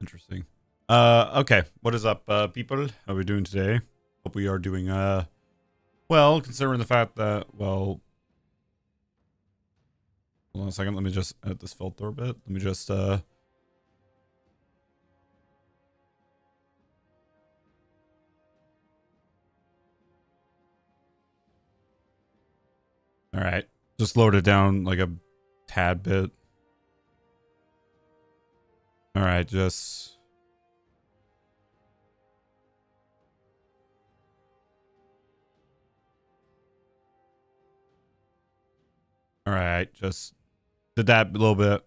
Interesting. Okay. What is up, people? How are we doing today? Hope we are doing, well, considering the fact that, well, hold on a second. Let me just edit this filter a bit. Let me just, all right. Just load it down like a tad bit. All right. Just, all right. Just did that a little bit.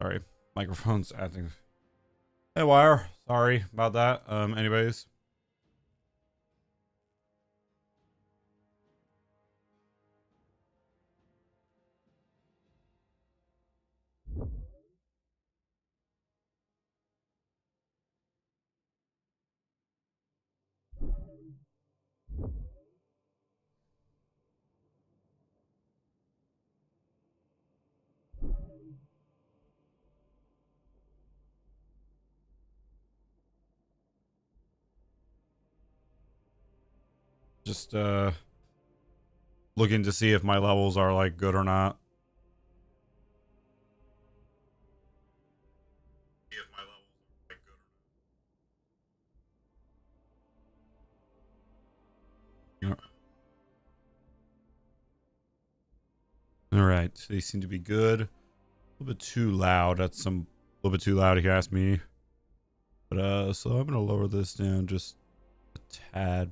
Sorry. Microphone's acting. Hey, Wire. Sorry about that. Anyways. Just, looking to see if my levels are like good or not. See if my levels are like good or not. All right, they seem to be good. A little bit too loud. That's a little bit too loud if you ask me. But so I'm gonna lower this down just a tad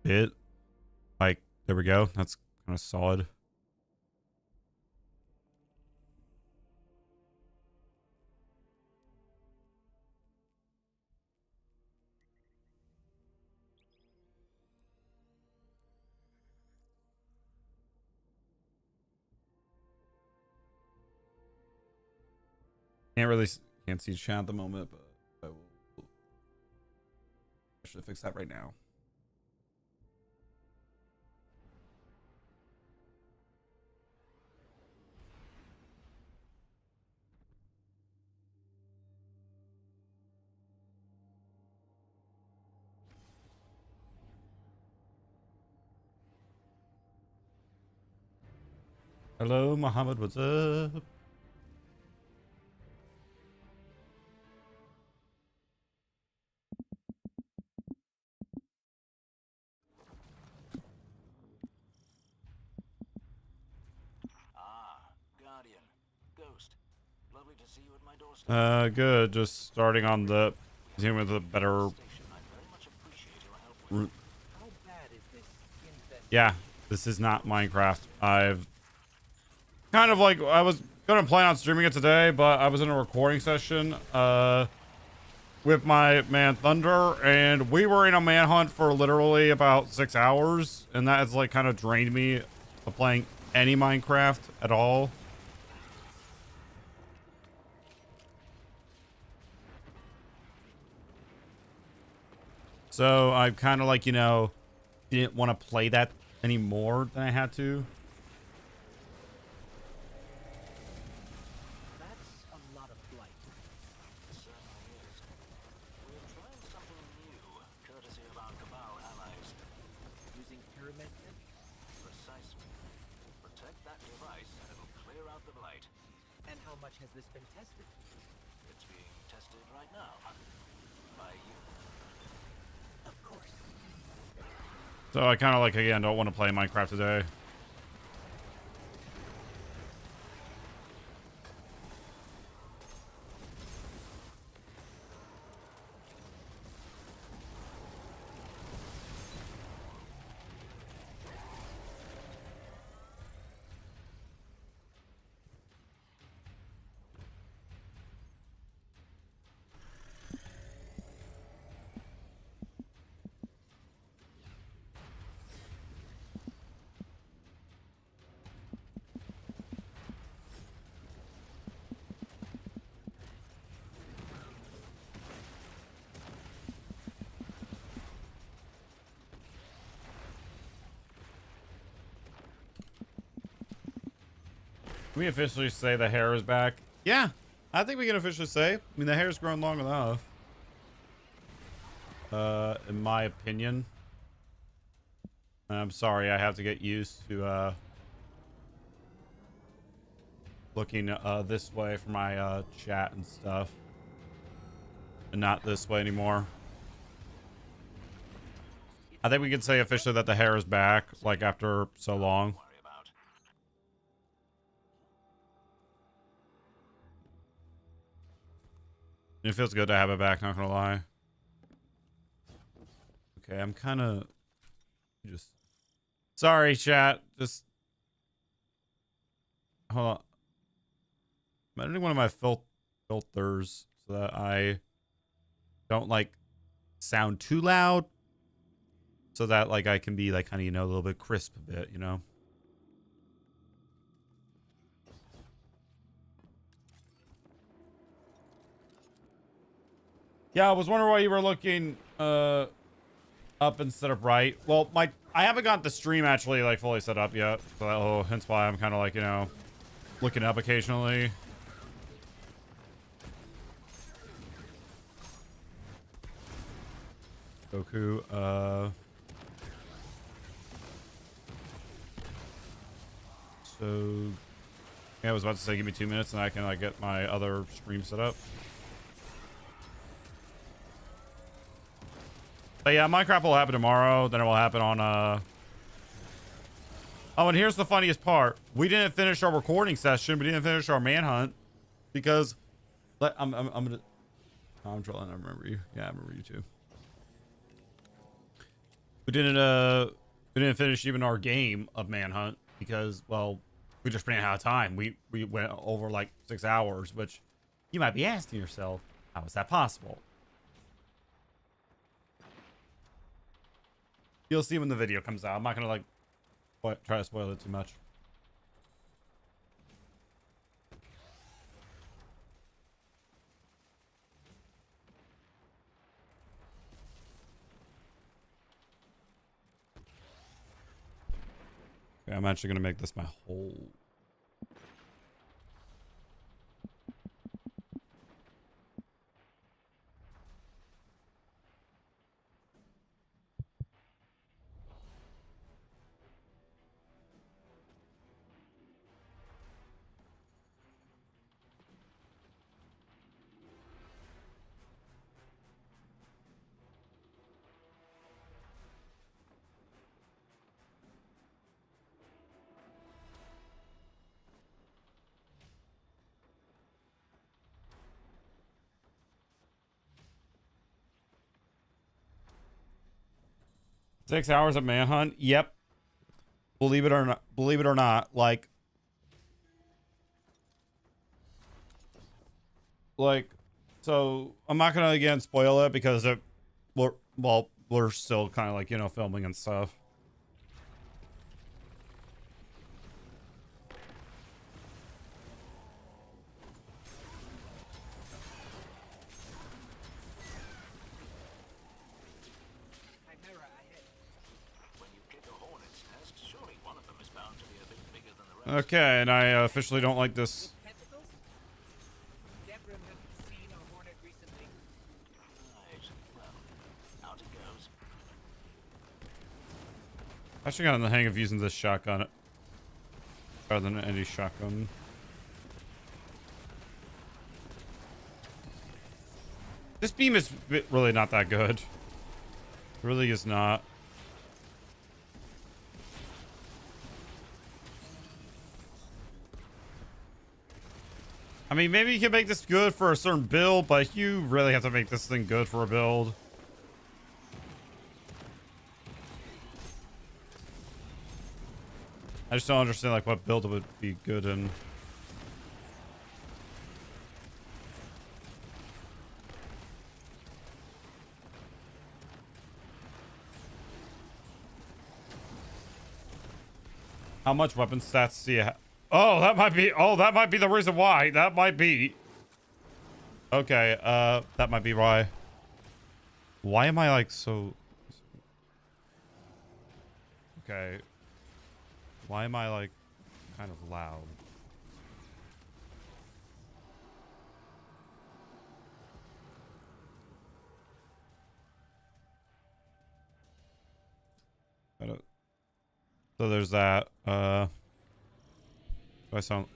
bit. Like, there we go. That's kind of solid. Can't see chat at the moment, but I should fix that right now. Hello, Muhammad. What's up? Guardian, Ghost. Lovely to see you at my doorstep. Good. Just starting on the team with a better. Yeah, this is not Minecraft. I've kind of like, I was gonna plan on streaming it today, but I was in a recording session with my man Thunder, and we were in a manhunt for literally about 6 hours, and that has like kind of drained me of playing any Minecraft at all. So I kind of like, didn't want to play that any more than I had to. That's a lot of blight. It certainly is. We're trying something new, courtesy of our Cabal allies. Using pyramid method? Precisely. Protect that device and it'll clear out the blight. And how much has this been tested? It's being tested right now. By you. Of course. So I kind of like, again, don't want to play Minecraft today. Can we officially say the hair is back? Yeah. I think we can officially say, I mean, the hair's grown long enough. In my opinion. I'm sorry, I have to get used to, looking, this way for my, chat and stuff. And not this way anymore. I think we can say officially that the hair is back, like, after so long. Worry about. It feels good to have it back, not gonna lie. Okay, I'm kind of just sorry, chat. Just hold on. I'm editing one of my filters so that I don't like sound too loud, so that like I can be like kind of, you know, a little bit crisp a bit, you know. Yeah, I was wondering why you were looking up instead of right. Well, I haven't got the stream actually like fully set up yet, so hence why I'm kind of like, you know, looking up occasionally. Goku, so yeah, I was about to say give me 2 minutes and I can like get my other stream set up. But yeah, Minecraft will happen tomorrow. Then it will happen on oh, and here's the funniest part: we didn't finish our recording session. We didn't finish our manhunt because I'm gonna. I'm trolling. I remember you. Yeah, I remember you too. We didn't finish even our game of manhunt because, well, we just ran out of time. We went over like 6 hours, which you might be asking yourself, how is that possible? You'll see when the video comes out. I'm not gonna like try to spoil it too much. Okay, I'm actually gonna make this my whole. 6 hours of manhunt. Yep. Believe it or not. Believe it or not. Like, so I'm not gonna again spoil it because we're still kind of like, you know, filming and stuff. When you kick a hornet's nest, surely one of them is bound to be a bit bigger than the rest. Okay, and I officially don't like this. Tentacles? Deborah hasn't seen a hornet recently. Right. Well, out it goes. I actually got in the hang of using this shotgun rather than any shotgun. This beam is really not that good. It really is not. I mean, maybe you can make this good for a certain build, but you really have to make this thing good for a build. I just don't understand like what build it would be good in. How much weapon stats do you have? Oh, that might be. Oh, that might be the reason why. That might be. Okay, that might be why. Why am I like so? Okay. Why am I like kind of loud? So there's that. Do I sound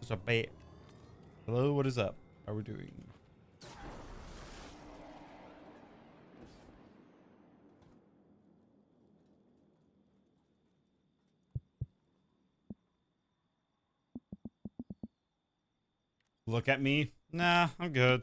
such a bait? Hello, what is up? How are we doing? Look at me. Nah, I'm good.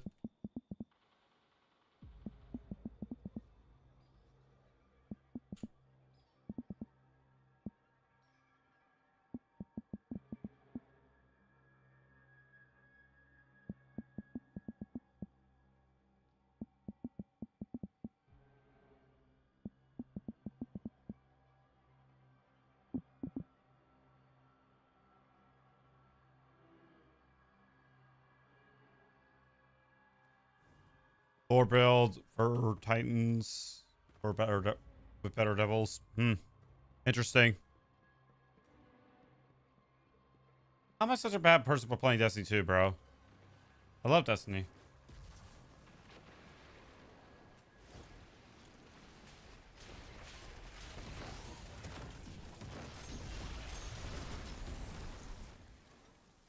Thor build for Titans or better with better devils. Interesting. How am I such a bad person for playing Destiny 2, bro? I love Destiny.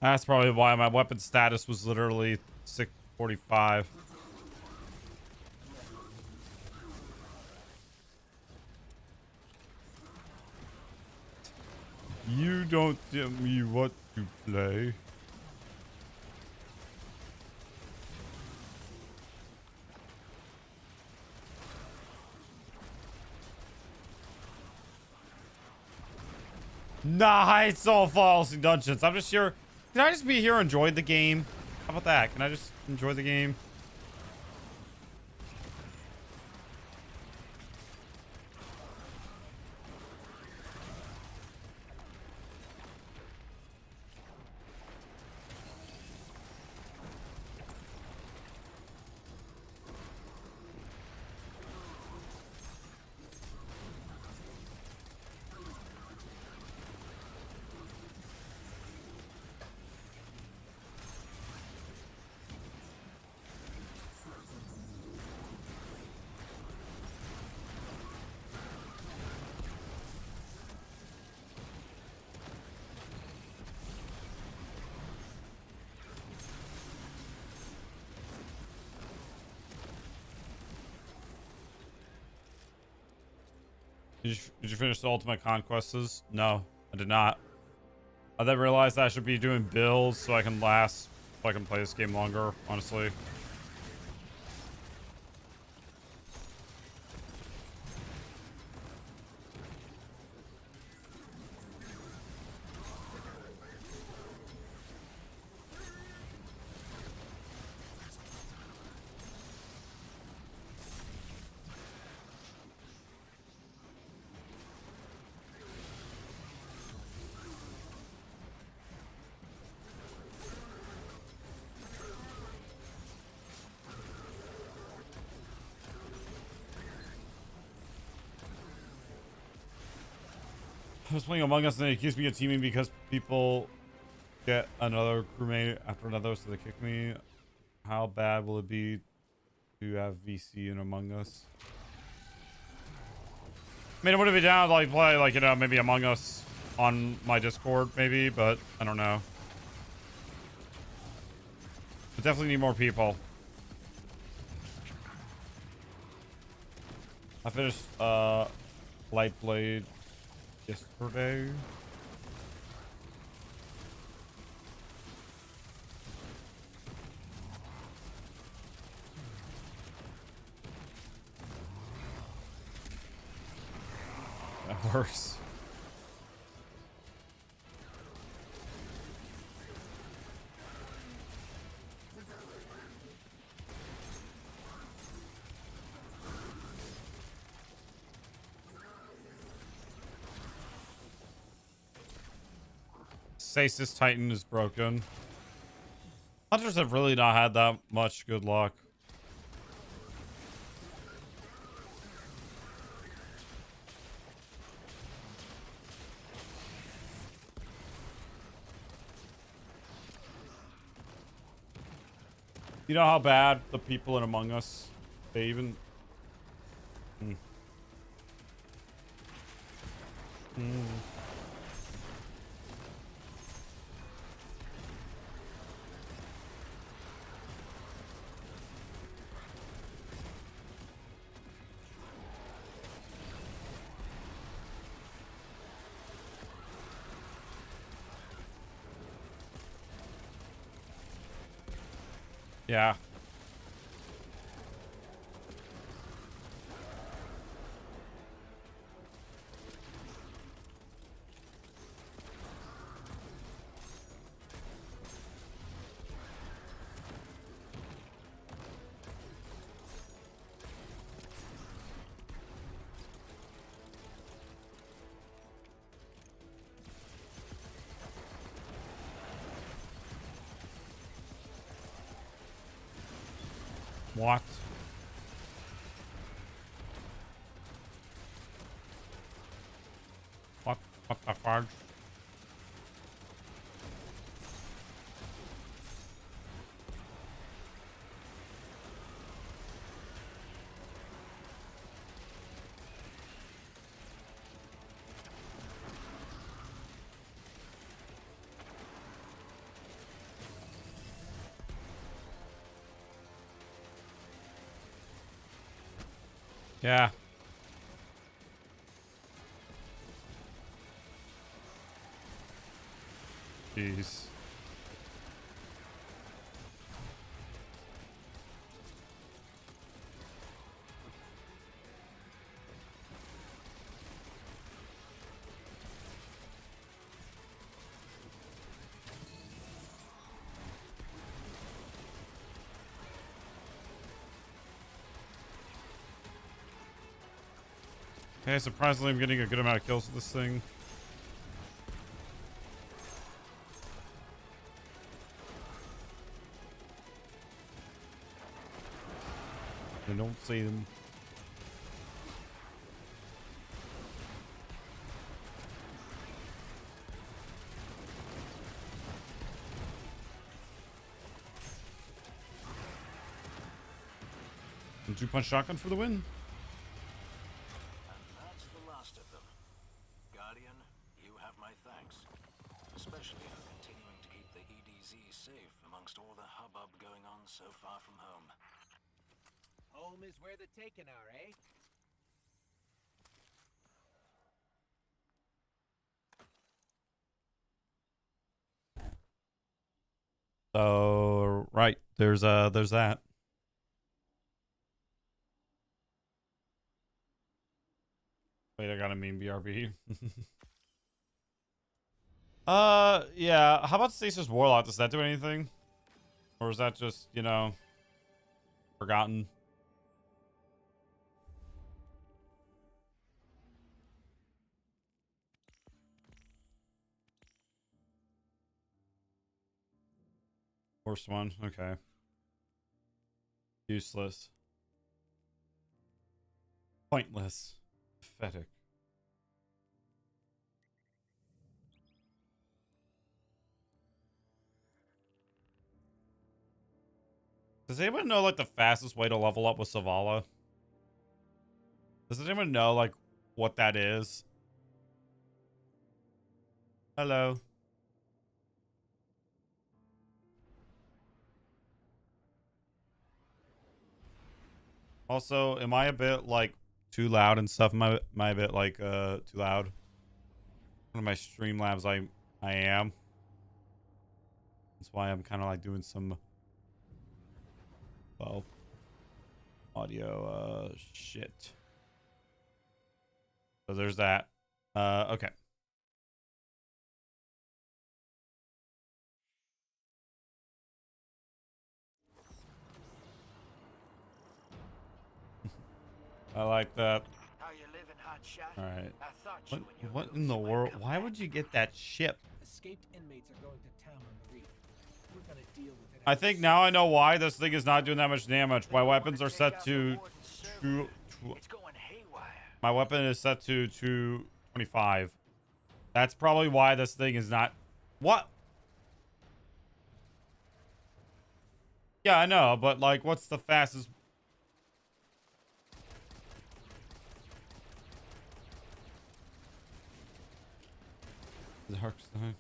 That's probably why my weapon status was literally 645. You don't tell me what to play. Nice, all falls in dungeons. I'm just here. Can I just be here and enjoy the game? How about that? Can I just enjoy the game? Did you finish the Ultimate Conquests? No, I did not. I then realized I should be doing builds so I can last, so I can play this game longer, honestly. I was playing Among Us and they accused me of teaming because people get another crewmate after another, so they kick me. How bad will it be to have VC in Among Us? I mean, it wouldn't be down to like play like, you know, maybe Among Us on my Discord maybe, but I don't know. I definitely need more people. I finished Light Blade yesterday. That works. Stasis Titan is broken. Hunters have really not had that much good luck. You know how bad the people in Among Us, they even... Mm. Yeah. What? What? What the fudge? Yeah. Jeez. Okay, surprisingly, I'm getting a good amount of kills with this thing. I don't see them. And two-punch shotgun for the win. And that's the last of them. Guardian, you have my thanks. Especially for continuing to keep the EDZ safe amongst all the hubbub going on so far from home. Home is where the taken are, eh? So right, there's that. Wait, I got a mean BRB. Yeah. How about Stasis Warlock? Does that do anything? Or is that just, you know, forgotten? Worst one. Okay. Useless. Pointless. Pathetic. Does anyone know, like, the fastest way to level up with Zavala? Does anyone know, like, what that is? Hello. Also, am I a bit, like, too loud and stuff? Am I a bit, like, too loud? One of my Streamlabs, I am. That's why I'm kind of, like, doing some, well, audio, shit. So there's that. Okay. I like that. How you living, hotshot? All right. I thought you and your What in goose the might world? come Why back. would you get that ship? Escaped inmates are going to town on the reef. We're gonna deal with it. I think now I know why this thing is not doing that much damage. My weapons are set to It's going haywire. my weapon is set to 225. That's probably why this thing is not. What? Yeah, I know, but like, what's the fastest? Dark side.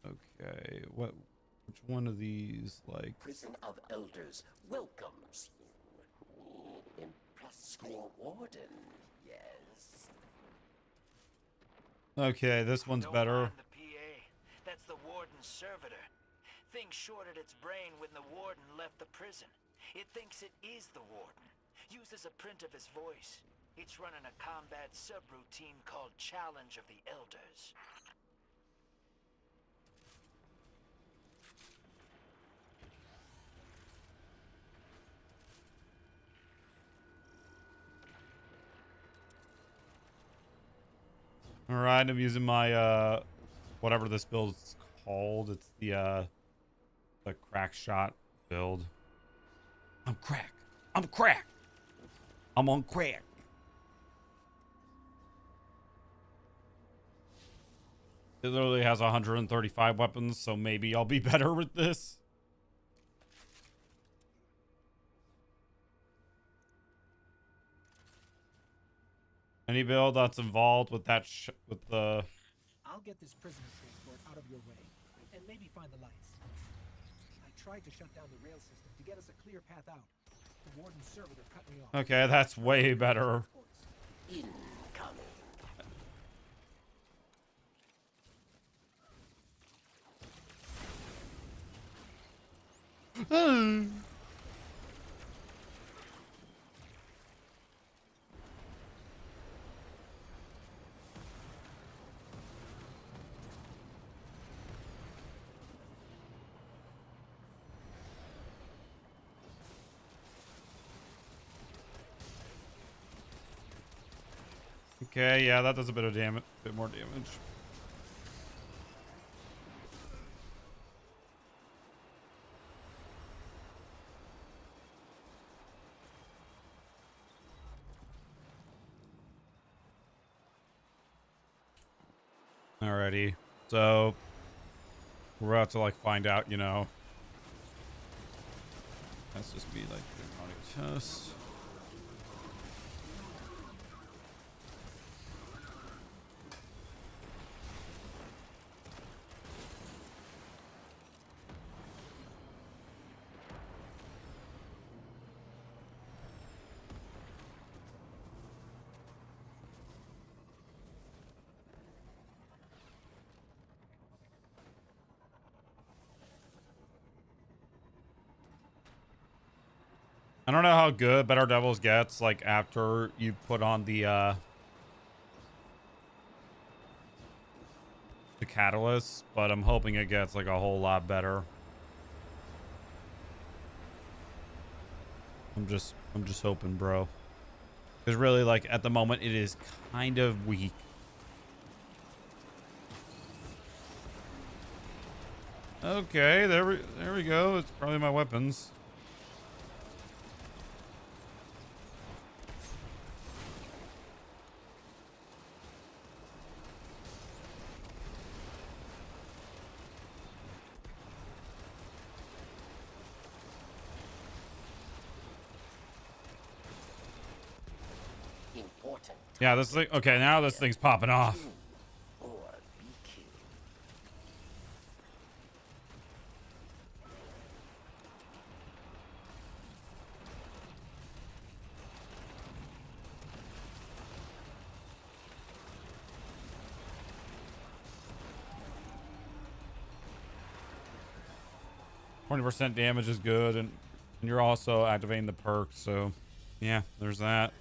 Okay, what? Which one of these, like? Prison of Elders welcomes you. Impressed your warden, yes. Okay, this one's Don't better. mind the PA. That's the warden's servitor. Thing shorted its brain when the warden left the prison. It thinks it is the warden. Uses a print of his voice. It's running a combat subroutine called Challenge of the Elders. All right, I'm using my whatever this build is called. It's the crack shot build. I'm crack. I'm crack. I'm on crack. It literally has 135 weapons, so maybe I'll be better with this. Any build that's involved with that with the... I'll get this prisoner transport out of your way, and maybe find the lights. I tried to shut down the rail system to get us a clear path out. The warden's servitor cut me off. Okay, that's way better. Incoming. Okay, yeah, that does a bit of damage, bit more damage. Alrighty, so we're about to like find out, you know. Let's just be like demonic test. I don't know how good Better Devils gets, like, after you put on the catalyst, but I'm hoping it gets, like, a whole lot better. I'm just hoping, bro. Because really, like, at the moment, it is kind of weak. Okay, there we go. It's probably my weapons. Important. Yeah, this thing. Okay, now this thing's popping off. Or be killed. %20 damage is good, and you're also activating the perks, so yeah, there's that.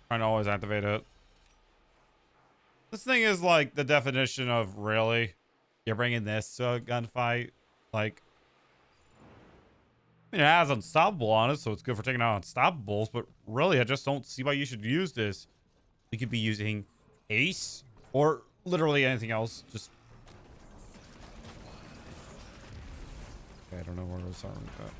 Trying to always activate it. This thing is like the definition of really, you're bringing this to a gunfight. Like, I mean, it has unstoppable on it, so it's good for taking out unstoppables, but really, I just don't see why you should use this. You could be using Ace or literally anything else. Just, okay, I don't know where those are. But...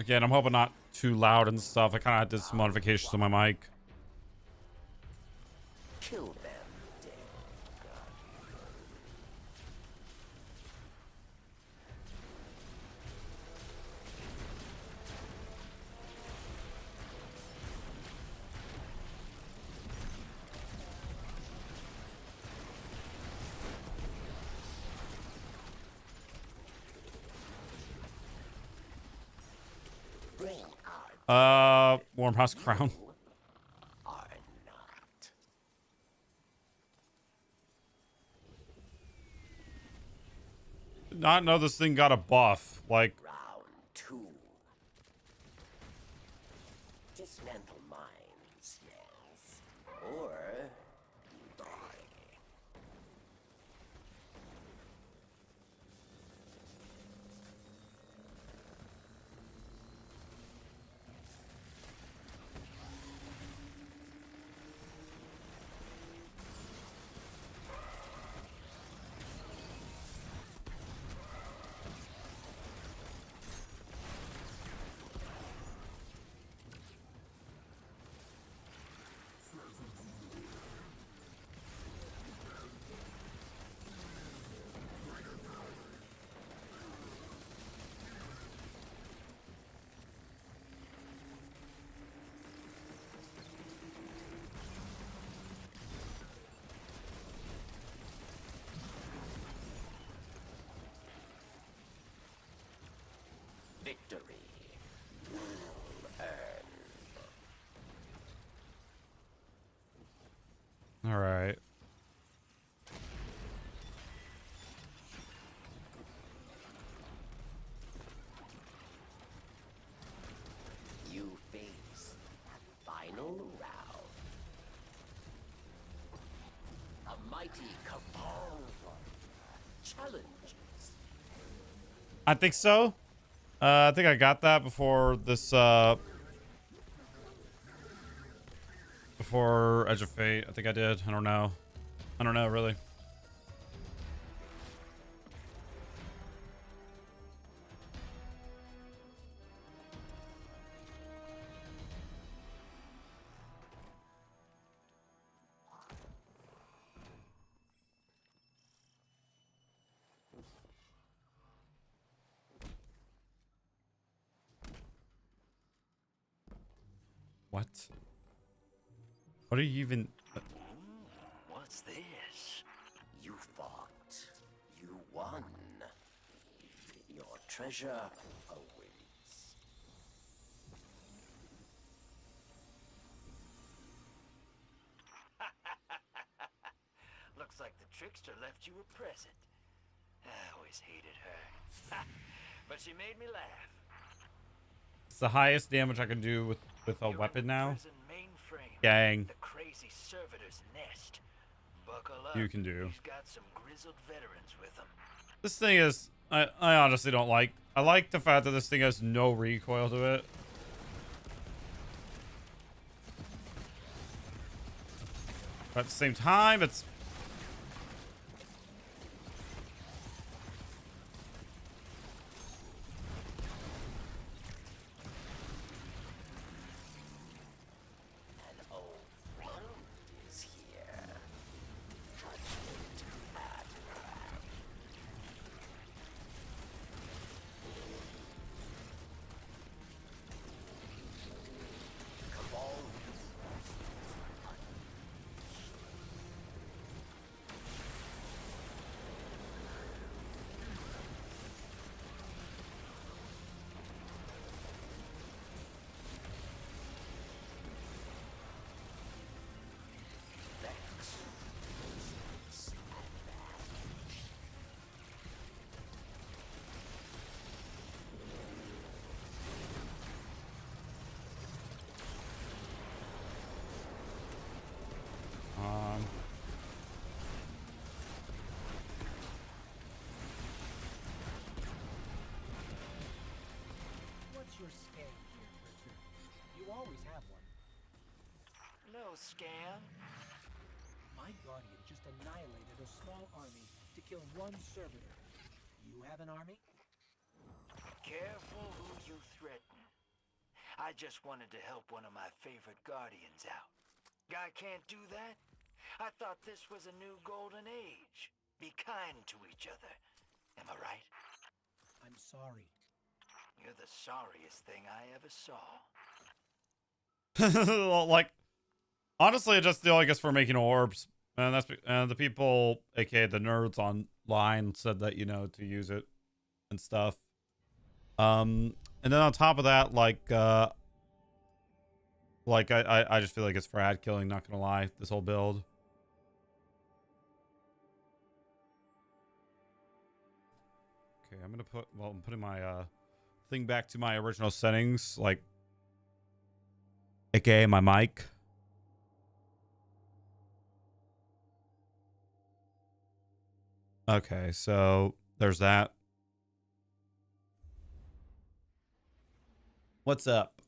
Again, I'm hoping not too loud and stuff. I kind of did some modifications to my mic. Kill them, dead. Bring our Warmhouse Crown. are not. Did not know this thing got a buff. Like, Round 2. Dismantle mines, yes. Or you die. Victory. all right. You face the final round. A mighty cabal challenges. I think so. I think I got that before this, before Edge of Fate. I think I did. I don't know. I don't know, really. What? What are you even... What's this? You fought. You won. Your treasure awaits. Looks like the trickster left you a present. I always hated her. But she made me laugh. It's the highest damage I can do with a You're in weapon the now. prison mainframe, Dang. the crazy servitor's nest. Buckle up. You can do. He's got some grizzled veterans with him. This thing is... I honestly don't like... I like the fact that this thing has no recoil to it. But at the same time, it's... An old friend is here. Judgment at hand. Cabal Vex. What's your scam here, Trickster? You always have one. No scam. My Guardian just annihilated a small army to kill one servitor. You have an army? Careful who you threaten. I just wanted to help one of my favorite guardians out. Guy can't do that? I thought this was a new golden age. Be kind to each other. Am I right? I'm sorry. You're the sorriest thing I ever saw. Like, honestly, I just steal, I guess, for making orbs. And that's the people, aka the nerds online, said that, you know, to use it and stuff. And then on top of that, like I just feel like it's for ad killing, not gonna lie, this whole build. Okay, I'm putting my thing back to my original settings, like aka my mic. Okay, so there's that. What's up?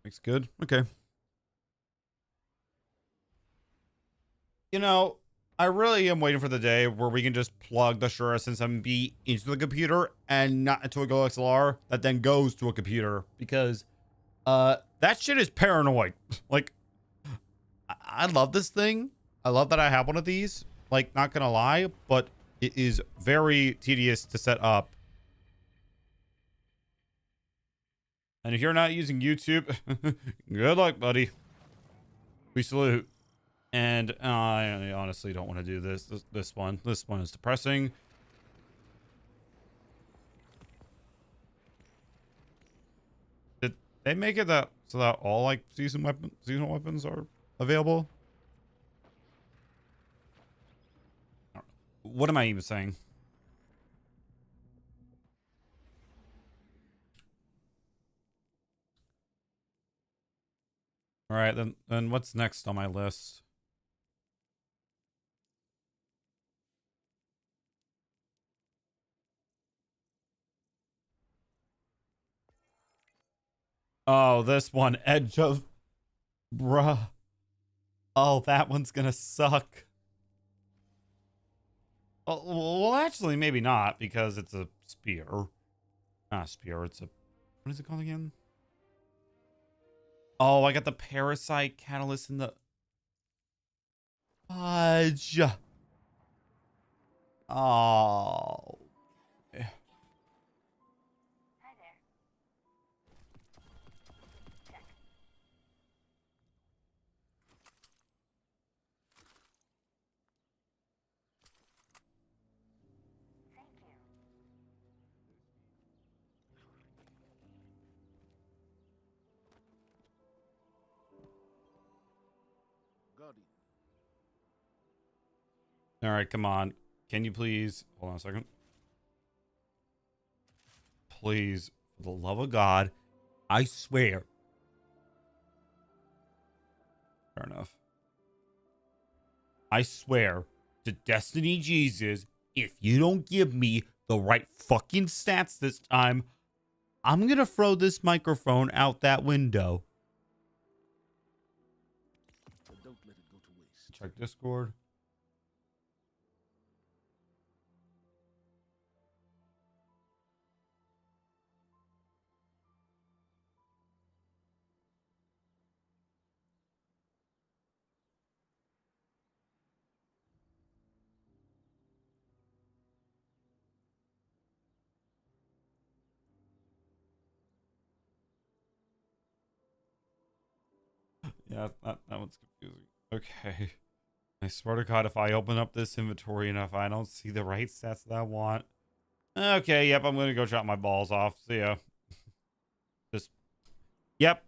Looks good. Okay. You know, I really am waiting for the day where we can just plug the Shure SM7B into the computer and not into a Go XLR that then goes to a computer, because that shit is paranoid. Like, I love this thing. I love that I have one of these. Like, not gonna lie, but it is very tedious to set up. And if you're not using YouTube, good luck, buddy. We salute. And I honestly don't want to do this. This one is depressing. Did they make it that so that all like seasonal weapons are available? What am I even saying? All right, then what's next on my list? Oh, this one, Edge of... Bruh. Oh, that one's gonna suck. Well, actually, maybe not, because it's a spear. Not a spear, it's a... What is it called again? Oh, I got the parasite catalyst in the... Fudge. Oh. Guardian. All right, come on. Can you please... Hold on a second. Please, for the love of God, I swear. Fair enough. I swear to Destiny Jesus, if you don't give me the right fucking stats this time, I'm gonna throw this microphone out that window. But don't let it go to waste. Check Discord. Yeah, that one's confusing. Okay. I swear to God, if I open up this inventory and if I don't see the right stats that I want. Okay, yep, I'm gonna go chop my balls off. See ya. Just, yep.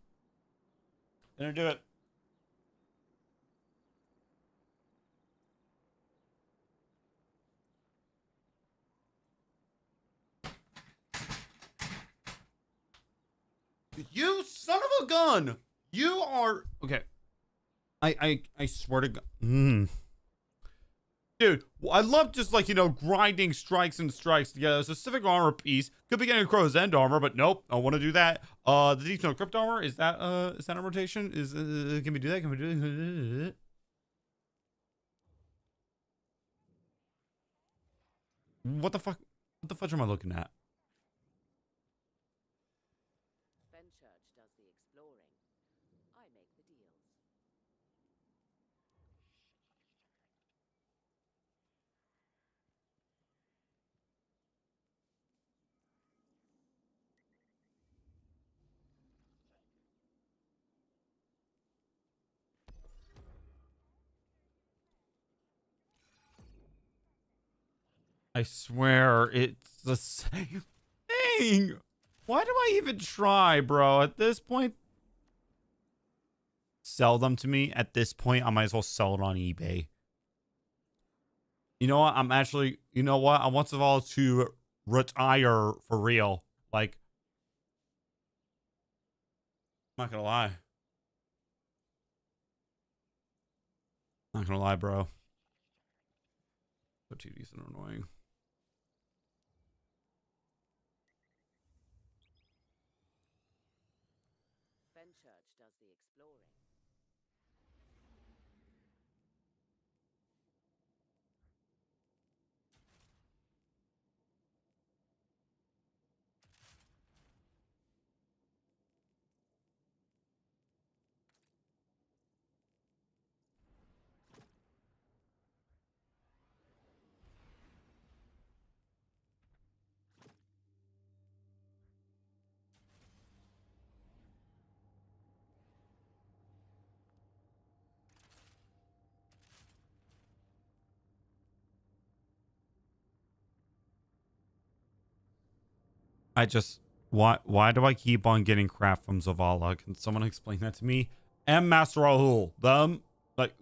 Gonna do it. You son of a gun! You are okay. I swear to God. Dude, I love just like, you know, grinding strikes and strikes together. A specific armor piece. Could be getting a Crow's End armor, but nope. I want to do that. The Deep Snow Crypt armor, is that a rotation? Can we do that? Can we do it? What the fuck? What the fudge am I looking at? Fenchurch does the exploring. I make the deals. I swear it's the same thing. Why do I even try, bro? At this point, sell them to me. At this point, I might as well sell it on eBay. You know what? I'm actually, you know what? I want Zavala to retire for real. Like, I'm not gonna lie. Not gonna lie, bro. So tedious and annoying. Fenchurch does the exploring. I just why do I keep on getting crap from Zavala? Can someone explain that to me? And Master Rahul, them like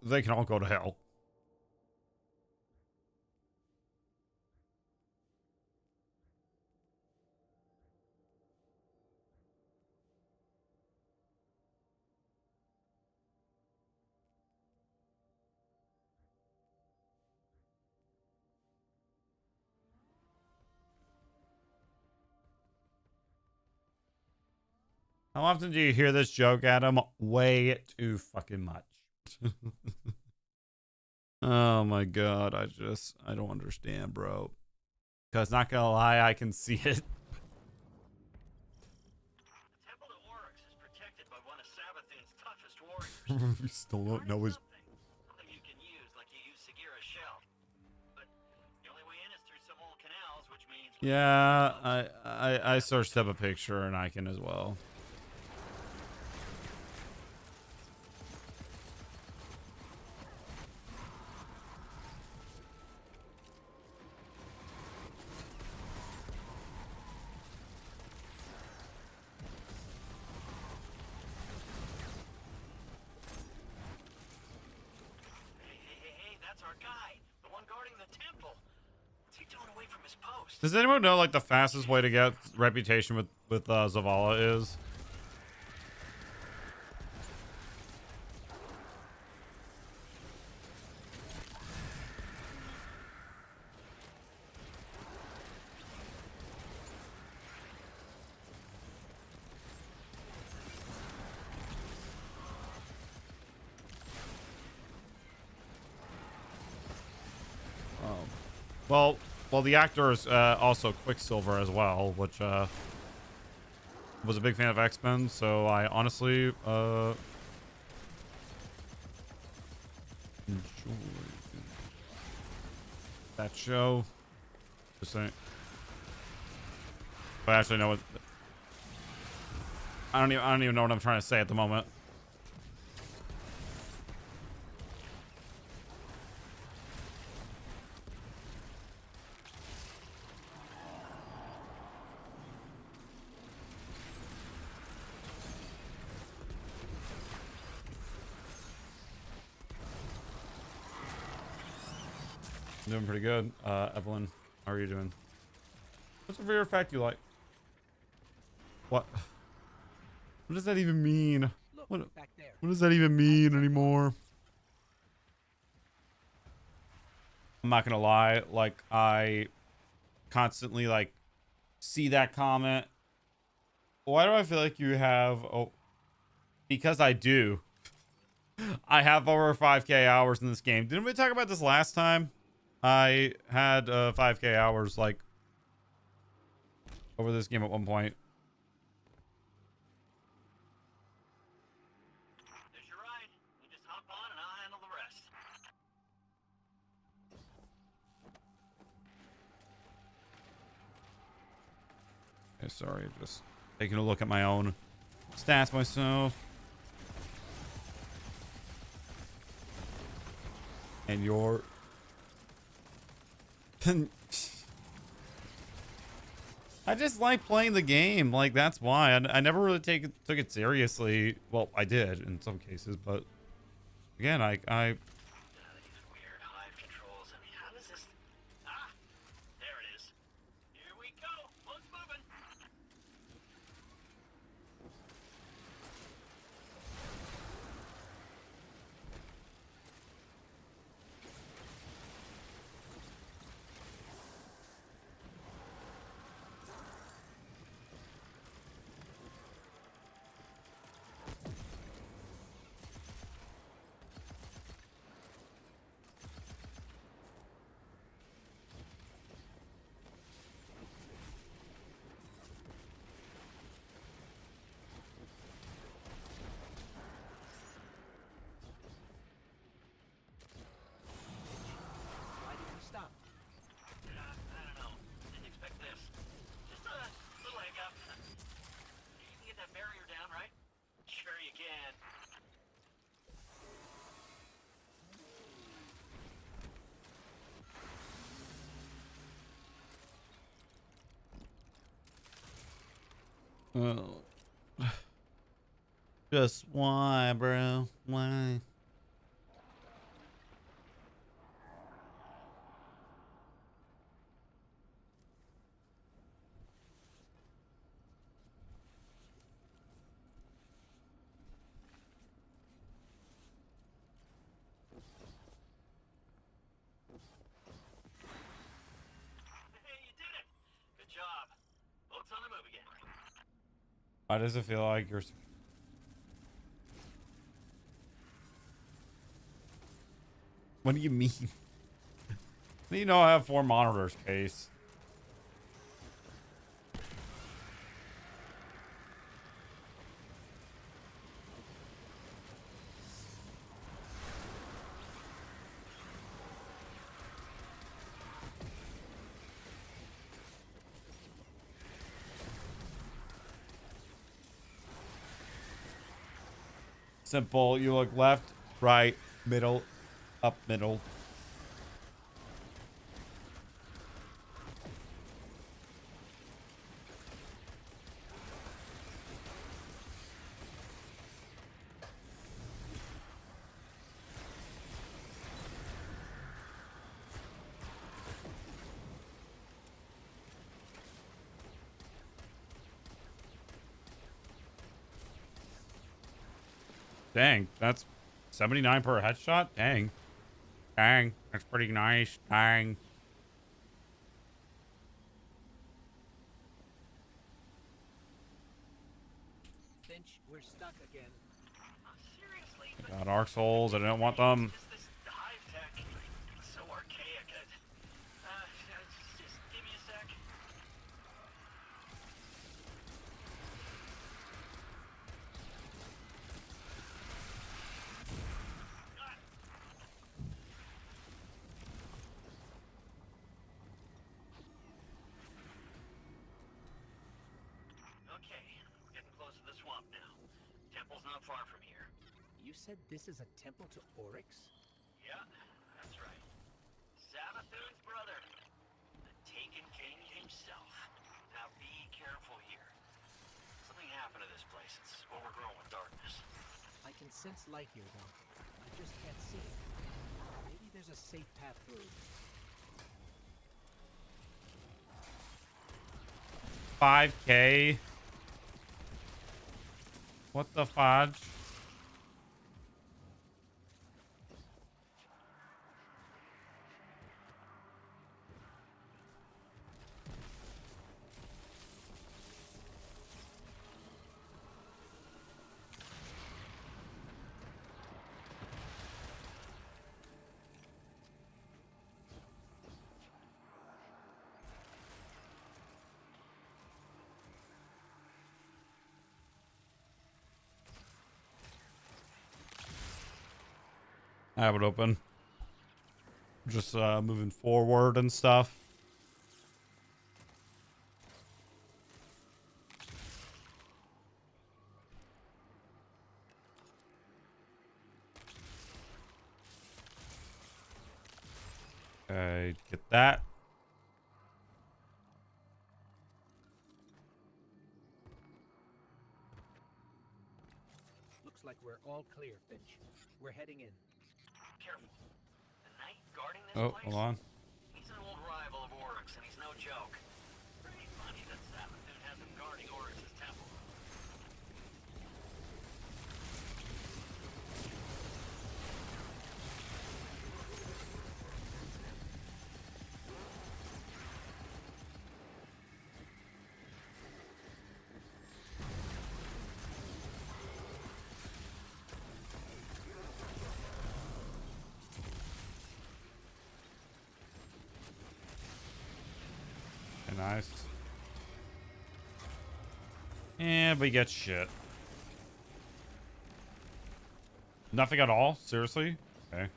they can all go to hell. How often do you hear this joke, Adam? Way too fucking much. Oh my god, I don't understand, bro. Because not gonna lie, I can see it. The Temple of Oryx is protected by one of Sabathine's toughest warriors. We still don't know his. Something you can use like you use Sagira's shell. But the only way in is through some old canals, which means... Yeah, I searched up a picture and I can as well. Hey, that's our guy. The one guarding the temple. What's he doing away from his post? Does anyone know like the fastest way to get reputation with Zavala is? Well, the actor is also Quicksilver as well, which was a big fan of X-Men, so I honestly enjoyed that show. Just saying. But I actually know what I don't even know what I'm trying to say at the moment. Doing pretty good. Evelyn, how are you doing? What's a rare fact you like? What? What does that even mean? Look, What back there. does that even mean anymore? I'm not gonna lie, like I constantly like see that comment. Why do I feel like you have because I do. I have over 5k hours in this game. Didn't we talk about this last time? I had 5k hours like over this game at one point. There's your ride. You just hop on and I'll handle the rest. Okay, sorry, just taking a look at my own stats myself. And your I just like playing the game. Like, that's why. I never really took it seriously. Well, I did in some cases, but again, I These weird hive controls. I mean, how does this... Ah! There it is. Here we go. Boat's moving. Why did you stop? I don't know. Didn't expect this. Just a little hiccup. You can get that barrier down, right? Sure you can. oh. Just why, bro? Why? Hey, you did it. Good job. Boat's on the move again. Why does it feel like you're... What do you mean? You know I have 4 monitors, Case. Simple. You look left, right, middle, up, middle. Dang, that's 79 per headshot? Dang. Dang, that's pretty nice. Dang. Finch, we're stuck again. Seriously? Got Arc Souls. I didn't want them. This hive tech, it's so archaic. Just give me a sec. Okay, we're getting close to the swamp now. Temple's not far from here. You said this is a temple to Oryx? Yeah, that's right. Savathun's brother. The Taken King himself. Now be careful here. Something happened to this place. It's overgrown with darkness. I can sense light here, though. I just can't see it. Maybe there's a safe path through. 5K. What the fudge? I have it open. Just moving forward and stuff. Okay, get that. Looks like we're all clear, Finch. We're heading in. Careful. The knight guarding this Oh, place? hold on. He's an old rival of Oryx, and he's no joke. Pretty funny that Savathun has him guarding Oryx's temple. Okay, nice. Yeah, but you get shit. Nothing at all? Seriously? Okay.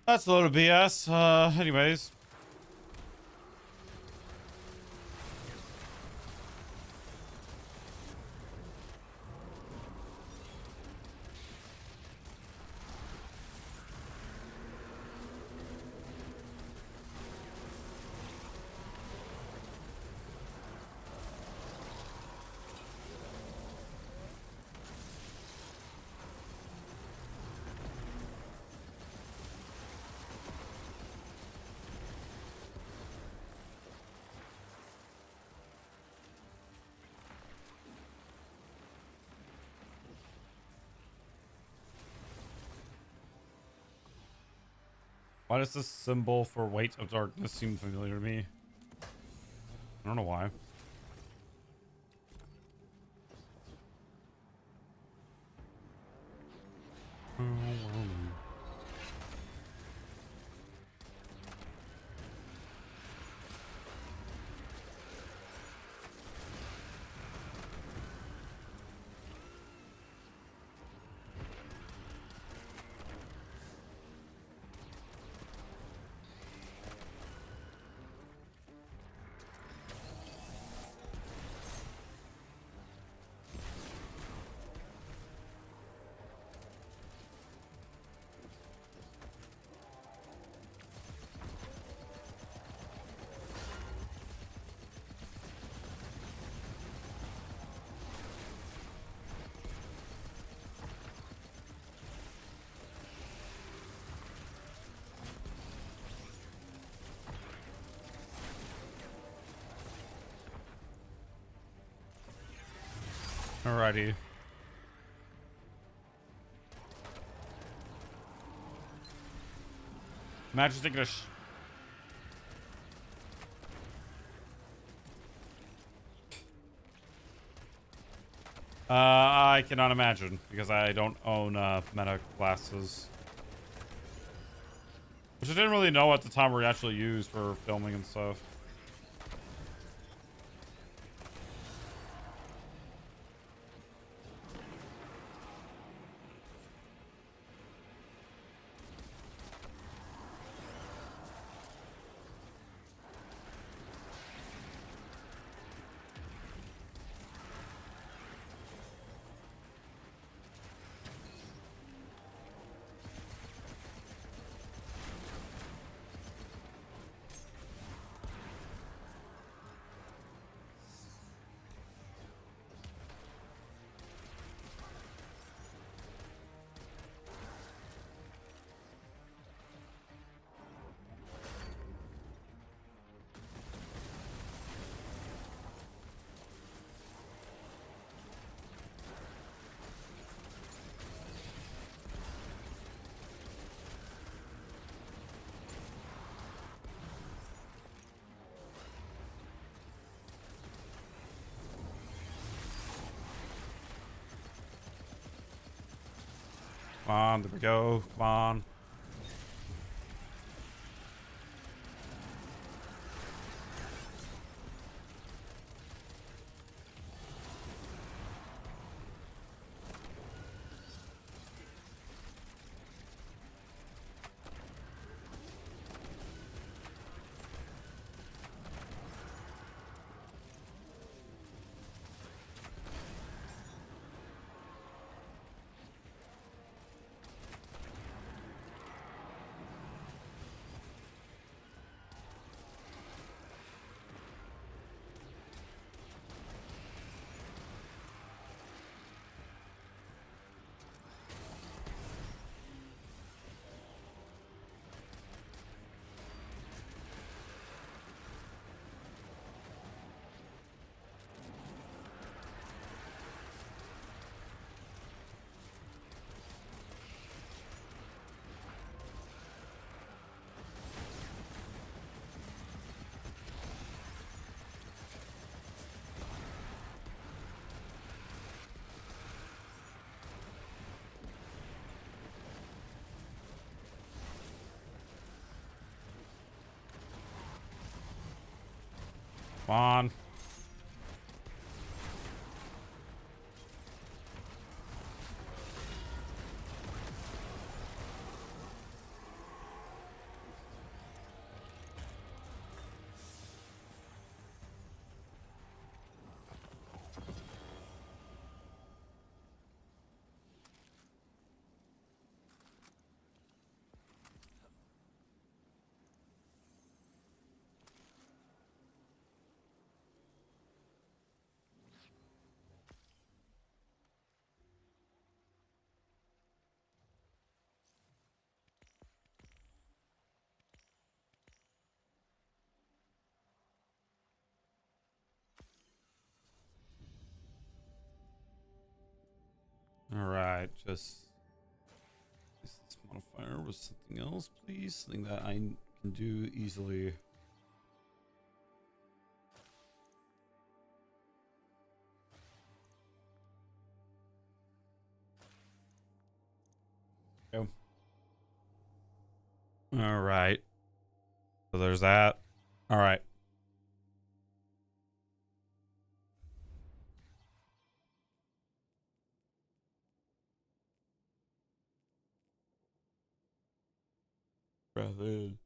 That's a load of BS. Anyways. Why does this symbol for weight of darkness seem familiar to me? I don't know why. Alrighty. Imagine taking a I cannot imagine because I don't own meta glasses. Which I didn't really know at the time were actually used for filming and stuff. Come on, there we go. Come on. Come on. All right, just is this modifier was something else, please. Something that I can do easily. Go. All right. So there's that. All right. Breath in.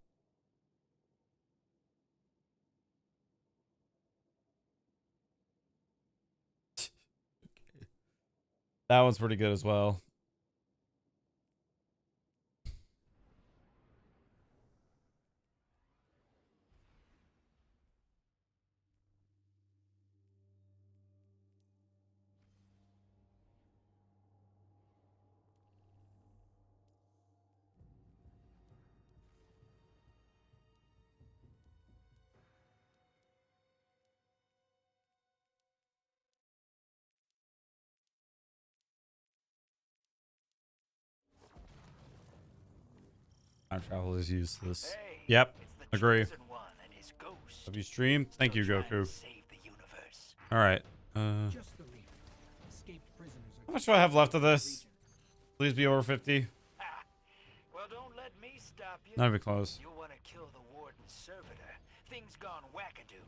That one's pretty good as well. Time travel is useless. Hey, Yep, it's the agree. Chosen One and his ghost. Have you streamed? Thank you, Still trying Goku. to save the universe. All right. Just the reader. Escaped prisoners are How much do I have left of this? Please be over 50. Ah, well, don't let me stop you. Not even close. You want to kill the Warden's servitor. Things gone wackadoo.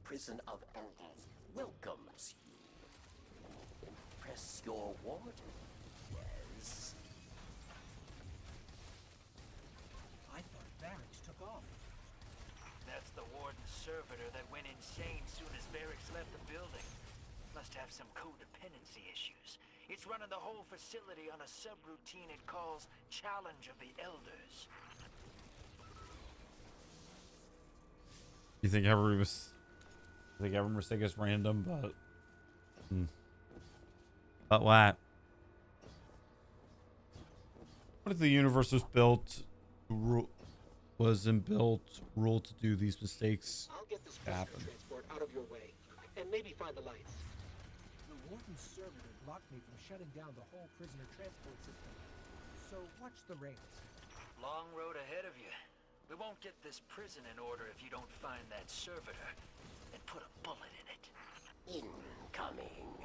Prison of Elders welcomes you. Impress your warden. Yes. I thought Barracks took off. That's the Warden's servitor that went insane soon as Barracks left the building. Must have some codependency issues. It's running the whole facility on a subroutine it calls Challenge of the Elders. You think every mistake is random, but but what? What if the universe was built wasn't built rule to do these mistakes? I'll get this Happen. prisoner transport out of your way, and maybe find the lights. The Warden's servitor blocked me from shutting down the whole prisoner transport system. So watch the rails. Long road ahead of you. We won't get this prison in order if you don't find that servitor and put a bullet in it. Incoming.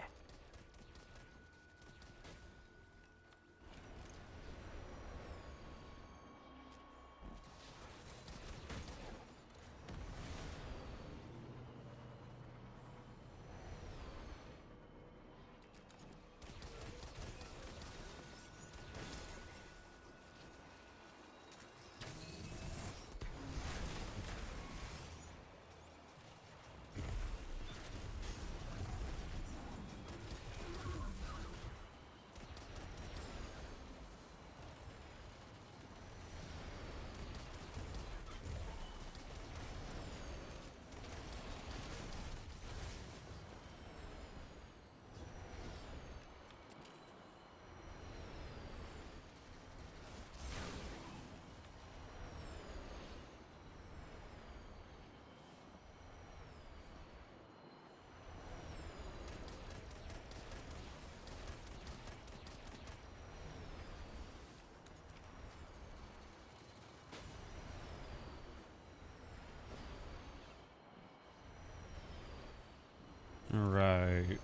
All right.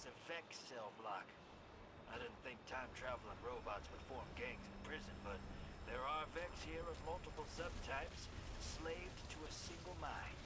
a Vex cell block. I didn't think time-traveling robots would form gangs in prison, but there are Vex here of multiple subtypes, slaved to a single mind.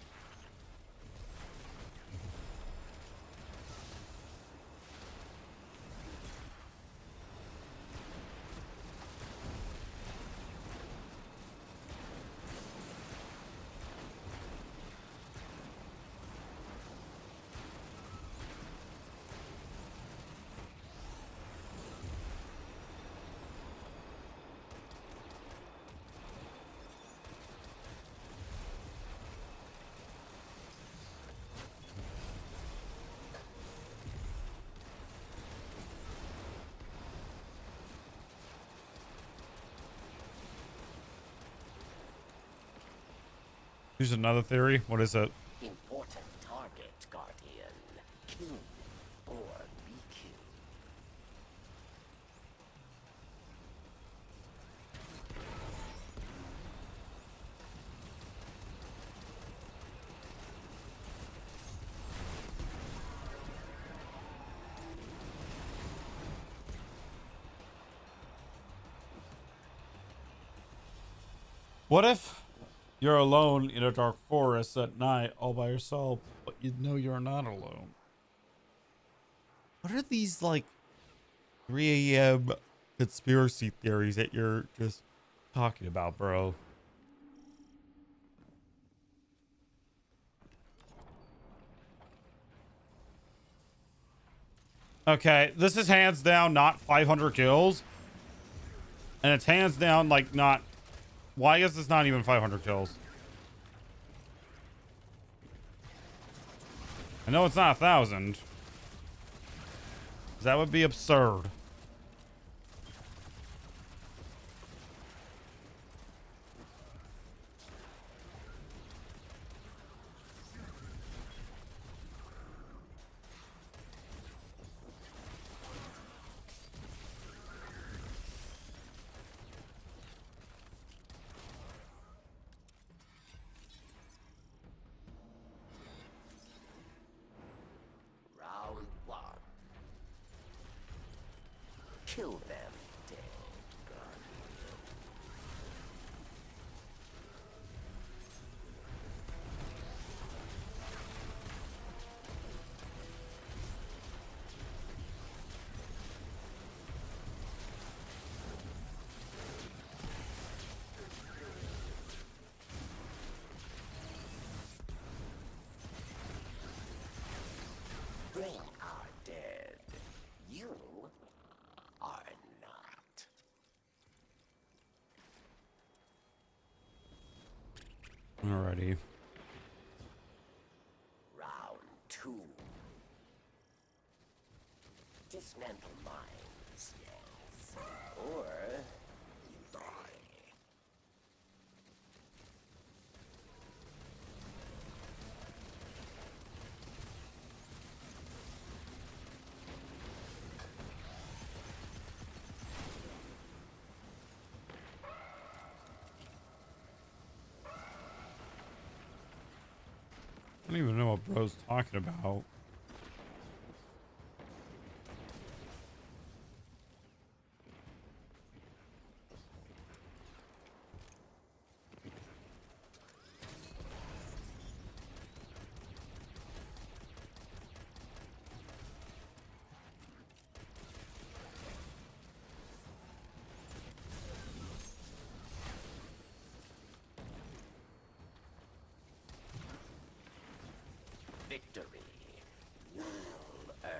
Here's another theory. What is it? Important target, Guardian. Kill or be killed. What if you're alone in a dark forest at night all by yourself, but you know you're not alone? What are these like 3 a.m. conspiracy theories that you're just talking about, bro? Okay, this is hands down not 500 kills. And it's hands down like not... Why is this not even 500 kills? I know it's not 1,000. That would be absurd. Round one. Kill them dead, Guardian. They are dead. You are not. Alrighty. Round two. Dismantle mines, yes. Or you die. I don't even know what bro's talking about. Victory. Well earned.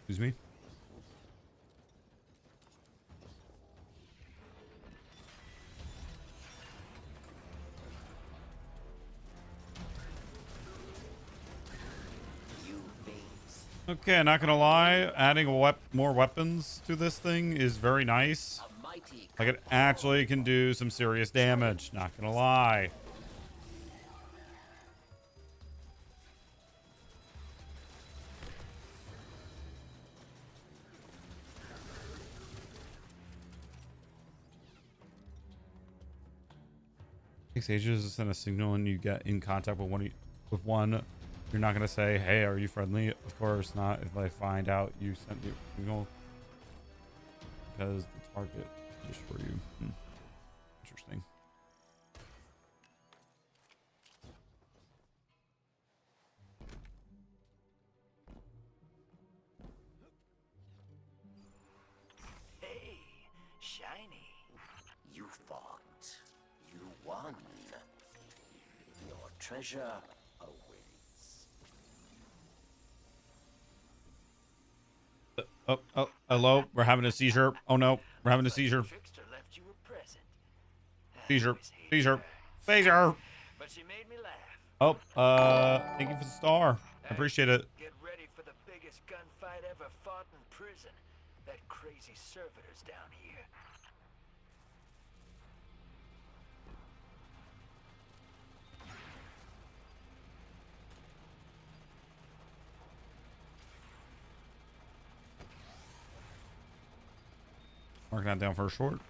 Excuse me. You face Okay, not gonna lie, adding more weapons to this thing is very nice. a mighty Like it actually can do some serious damage, not gonna lie. Takes ages to send a signal and you get in contact with one. You're not gonna say, "Hey, are you friendly?" Of course not. If I find out you sent the signal, because the target is for you. Interesting. Hey, shiny. You fought. You won. Your treasure awaits. Oh, hello. We're having a seizure. Oh no, we're having a seizure. Trickster left you a present. I Seizure. always hated Seizure. her, Seizure. but she made me laugh. Oh, thank you for the star. I appreciate it. Get ready for the biggest gunfight ever fought in prison. That crazy servitor's down here. Marking that down for a short.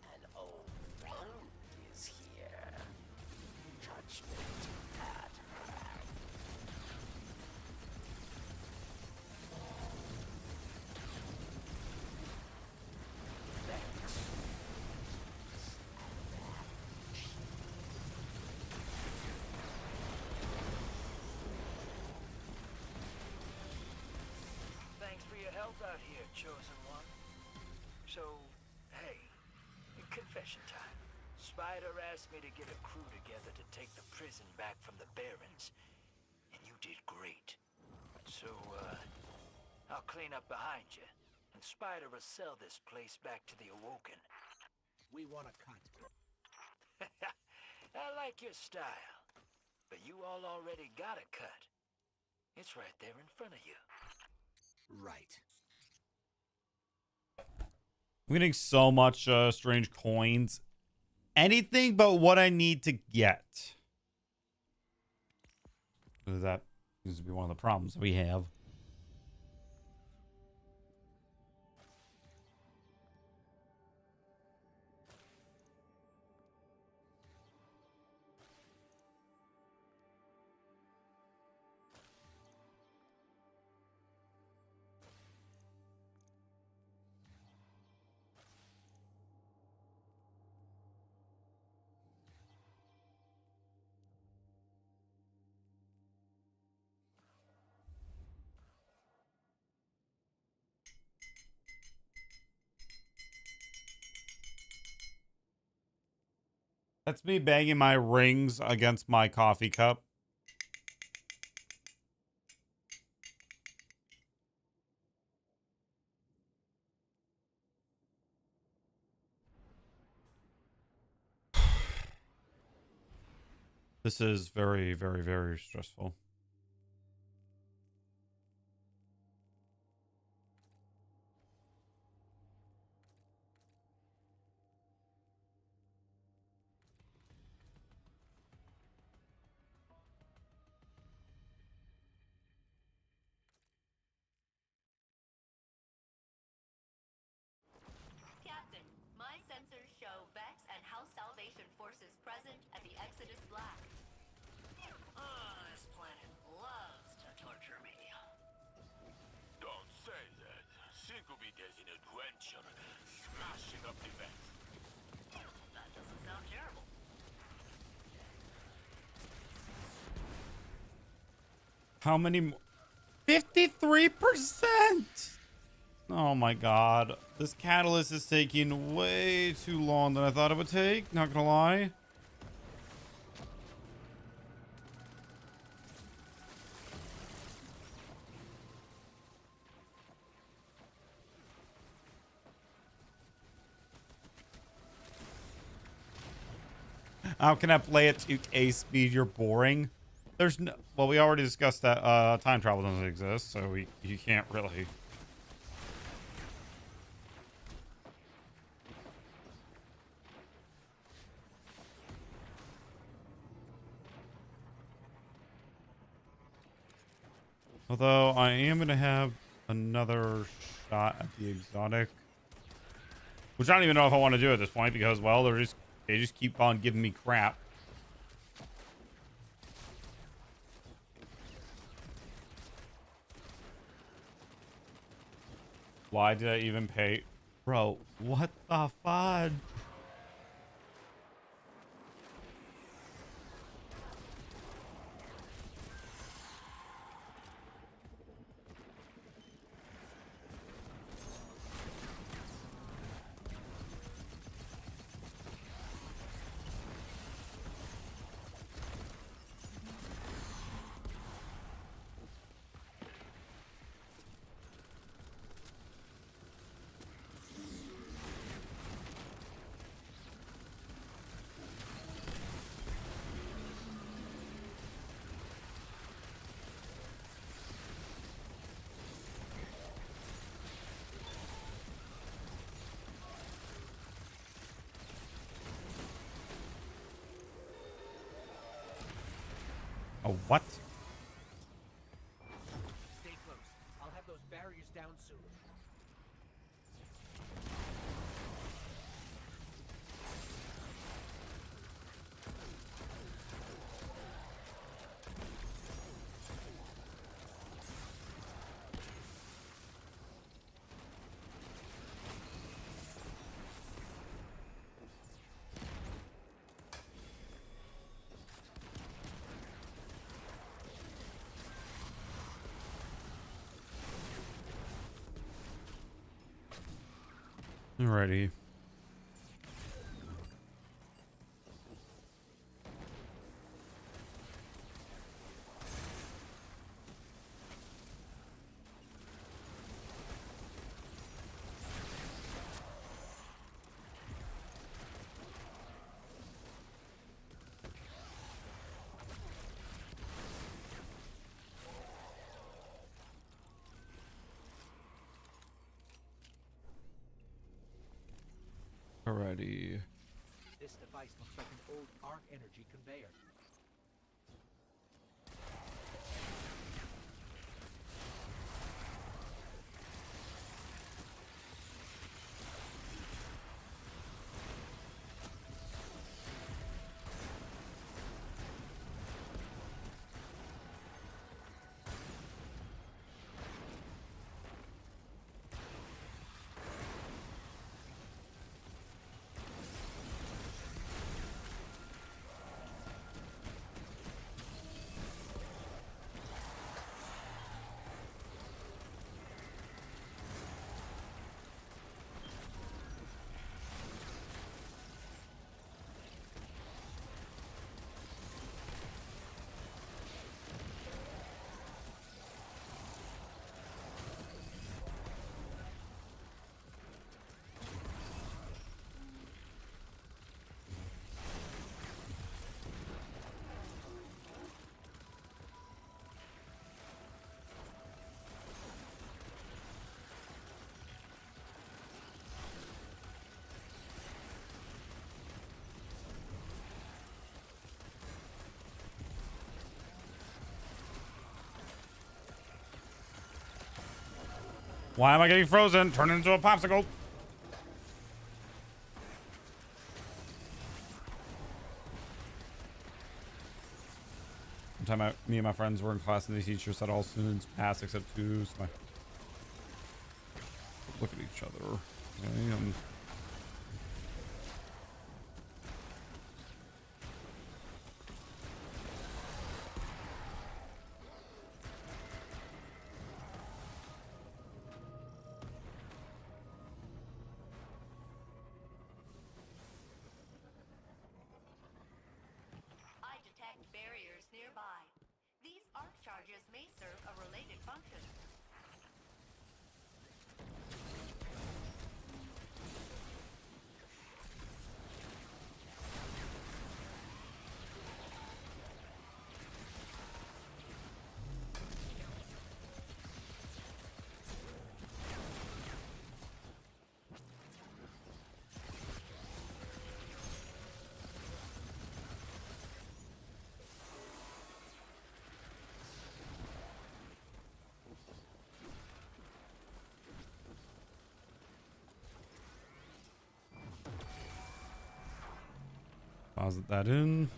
An old friend is here. Judgment at hand. Vex. Thanks for your help out here, Chosen One. So, hey, confession time. Spider asked me to get a crew together to take the prison back from the Barons, and you did great. So, I'll clean up behind you, and Spider will sell this place back to the Awoken. We want a cut. I like your style, but you all already got a cut. It's right there in front of you. Right. I'm getting so much strange coins. Anything but what I need to get. That seems to be one of the problems we have. That's me banging my rings against my coffee cup. This is very, very, very stressful. Captain, my sensors show Vex and House Salvation forces present at the Exodus Black. Oh, this planet loves to torture me. Don't say that. Think of it as an adventure, smashing up the vents. That doesn't sound terrible. How many more? 53%! Oh my god. This catalyst is taking way too long than I thought it would take. Not gonna lie. How can I play at 2K speed? You're boring. There's no... Well, we already discussed that time travel doesn't exist, so you can't really... Although I am going to have another shot at the exotic, which I don't even know if I want to do at this point because, well, they just keep on giving me crap. Why did I even pay? Bro, what the fudge? Oh, what? Stay close. I'll have those barriers down soon. Alrighty. Alrighty. This device looks like an old arc energy conveyor. Why am I getting frozen? Turn into a popsicle. One time me and my friends were in class and the teacher said all students pass except two. So I look at each other. Okay, I detect barriers nearby. These arc charges may serve a related function. Deposit that in.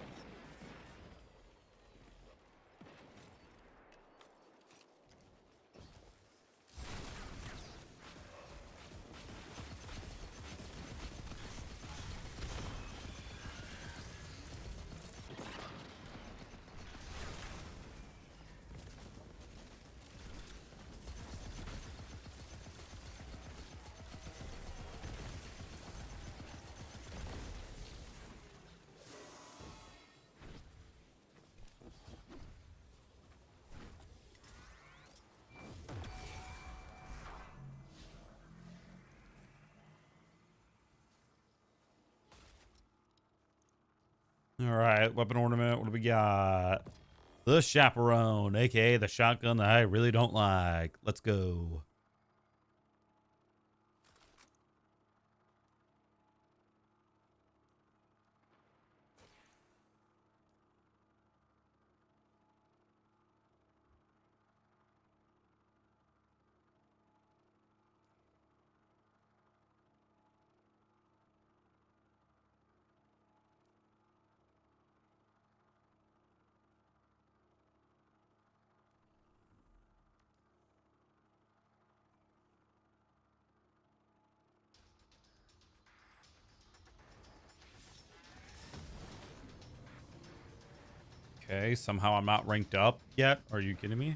All right, weapon ornament. What do we got? The chaperone, aka the shotgun that I really don't like. Let's go. Okay, somehow I'm not ranked up yet. Are you kidding me?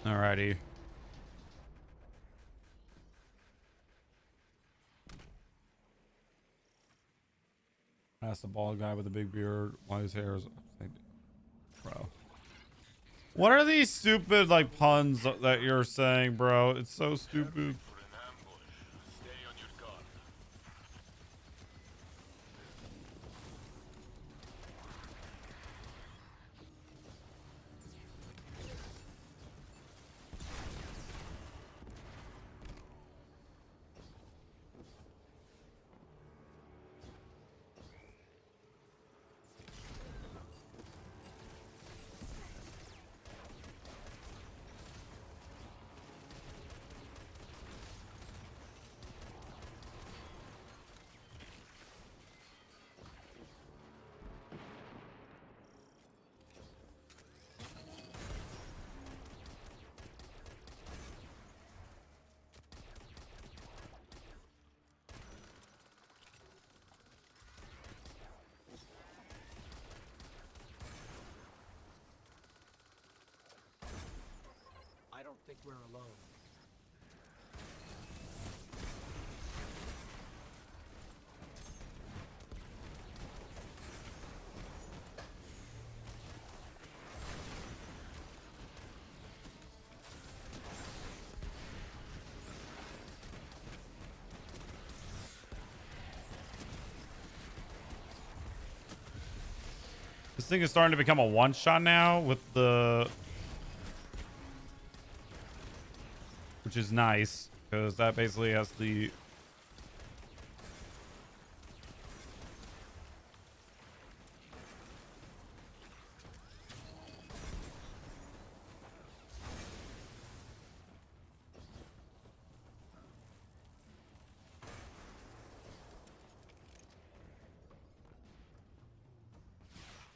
Alrighty. That's the bald guy with the big beard. Why his hair is... Bro. What are these stupid, like, puns that you're saying, bro? It's so stupid. For an ambush. Stay on your guard. I don't think we're alone. This thing is starting to become a one-shot now with the... Which is nice, because that basically has the...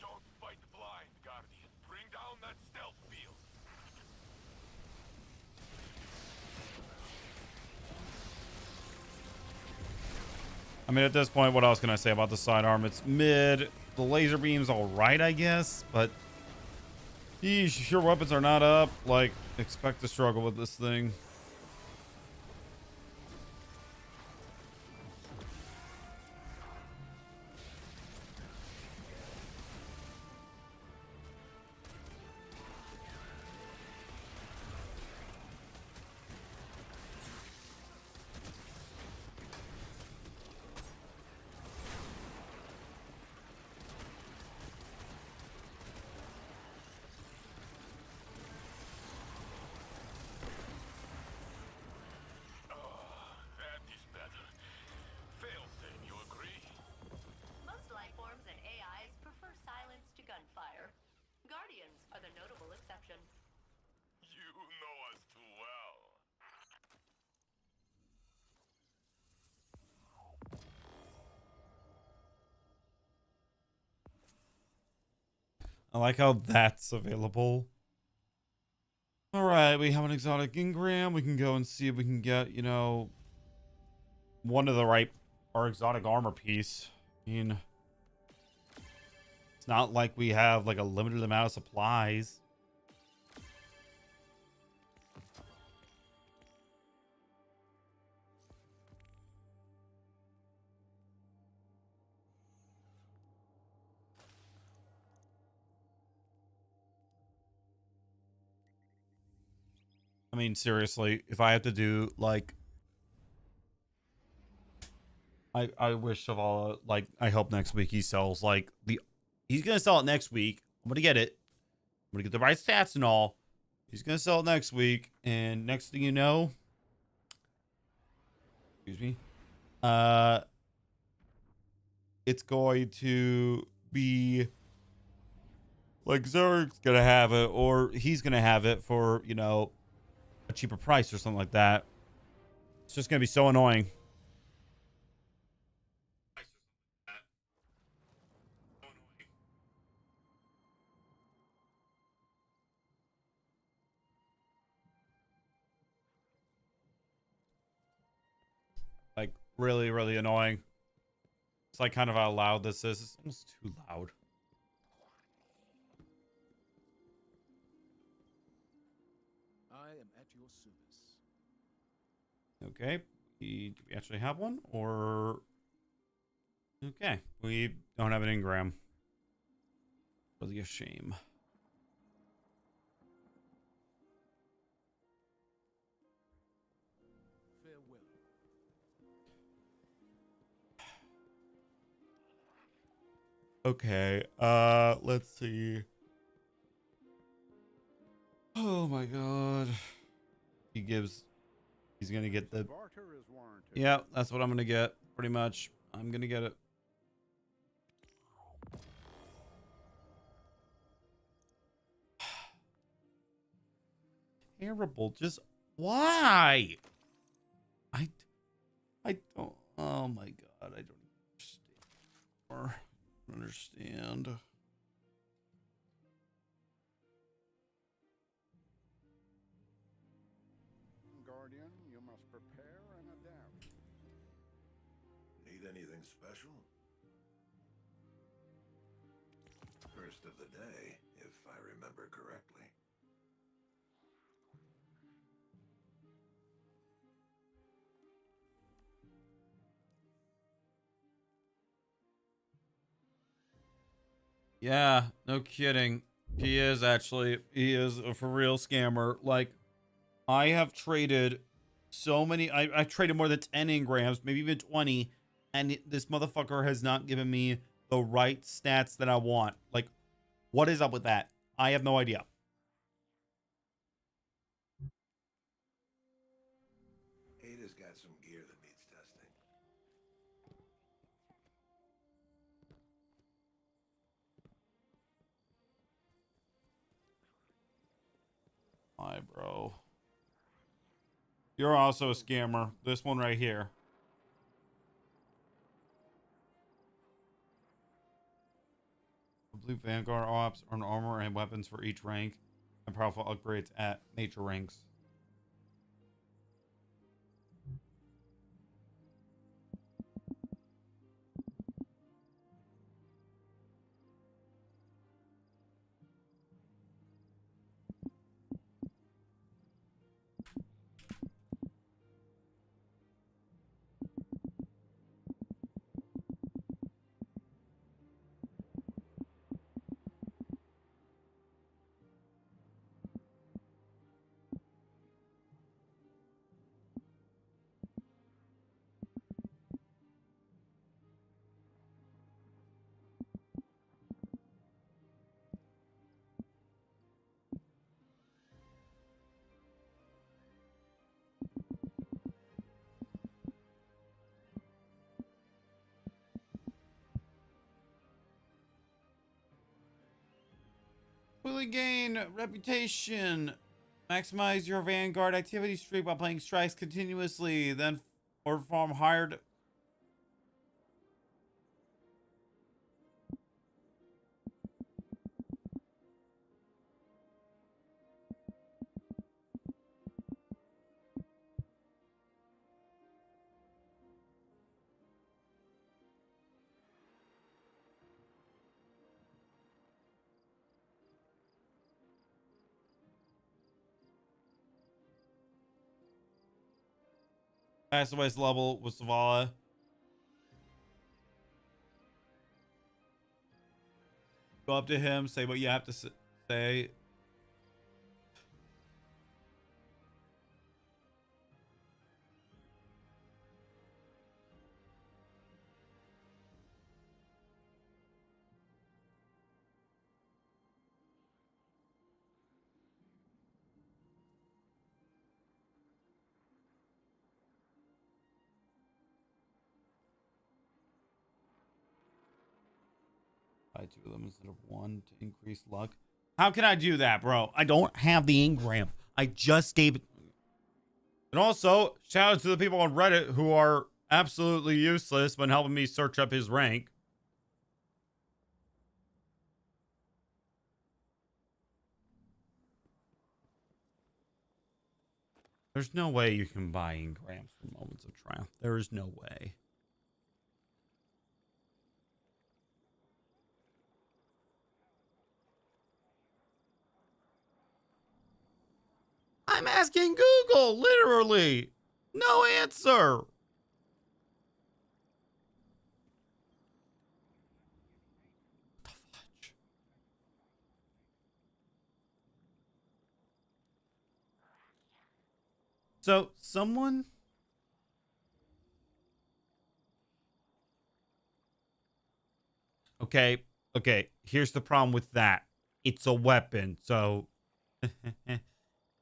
Don't fight blind, Guardian. Bring down that stealth field. I mean, at this point, what else can I say about the sidearm? It's mid. The laser beam's all right, I guess, but yeesh, your weapons are not up. Like, expect to struggle with this thing. That is better. Failsafe, you agree? Most life forms and AIs prefer silence to gunfire. Guardians are the notable exception. You know us too well. I like how that's available. All right, we have an exotic engram. We can go and see if we can get, you know, one of the right or exotic armor piece. I mean, it's not like we have like a limited amount of supplies. I mean, seriously, if I have to do like, I wish of all, like, I hope next week he sells like he's gonna sell it next week. I'm gonna get it. I'm gonna get the right stats and all. He's gonna sell it next week, and next thing you know, excuse me, it's going to be like Zerg's gonna have it, or he's gonna have it for, you know, a cheaper price or something like that. It's just gonna be so annoying. Like really, really annoying. It's like kind of how loud this is. It's almost too loud. I am at your service. Okay. Do we actually have one? Or okay. We don't have an engram. Really a shame. Farewell. Okay. Let's see. Oh my god. He's gonna get the yeah, that's what I'm gonna get, pretty much. I'm gonna get it. Terrible. Just why? I don't. Oh my god, I don't understand. Guardian, you must prepare and adapt. Need anything special? First of the day, if I remember correctly. Yeah, no kidding. He is a for real scammer. Like, I have traded so many. I traded more than 10 engrams, maybe even 20, and this motherfucker has not given me the right stats that I want. Like, what is up with that? I have no idea. Ada's got some gear that needs testing. Hi, bro. You're also a scammer. This one right here. I believe Vanguard ops earn armor and weapons for each rank and powerful upgrades at major ranks. Quickly gain reputation. Maximize your Vanguard activity streak by playing strikes continuously, then or perform hired. Fastest level with Zavala. Go up to him, say what you have to say. Buy 2 of them instead of 1 to increase luck. How can I do that, bro? I don't have the engram. I just gave it. And also, shout out to the people on Reddit who are absolutely useless when helping me search up his rank. There's no way you can buy engrams for Moments of Triumph. There is no way. I'm asking Google, literally. No answer. What the fudge? So, someone... Okay, here's the problem with that. It's a weapon, so...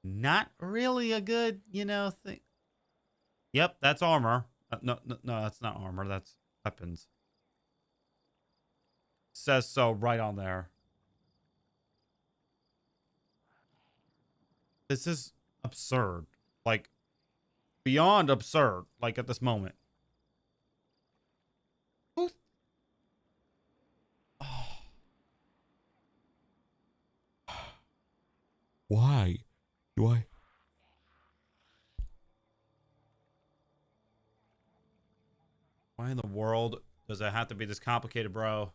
Not really a good, thing. Yep, that's armor. No, that's not armor. That's weapons. Says so right on there. This is absurd. Like, beyond absurd, like, at this moment. Oh. Why? Do I? Why in the world does it have to be this complicated, bro?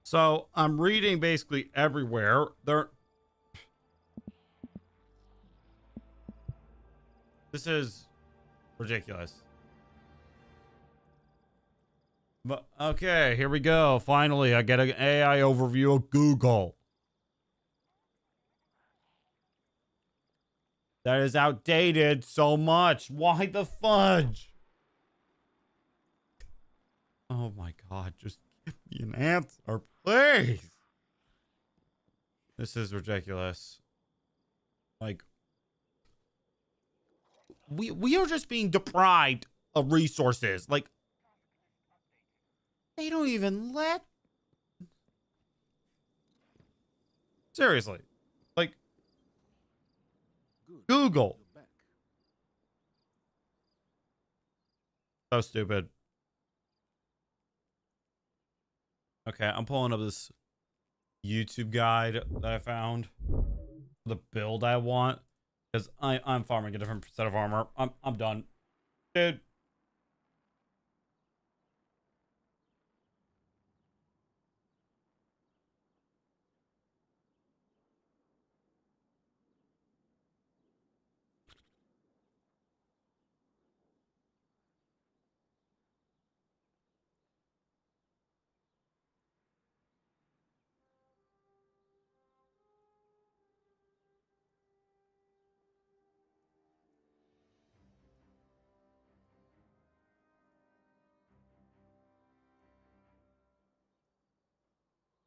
So I'm reading basically everywhere. This is ridiculous. But okay, here we go. Finally, I get an AI overview of Google. That is outdated so much. Why the fudge? Oh my God, just give me an answer, please. This is ridiculous. Like, we are just being deprived of resources. Like, they don't even let... Seriously. Like, Good. Google. You're back. So stupid. Okay, I'm pulling up this YouTube guide that I found. The build I want. Because I'm farming a different set of armor. I'm done. Dude.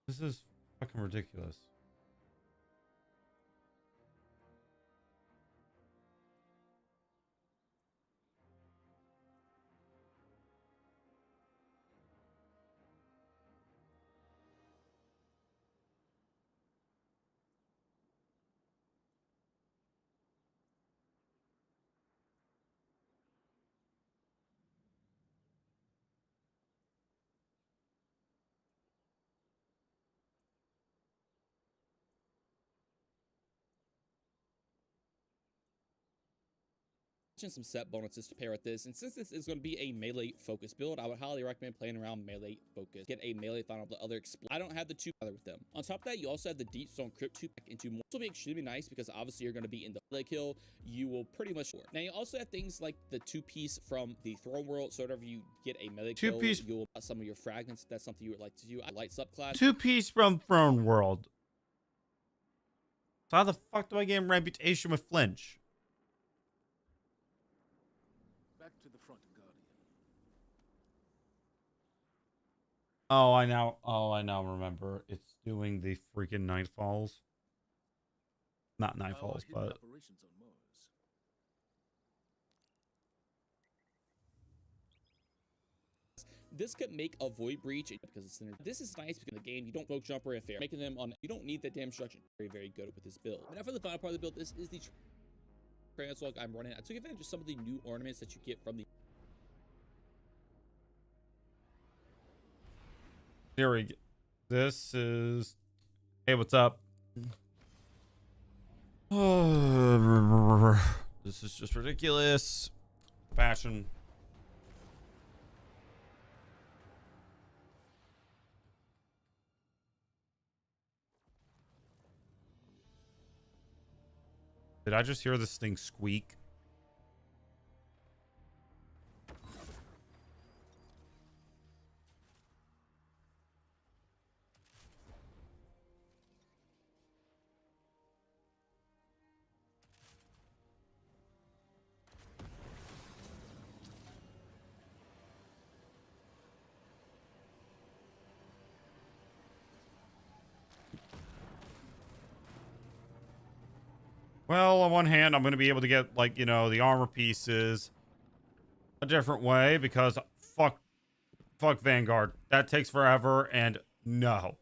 This is fucking ridiculous. Some set bonuses to pair with this, and since this is going to be a melee focus build, I would highly recommend playing around melee focus. Get a melee final, the other I don't have the two other with them. On top of that, you also have the Deep Stone Crypt 2 pack into more. This will be extremely nice because obviously you're going to be in the melee kill. You will pretty much now you also have things like the 2-piece from the Throne World, so whenever you get a melee kill, you'll some of your fragments. If that's something you would like to do. I light subclass 2-piece from Throne World. So how the fuck do I get reputation with flinch? Back to the front, Guardian. Oh, I now remember. It's doing the freaking Nightfalls. Not Nightfalls, Our hidden but operations on Mars. this could make a void breach because it's this is nice because in the game you don't smoke jumper and fair, making them on you don't need that damn destruction. Very good with this build. But now for the final part of the build, this is the translog I'm running. I took advantage of some of the new ornaments that you get from the here we go. This is hey, what's up? This is just ridiculous. Fashion. Did I just hear this thing squeak? Well, on one hand, I'm going to be able to get, like, you know, the armor pieces a different way because fuck Vanguard. That takes forever, and no.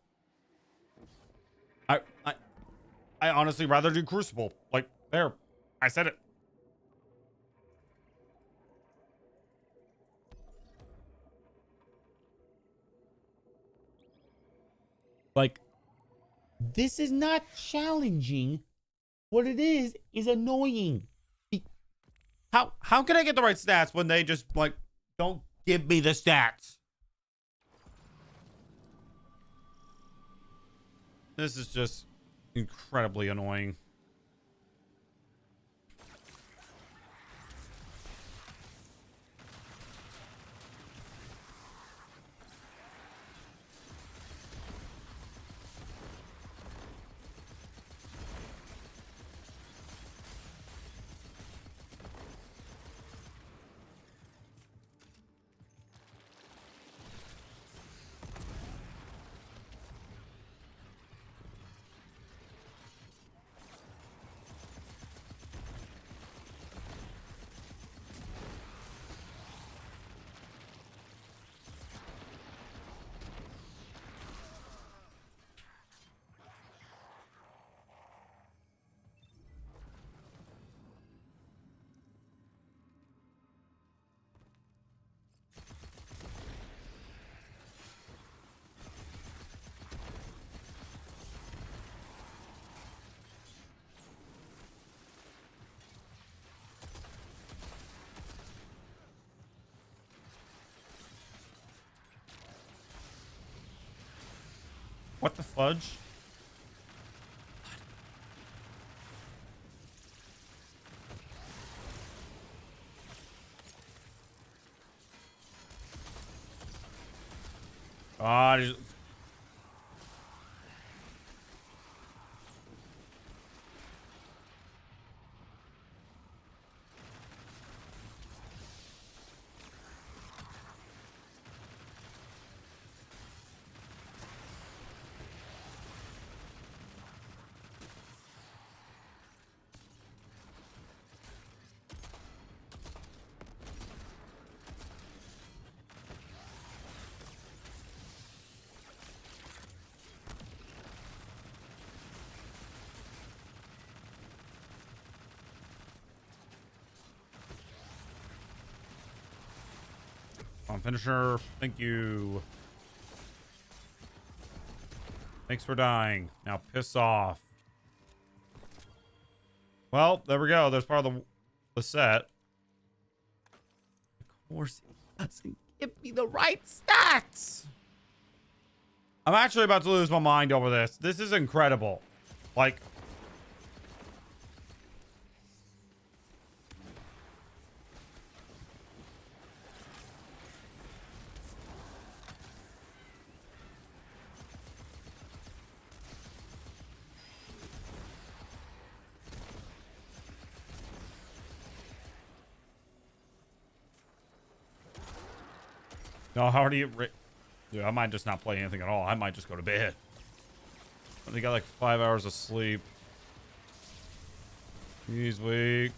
I honestly rather do Crucible. Like, there. I said it. Like, this is not challenging. What it is annoying. How can I get the right stats when they just, like, don't give me the stats? This is just incredibly annoying. What the fudge? God, on finisher. Thank you. Thanks for dying. Now piss off. Well, there we go. There's part of the set. Of course, it doesn't give me the right stats. I'm actually about to lose my mind over this. This is incredible. Like, no, how do you... Dude, I might just not play anything at all. I might just go to bed. I only got like 5 hours of sleep. He's weak.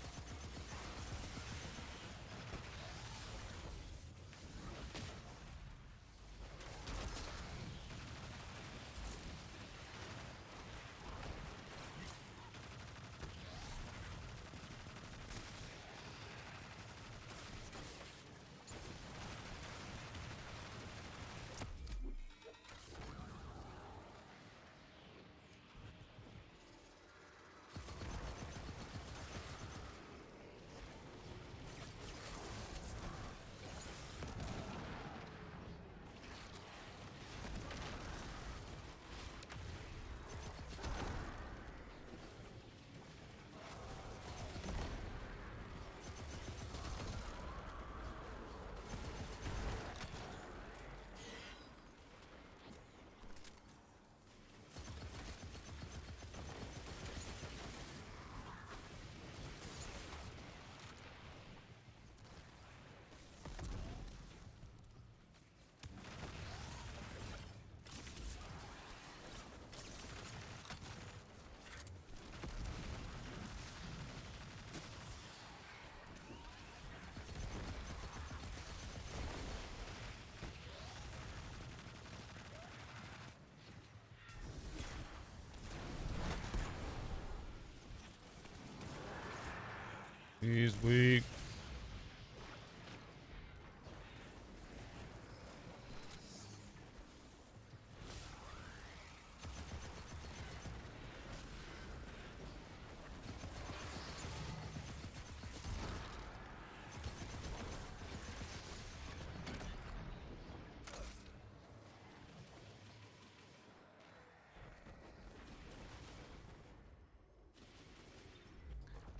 He's weak.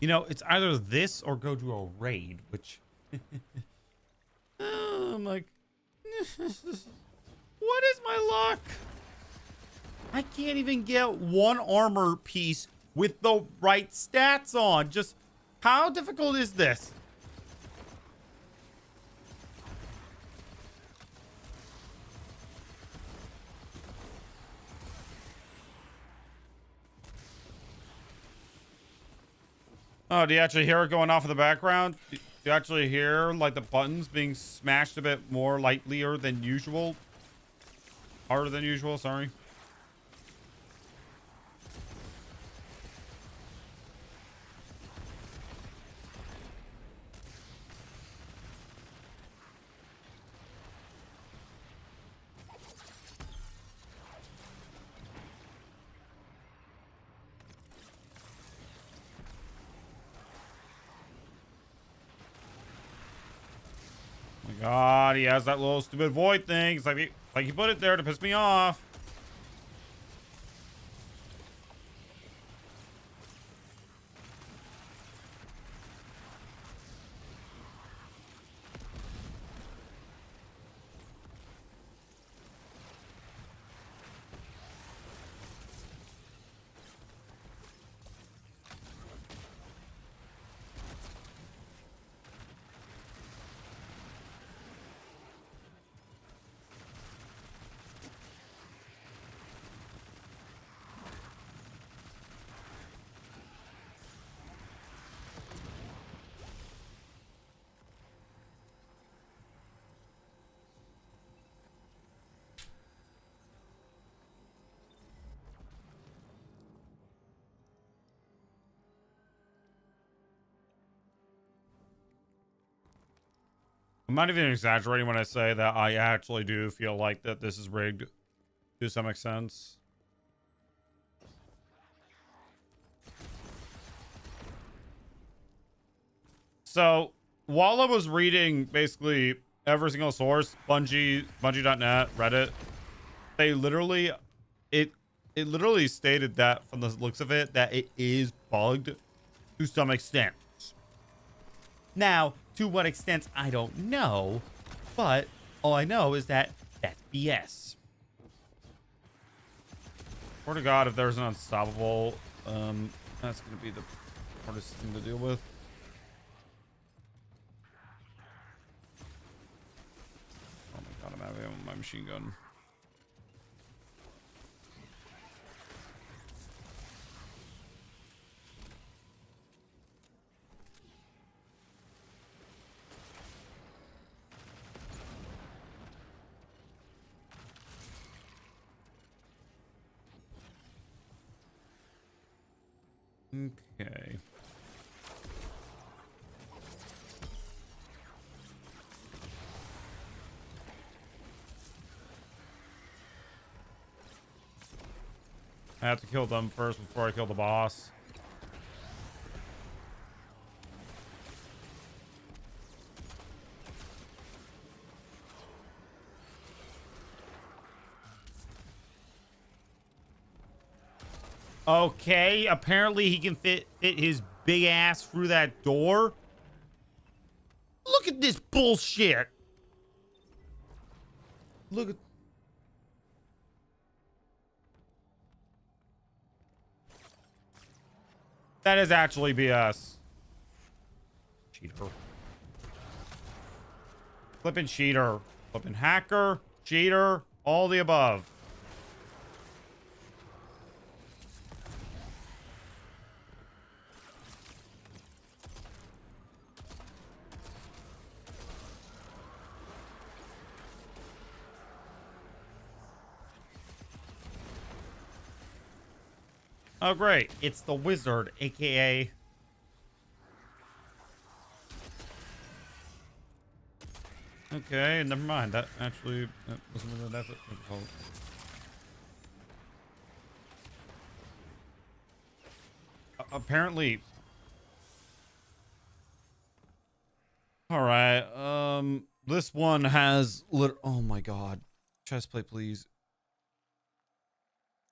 You know, it's either this or go to a raid, which I'm like, what is my luck? I can't even get one armor piece with the right stats on. Just how difficult is this? Oh, do you actually hear it going off in the background? Do you actually hear like the buttons being smashed a bit more lightlier than usual? Harder than usual, sorry. God, he has that little stupid void thing. It's like he put it there to piss me off. I'm not even exaggerating when I say that I actually do feel like that this is rigged to some extent. So while I was reading basically every single source, Bungie.net, Reddit, they literally, it literally stated that from the looks of it, that it is bugged to some extent. Now, to what extent, I don't know, but all I know is that that's BS. Swear to God, if there's an unstoppable, that's going to be the hardest thing to deal with. Oh my God, I'm having my machine gun. Okay. I have to kill them first before I kill the boss. Okay, apparently he can fit his big ass through that door. Look at this bullshit. Look at... That is actually BS. Cheater. Flippin' cheater. Flippin' hacker. Cheater. All the above. Oh, great. It's the wizard, aka... Okay, never mind. That actually that wasn't really that difficult. Apparently... Alright, this one has oh my God. Chestplate, please.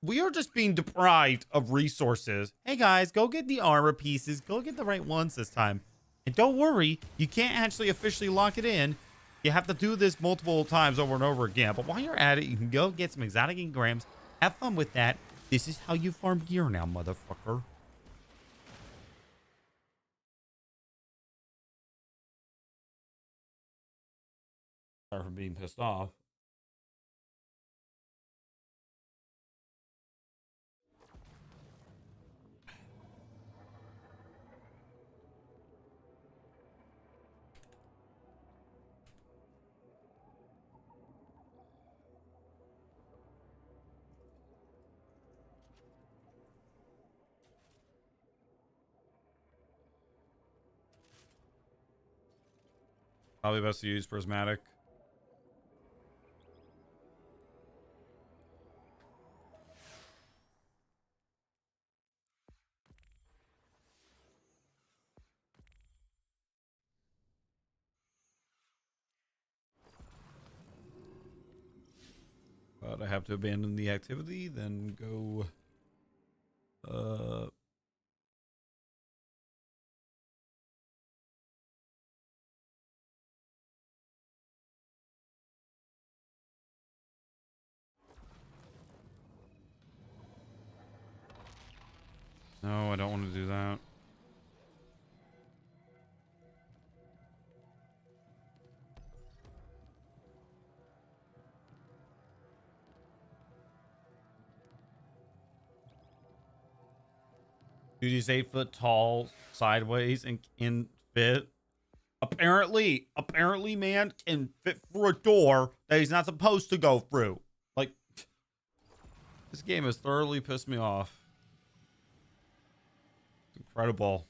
We are just being deprived of resources. Hey guys, go get the armor pieces. Go get the right ones this time. And don't worry, you can't actually officially lock it in. You have to do this multiple times over and over again. But while you're at it, you can go get some exotic engrams. Have fun with that. This is how you farm gear now, motherfucker. Sorry for being pissed off. Probably best to use prismatic. But I have to abandon the activity, then go no, I don't want to do that. Dude, he's 8 foot tall, sideways, and can fit. Apparently, man, can fit through a door that he's not supposed to go through. Like, this game has thoroughly pissed me off. It's incredible.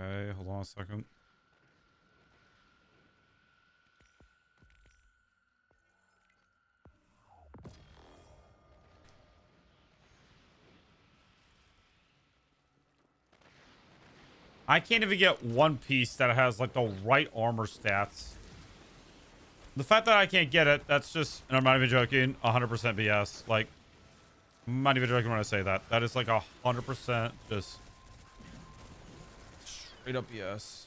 Okay, hold on a second. I can't even get one piece that has like the right armor stats. The fact that I can't get it, that's just, and I'm not even joking, 100% BS. Like, I'm not even joking when I say that. That is like 100% just straight up BS.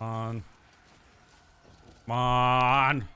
On. Come on.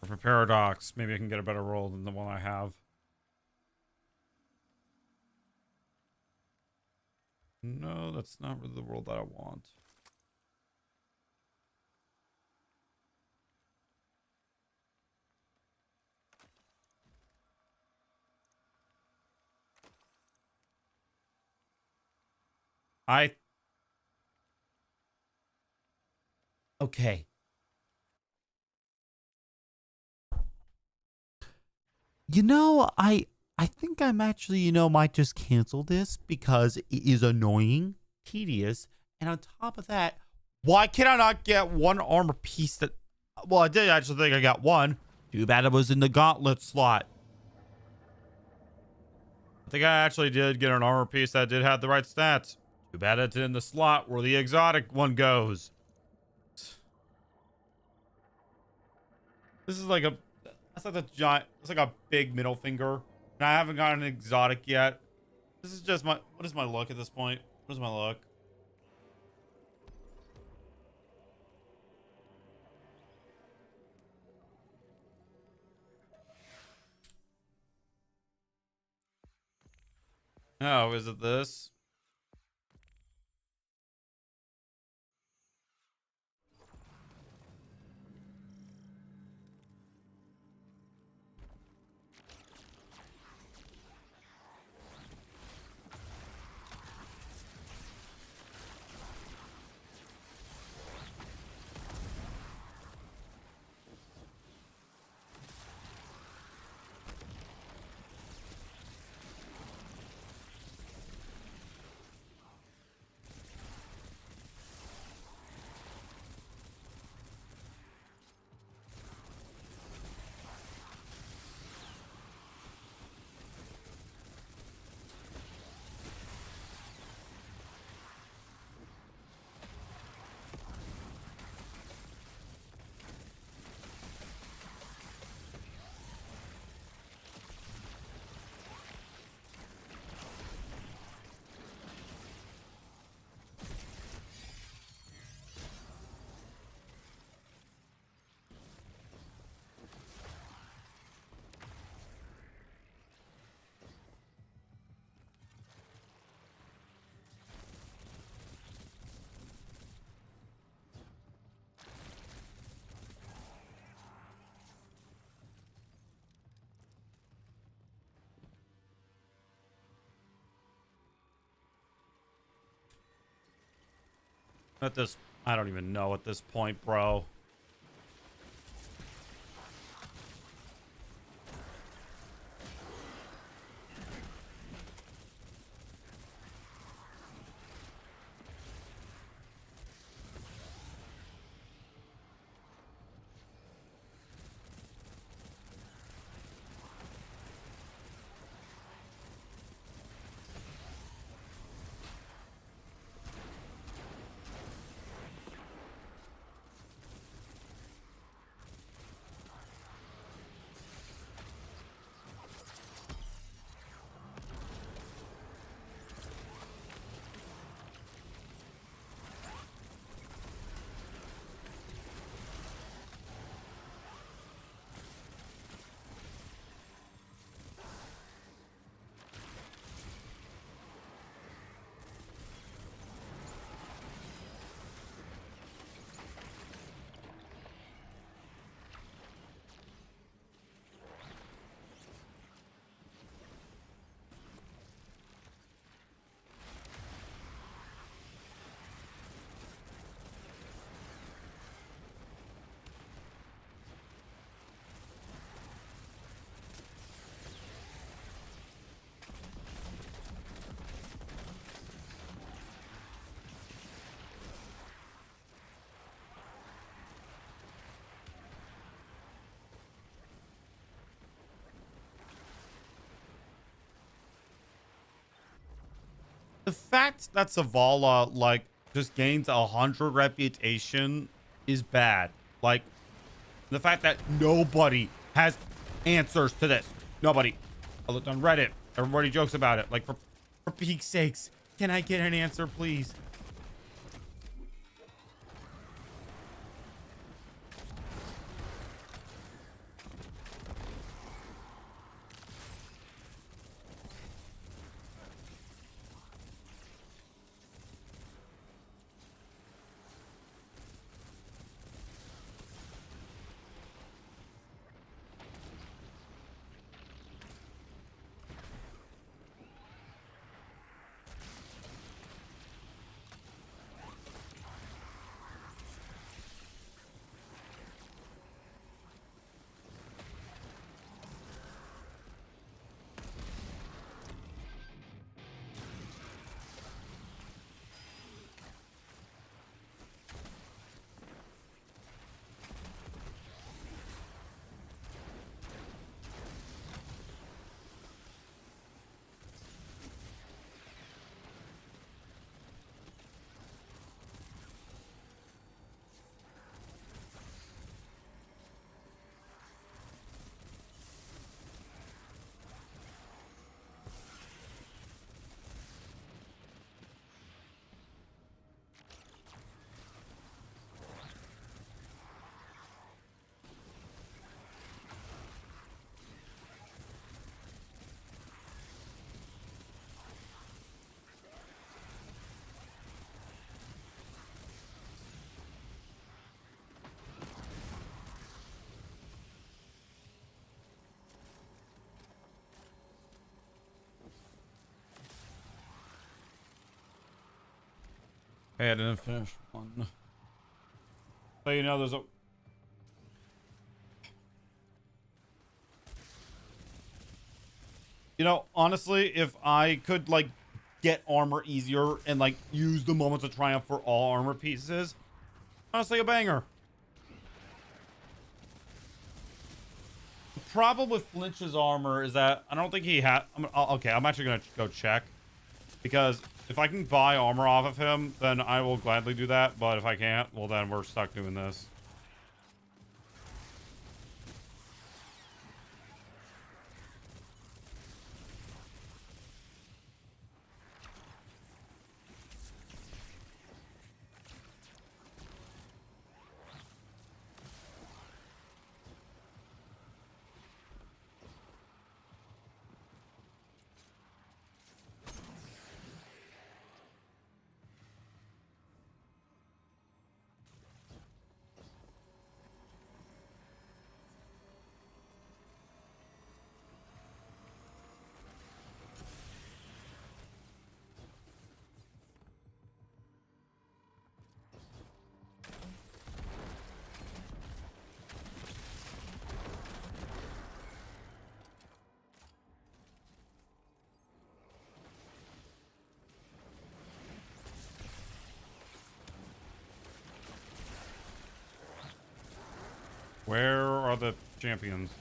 Or for Paradox, maybe I can get a better roll than the one I have. No, that's not really the roll that I want. Okay. You know, I think I'm actually, might just cancel this because it is annoying, tedious, and on top of that, Why can I not get one armor piece that... Well, I did actually think I got one. too bad it was in the gauntlet slot. I think I actually did get an armor piece that did have the right stats. Too bad it's in the slot where the exotic one goes. This is like a... That's like a giant... It's like a big middle finger. And I haven't gotten an exotic yet. This is just my... What is my luck at this point? What is my luck? Oh, is it this? At this, I don't even know at this point, bro. The fact that Zavala, like, just gains 100 reputation is bad. Like, the fact that nobody has answers to this. Nobody. I looked on Reddit. Everybody jokes about it. Like, for peak's sakes, can I get an answer, please? Hey, I didn't finish one. So you know, there's a. You know, honestly, if I could like get armor easier and like use the moments of triumph for all armor pieces, honestly, a banger. The problem with Flinch's armor is that I don't think he had. Okay, I'm actually gonna go check, because if I can buy armor off of him, then I will gladly do that. But if I can't, well, then we're stuck doing this. Where are the champions?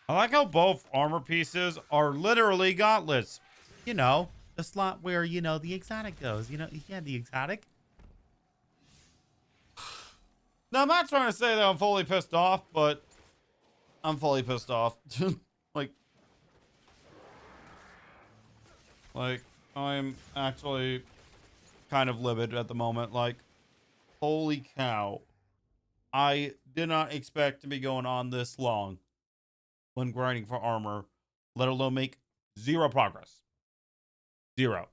I like how both armor pieces are literally gauntlets. You know, the slot where, you know, the exotic goes. You know, yeah, the exotic. Now, I'm not trying to say that I'm fully pissed off, but I'm fully pissed off. like, I'm actually kind of livid at the moment. Like, holy cow. I did not expect to be going on this long when grinding for armor, let alone make zero progress. Zero.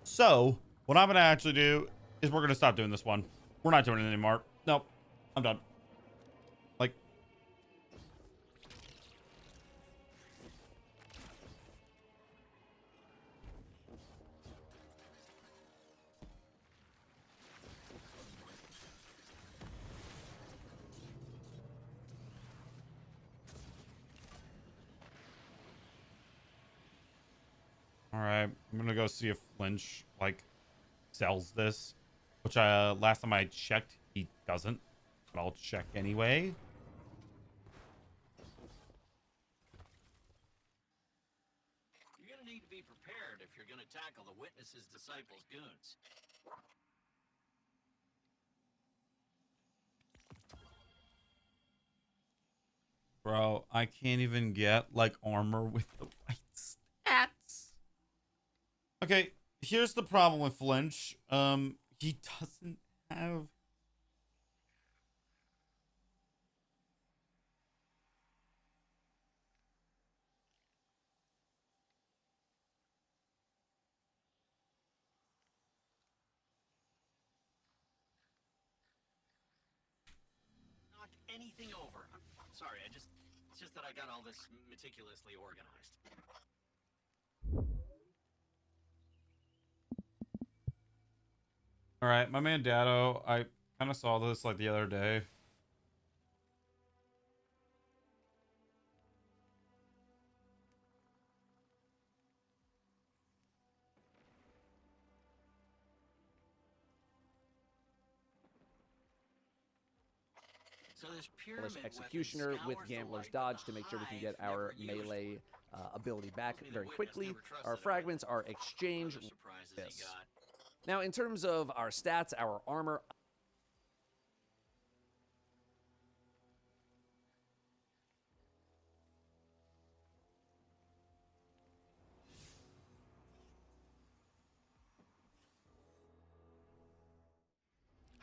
So, what I'm going to actually do is we're going to stop doing this one. We're not doing it anymore. Nope. I'm done. Like, all right, I'm gonna go see if Flinch like sells this, which last time I checked he doesn't, but I'll check anyway. You're gonna need to be prepared if you're gonna tackle the Witness's disciples' goons. Bro, I can't even get like armor with the right stats. Okay, here's the problem with Flinch. He doesn't have. Knock anything over. I'm sorry, it's just that I got all this meticulously organized. All right, my man Dado, I kind of saw this like the other day. So this Polish pyramid Executioner with Gambler's Dodge to make sure we can get our melee ability back very quickly. Our fragments are exchanged. Yes. Now, in terms of our stats, our armor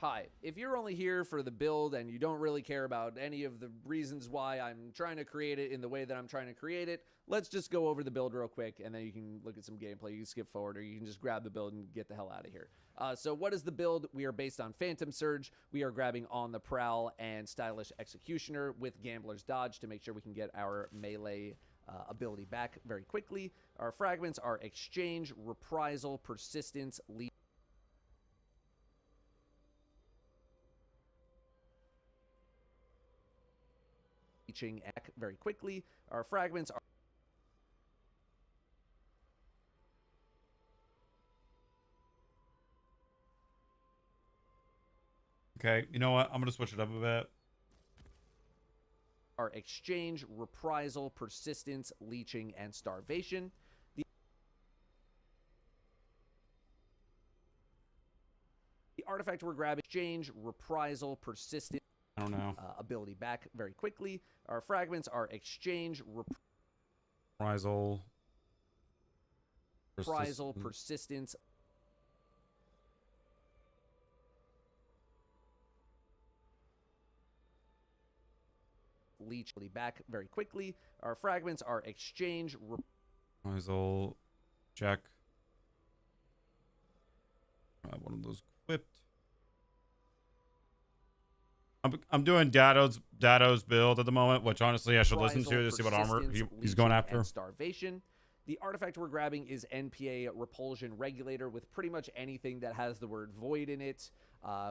Hi, if you're only here for the build and you don't really care about any of the reasons why I'm trying to create it in the way that I'm trying to create it, let's just go over the build real quick and then you can look at some gameplay. You can skip forward or you can just grab the build and get the hell out of here. So what is the build? We are based on Phantom Surge. We are grabbing On the Prowl and Stylish Executioner with Gambler's Dodge to make sure we can get our melee ability back very quickly. Our fragments are Exchange, Reprisal, Persistence, Leeching very quickly. Our fragments are Okay, you know what? I'm gonna switch it up a bit. Our Exchange, Reprisal, Persistence, Leeching, and Starvation. The artifact we're grabbing: Exchange, Reprisal, Persistence. I don't know. Ability back very quickly. Our fragments are Exchange, Reprisal, Persistence. Leech back very quickly. Our fragments are Exchange, Reprisal, check. I have one of those equipped. I'm doing Dado's build at the moment, which honestly I should listen to see what armor he's going after. Starvation. The artifact we're grabbing is NPA Repulsion Regulator with pretty much anything that has the word Void in it,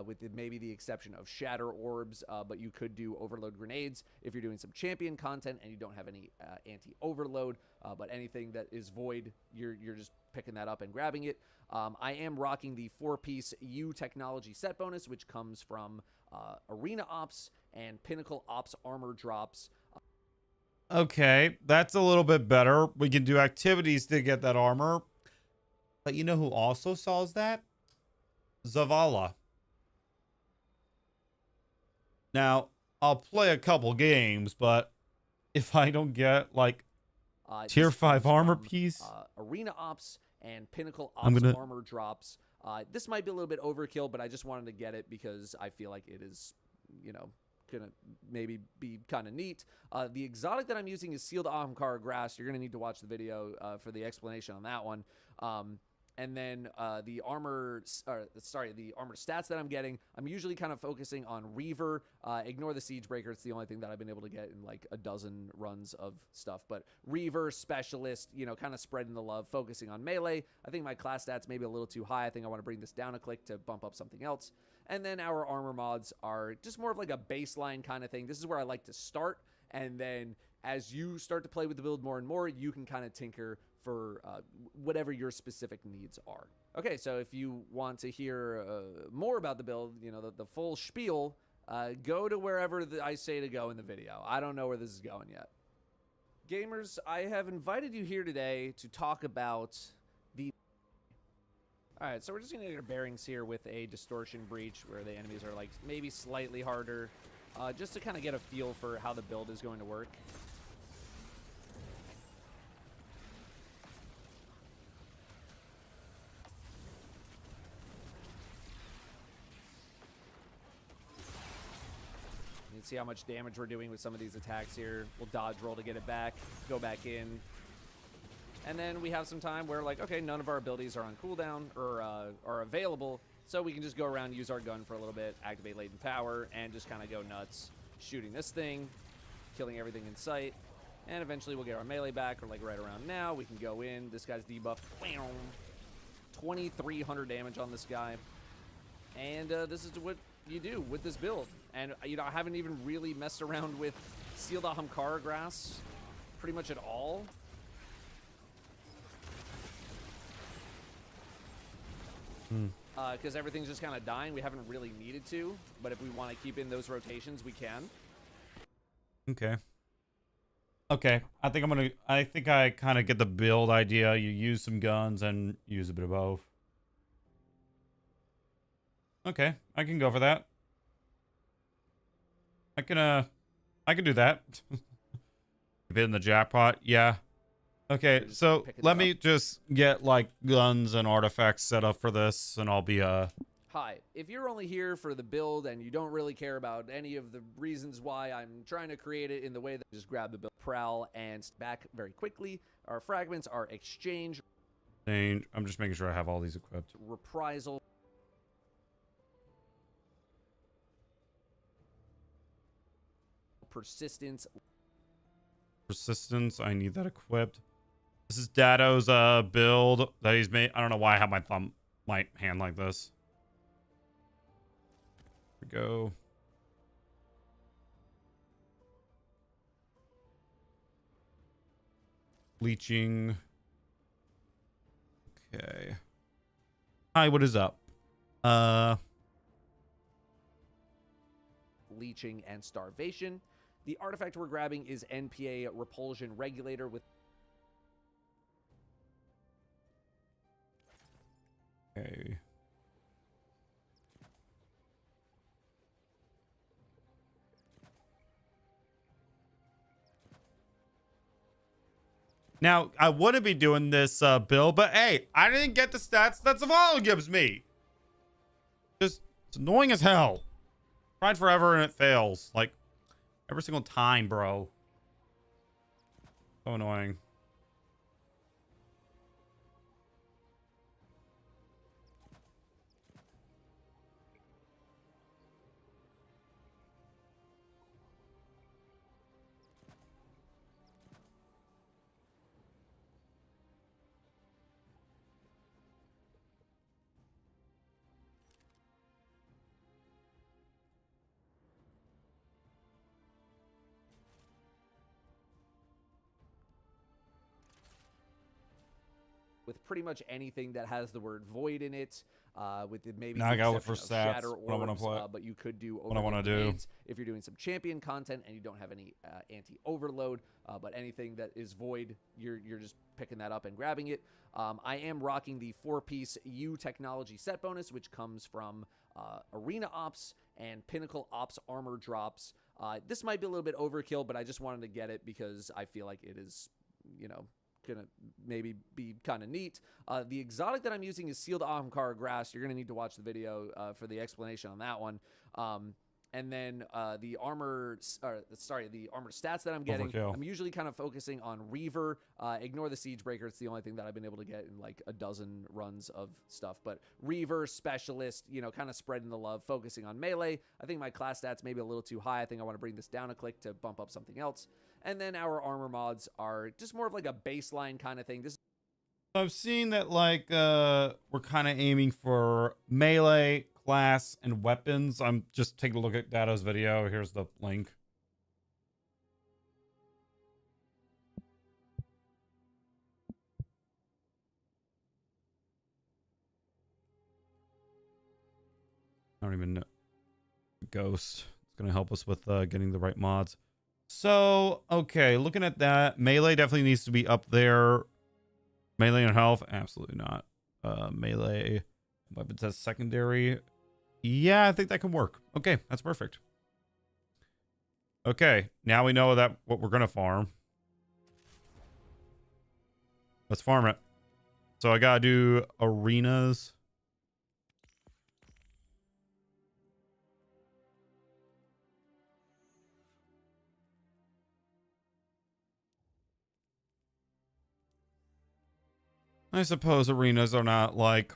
with maybe the exception of Shatter Orbs, but you could do Overload Grenades if you're doing some champion content and you don't have any anti-overload, but anything that is Void, you're just picking that up and grabbing it. I am rocking the 4-piece U Technology set bonus, which comes from Arena Ops and Pinnacle Ops armor drops. Okay, that's a little bit better. We can do activities to get that armor. But you know who also sells that? Zavala. Now, I'll play a couple games, but if I don't get like tier 5 armor piece, Arena Ops and Pinnacle Ops armor drops. This might be a little bit overkill, but I just wanted to get it because I feel like it is, you know, gonna maybe be kind of neat. The exotic that I'm using is Sealed Ahamkara Grass. You're gonna need to watch the video for the explanation on that one. And then the armor stats that I'm getting, I'm usually kind of focusing on Reaver. Ignore the Siegebreaker. It's the only thing that I've been able to get in like a dozen runs of stuff. But Reaver, Specialist, you know, kind of spreading the love, focusing on melee. I think my class stats may be a little too high. I think I want to bring this down a click to bump up something else. And then our armor mods are just more of like a baseline kind of thing. This is where I like to start. And then as you start to play with the build more and more, you can kind of tinker for whatever your specific needs are. Okay, so if you want to hear more about the build, you know, the full spiel, go to wherever I say to go in the video. I don't know where this is going yet. Gamers, I have invited you here today to talk about the... Alright, so we're just going to get our bearings here with a Distortion Breach where the enemies are like maybe slightly harder, just to kind of get a feel for how the build is going to work. You can see how much damage we're doing with some of these attacks here. We'll dodge roll to get it back, go back in. And then we have some time where, like, okay, none of our abilities are on cooldown or are available, so we can just go around, use our gun for a little bit, activate Latent Power, and just kind of go nuts, shooting this thing, killing everything in sight, and eventually we'll get our melee back, or like right around now, we can go in. This guy's debuffed. 2,300 damage on this guy. And this is what you do with this build. And, you know, I haven't even really messed around with Sealed Ahamkara Grass pretty much at all. Because everything's just kind of dying. We haven't really needed to, but if we want to keep in those rotations, we can. Okay. Okay, I think I kind of get the build idea. You use some guns and use a bit of both. Okay, I can go for that. I can do that. Bit in the jackpot, yeah. Okay, so let me just get like guns and artifacts set up for this, and I'll be Hi, Hi, if you're only here for the build and you don't really care about any of the reasons why I'm trying to create it in the way that just grab the build, prowl, and back very quickly. Our fragments are exchange, I'm just making sure I have all these equipped. reprisal, persistence. Persistence, I need that equipped. This is Dado's build that he's made. I don't know why I have my hand like this. Here we go. Leeching. Okay. Hi, what is up? Leeching, and starvation. The artifact we're grabbing is NPA Repulsion Regulator with Okay. Now, I wouldn't be doing this build, but hey, I didn't get the stats that Zavala gives me. Just, it's annoying as hell. Tried forever and it fails. Like, every single time, bro. So annoying. with pretty much anything that has the word void in it. With maybe Now I the gotta look for exception of stats, shatter what I wanna orbs, play, but you could do what I wanna overload do. grenades if you're doing some champion content and you don't have any anti-overload. But anything that is void, you're just picking that up and grabbing it. I am rocking the 4-piece U technology set bonus, which comes from Arena Ops and Pinnacle Ops armor drops. This might be a little bit overkill, but I just wanted to get it because I feel like it is, you know, gonna maybe be kind of neat. The exotic that I'm using is Sealed Ahamkara Grass. You're gonna need to watch the video for the explanation on that one. And then the armor stats that I'm getting, Overkill. I'm usually kind of focusing on Reaver. Ignore the Siege Breaker. It's the only thing that I've been able to get in like a dozen runs of stuff. But Reaver, Specialist, you know, kind of spreading the love, focusing on melee. I think my class stats may be a little too high. I think I want to bring this down a click to bump up something else. And then our armor mods are just more of like a baseline kind of thing. This I've seen that like we're kind of aiming for melee, class, and weapons. I'm just taking a look at Dado's video. Here's the link. I don't even know. Ghost. It's gonna help us with getting the right mods. So, okay, looking at that, melee definitely needs to be up there. Melee and health, absolutely not. Melee weapons as secondary. Yeah, I think that can work. Okay, that's perfect. Okay, now we know that what we're gonna farm. Let's farm it. So I gotta do arenas. I suppose arenas are not like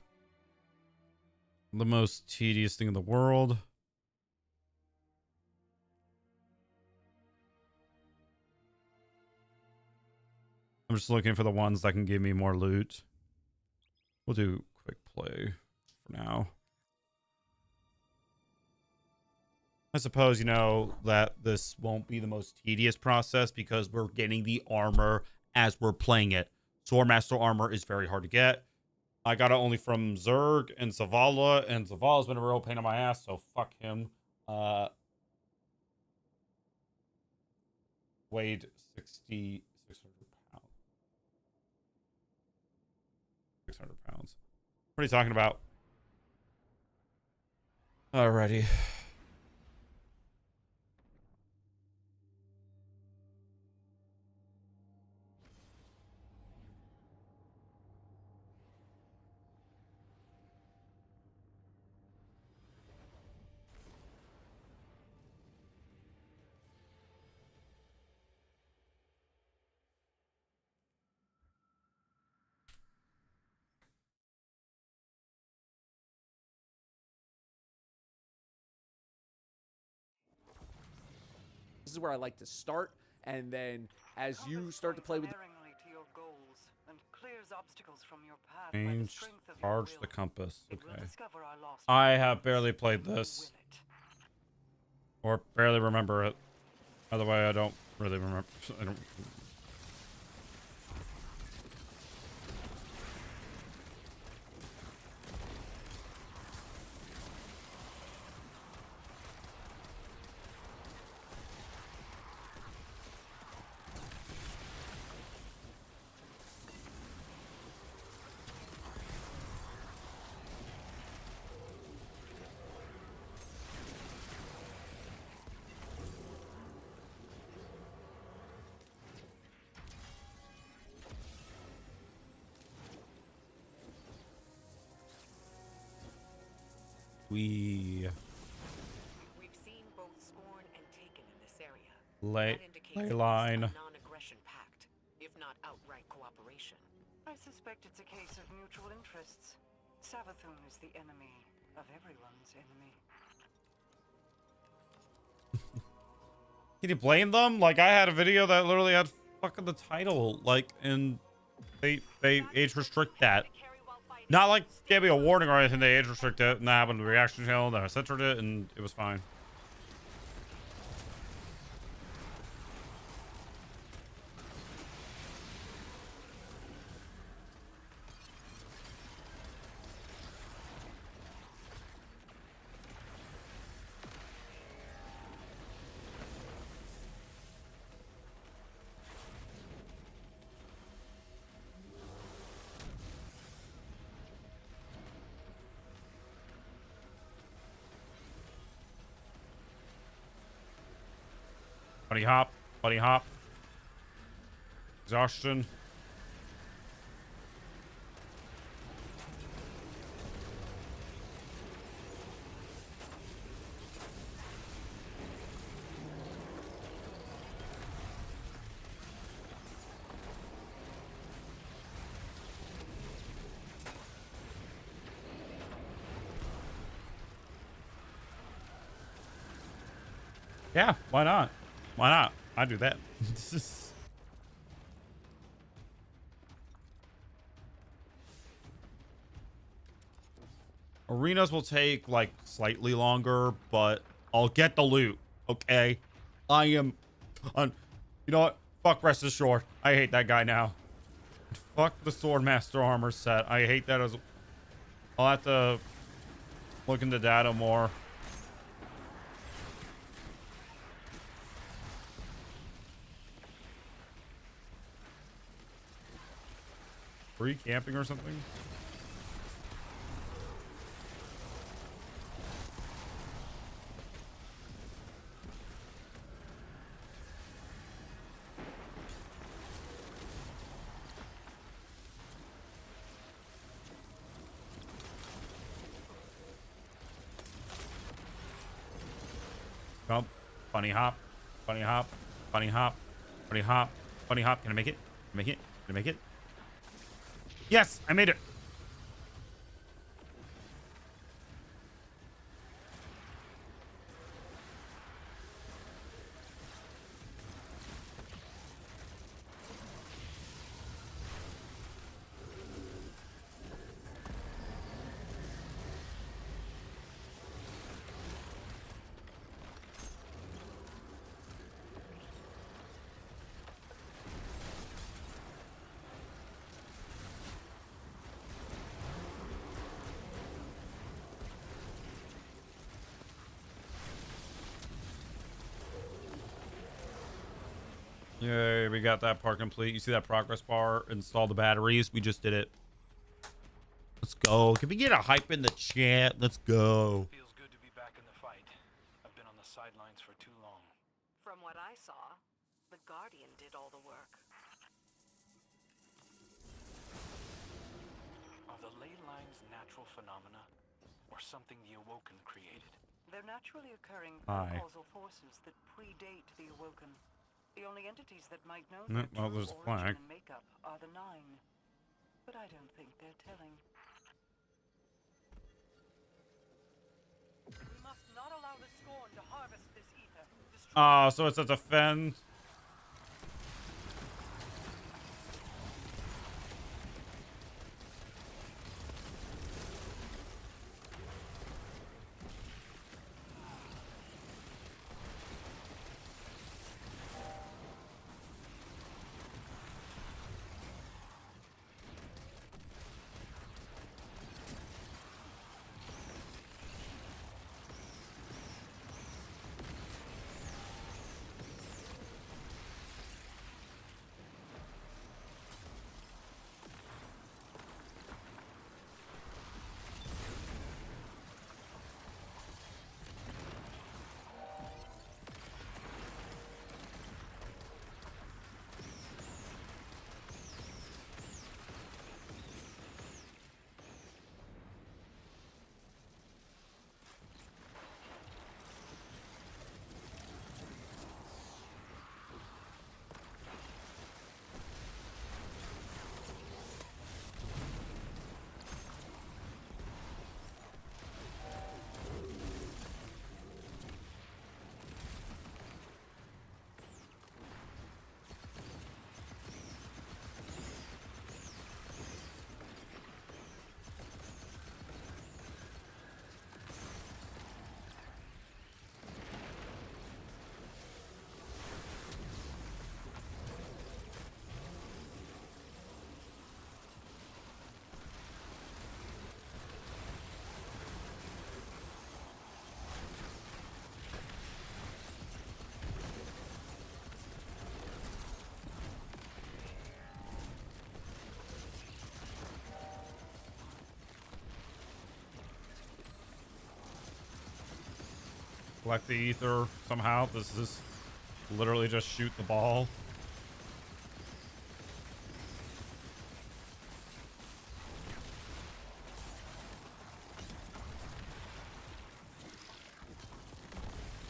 the most tedious thing in the world. I'm just looking for the ones that can give me more loot. We'll do quick play for now. I suppose, you know, that this won't be the most tedious process because we're getting the armor as we're playing it. Swordmaster armor is very hard to get. I got it only from Zerg and Zavala, and Zavala's been a real pain in my ass, so fuck him. Weighed 600 pounds. 600 pounds. What are you talking about? Alrighty. This is where I like to start, and then as you start to play with To your goals and clears obstacles from your path by the Change, strength of your charge will. the compass. It will Okay. discover our lost I have barely played this. Or barely remember it. Either way, I don't really remember. I don't. We've seen both Scorn and Taken in this area. Ley That indicates line. a non-aggression pact, if not outright cooperation. I suspect it's a case of mutual interests. Savathun is the enemy of everyone's enemy. Can you blame them? Like, I had a video that literally had fucking the title, like, and they age restrict that. Not like gave me a warning or anything. They age restrict it, and that happened to the reaction channel. Then I censored it, and it was fine. Bunny hop, bunny hop. Exhaustion. Yeah, why not? Why not? I do that. Arenas will take like slightly longer, but I'll get the loot. Okay, I am on. You know what? Fuck Rest Assured. I hate that guy now. Fuck the Swordmaster armor set. I hate that as. I'll have to look into data more. Free camping or something? Jump. Bunny hop. Bunny hop. Bunny hop. Bunny hop. Bunny hop. Can I make it? Can I make it? Can I make it? Yes, I made it. Yay, we got that part complete. You see that progress bar? Install the batteries. We just did it. Let's go. Can we get a hype in the chat? Let's go. Feels good to be back in the fight. I've been on the sidelines for too long. From what I saw, the Guardian did all the work. Are the ley lines natural phenomena, or something the Awoken created? They're naturally occurring causal forces that predate the Awoken. The only entities that might know their Well, true there's a origin flag. and makeup are the Nine. But I don't think they're telling. We must not allow the Scorn to harvest this ether. So it's a defend. Collect the ether somehow. This is literally just shoot the ball.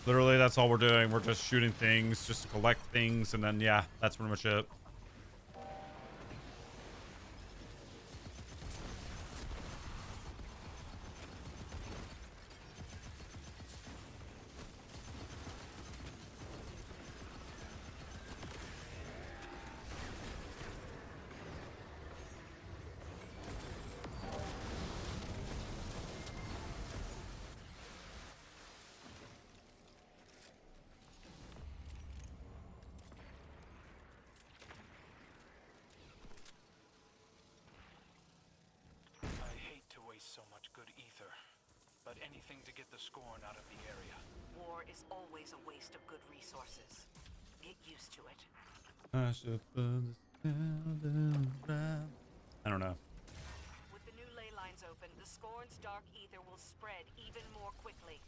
Literally, that's all we're doing. We're just shooting things, just to collect things, and then, yeah, that's pretty much it. I hate to waste so much good ether, but anything to get the Scorn out of the area. War is always a waste of good resources. Get used to it. I should put the sound around. I don't know. With the new ley lines open, the Scorn's dark ether will spread even more quickly.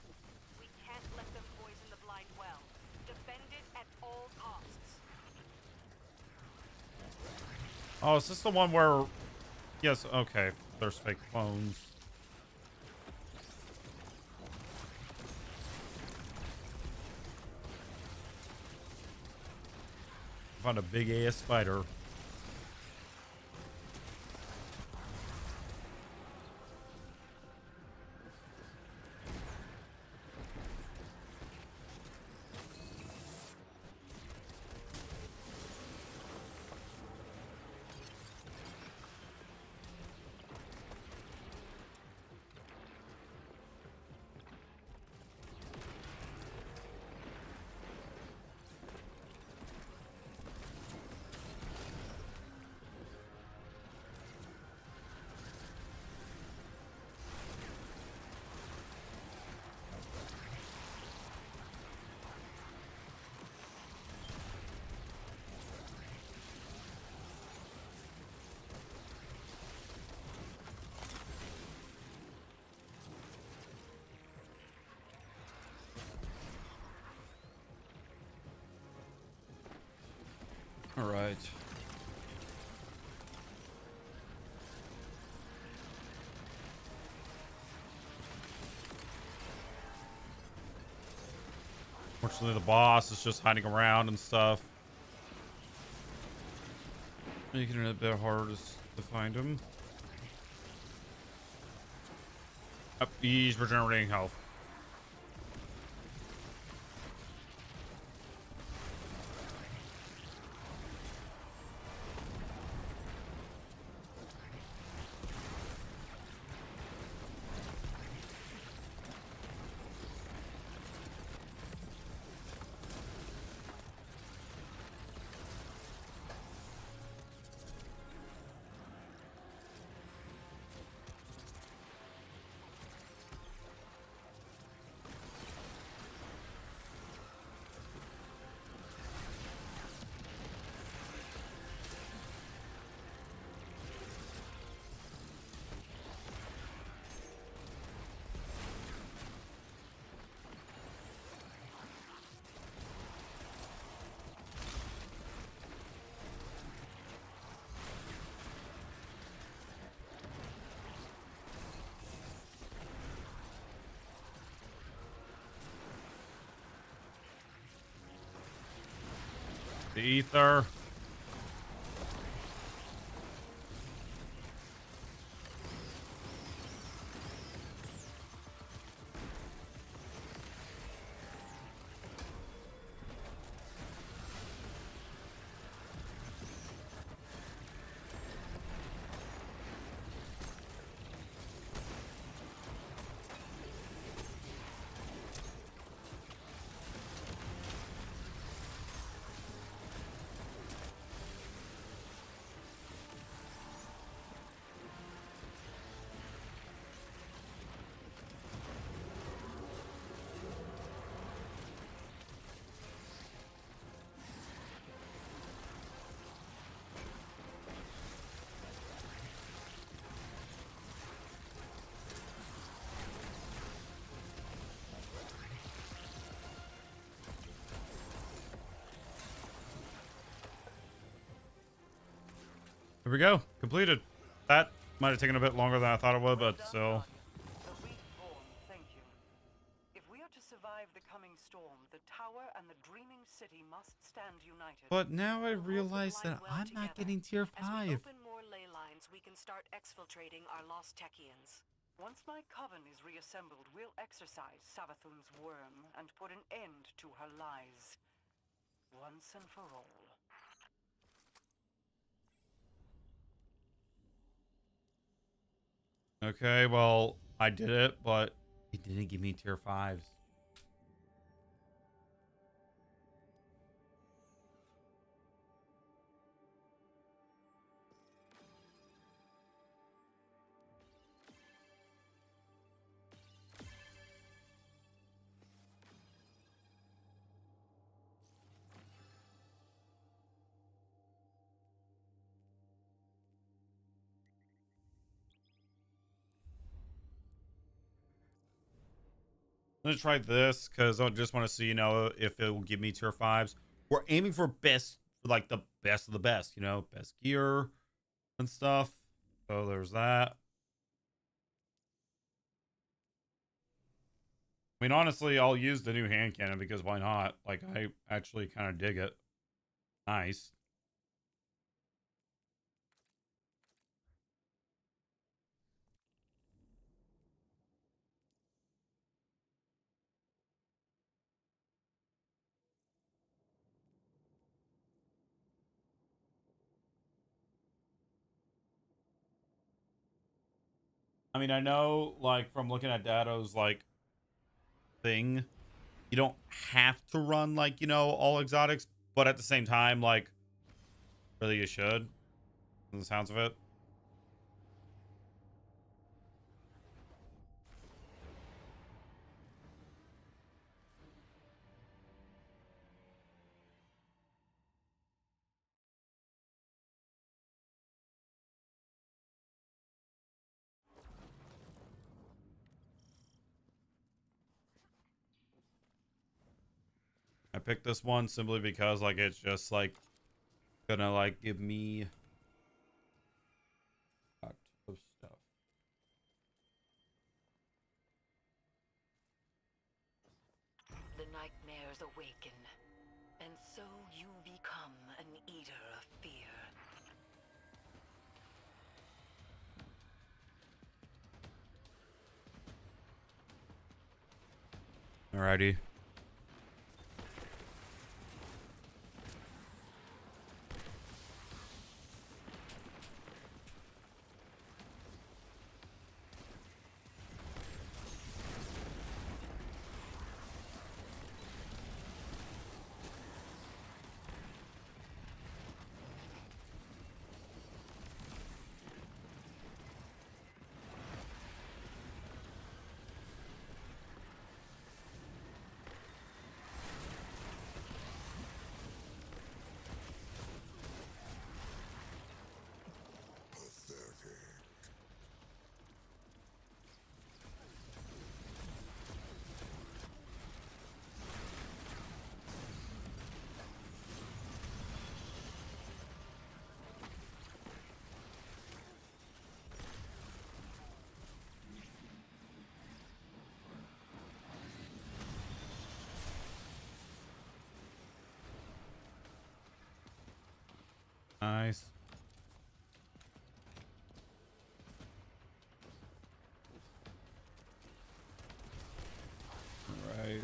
We can't let them poison the blind well. Defend it at all costs. Oh, is this the one where... Yes, okay. There's fake clones. Found a big ass spider. All right. Fortunately, the boss is just hiding around and stuff, making it a bit harder to find him. He's regenerating health. The ether. Here we go. Completed. That might have taken a bit longer than I thought it would, but still. The Reborn, thank you. If we are to survive the coming storm, the tower and the dreaming city must stand united. But now I realize that I'm not getting tier 5. As we open more ley lines, we can start exfiltrating our lost Techians. Once my coven is reassembled, we'll exorcise Savathun's worm and put an end to her lies. Once and for all. Okay, well, I did it, but it didn't give me tier 5s. I'm gonna try this because I just want to see, you know, if it will give me tier 5s. We're aiming for best, like the best of the best, you know, best gear and stuff. So there's that. I mean, honestly, I'll use the new hand cannon because why not? Like, I actually kind of dig it. Nice. I mean, I know, like, from looking at Datto's, like, thing, you don't have to run, like, you know, all exotics, but at the same time, like, really you should, from the sounds of it. I picked this one simply because, like, it's just, like, gonna, like, give me a lot of stuff. The nightmares awaken, and so you become an eater of fear. Alrighty. Nice. All right.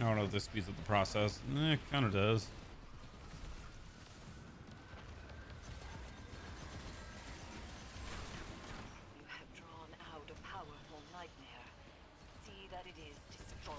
I don't know if this speeds up the process. It kind of does. You have drawn out a powerful nightmare. See that it is destroyed.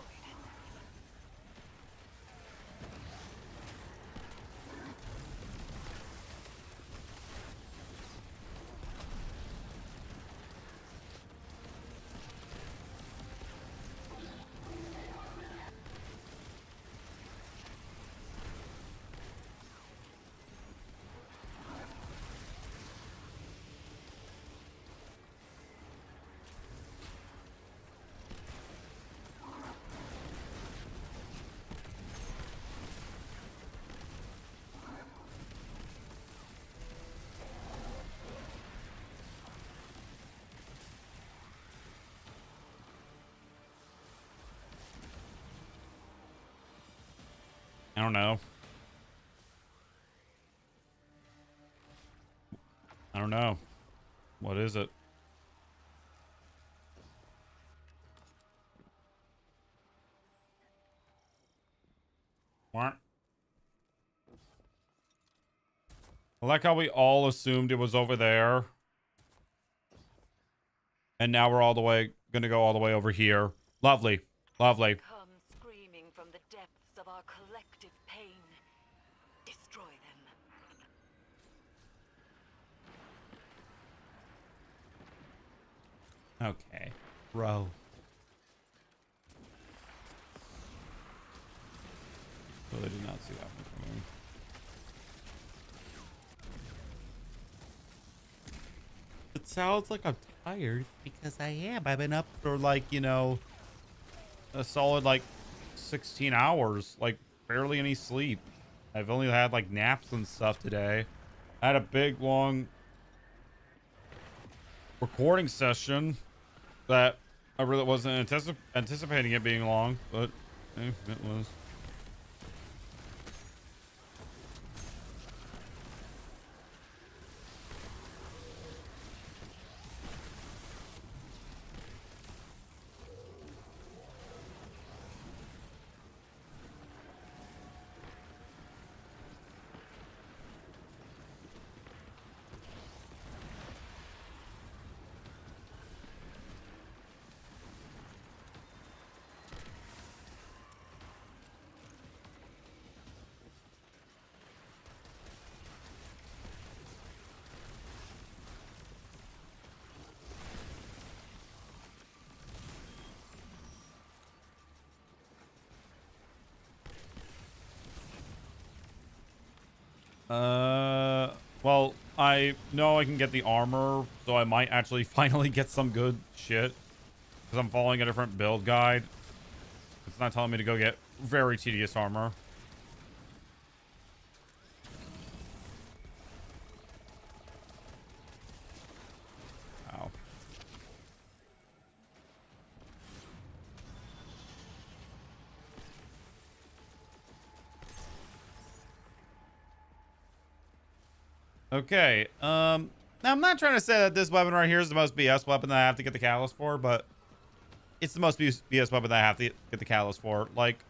I don't know. I don't know. What is it? What? I like how we all assumed it was over there. And now we're all the way gonna go all the way over here. Lovely. Lovely. Come screaming from the depths of our collective pain. Destroy them. Okay. Bro. Really did not see that one coming. It sounds like I'm tired because I am. I've been up for like, you know, a solid like 16 hours, like barely any sleep. I've only had like naps and stuff today. I had a big long recording session that I really wasn't anticipating it being long, but it was. Well, I know I can get the armor, so I might actually finally get some good shit. Because I'm following a different build guide. It's not telling me to go get very tedious armor. Ow. Okay, now I'm not trying to say that this weapon right here is the most BS weapon that I have to get the catalyst for, but it's the most BS weapon that I have to get the catalyst for. Like,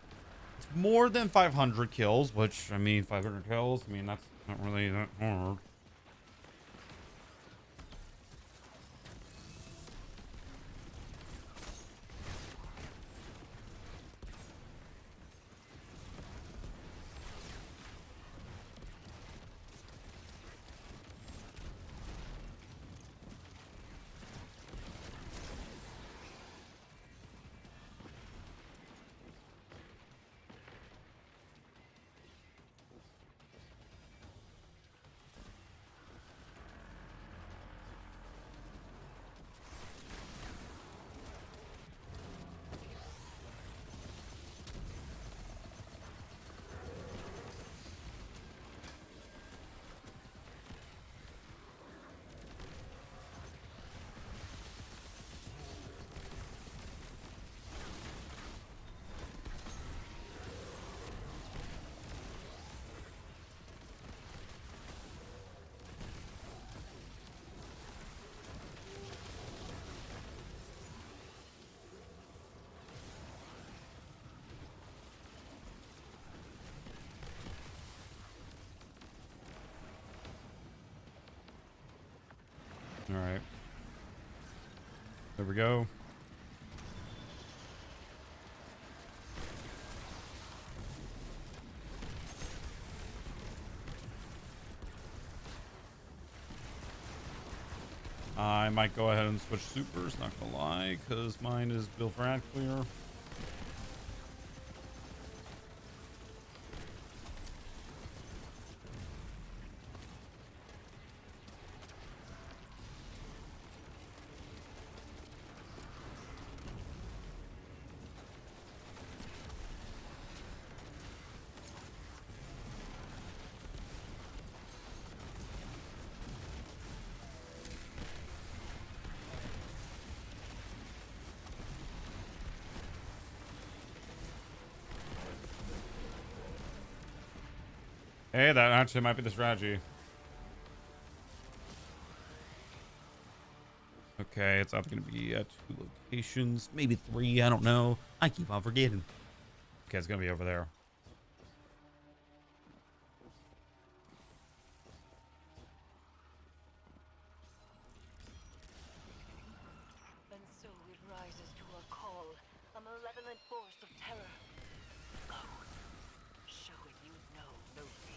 it's more than 500 kills, which, I mean, 500 kills, I mean, that's not really that hard. All right. There we go. I might go ahead and switch supers, not gonna lie, because mine is built for ad clear. Hey, that actually might be the strategy. Okay, it's either going to be at 2 locations, maybe 3, I don't know. I keep on forgetting. Okay, it's going to be over there. And so it rises to a call, a malevolent force of terror. Go. Show it you know no fear.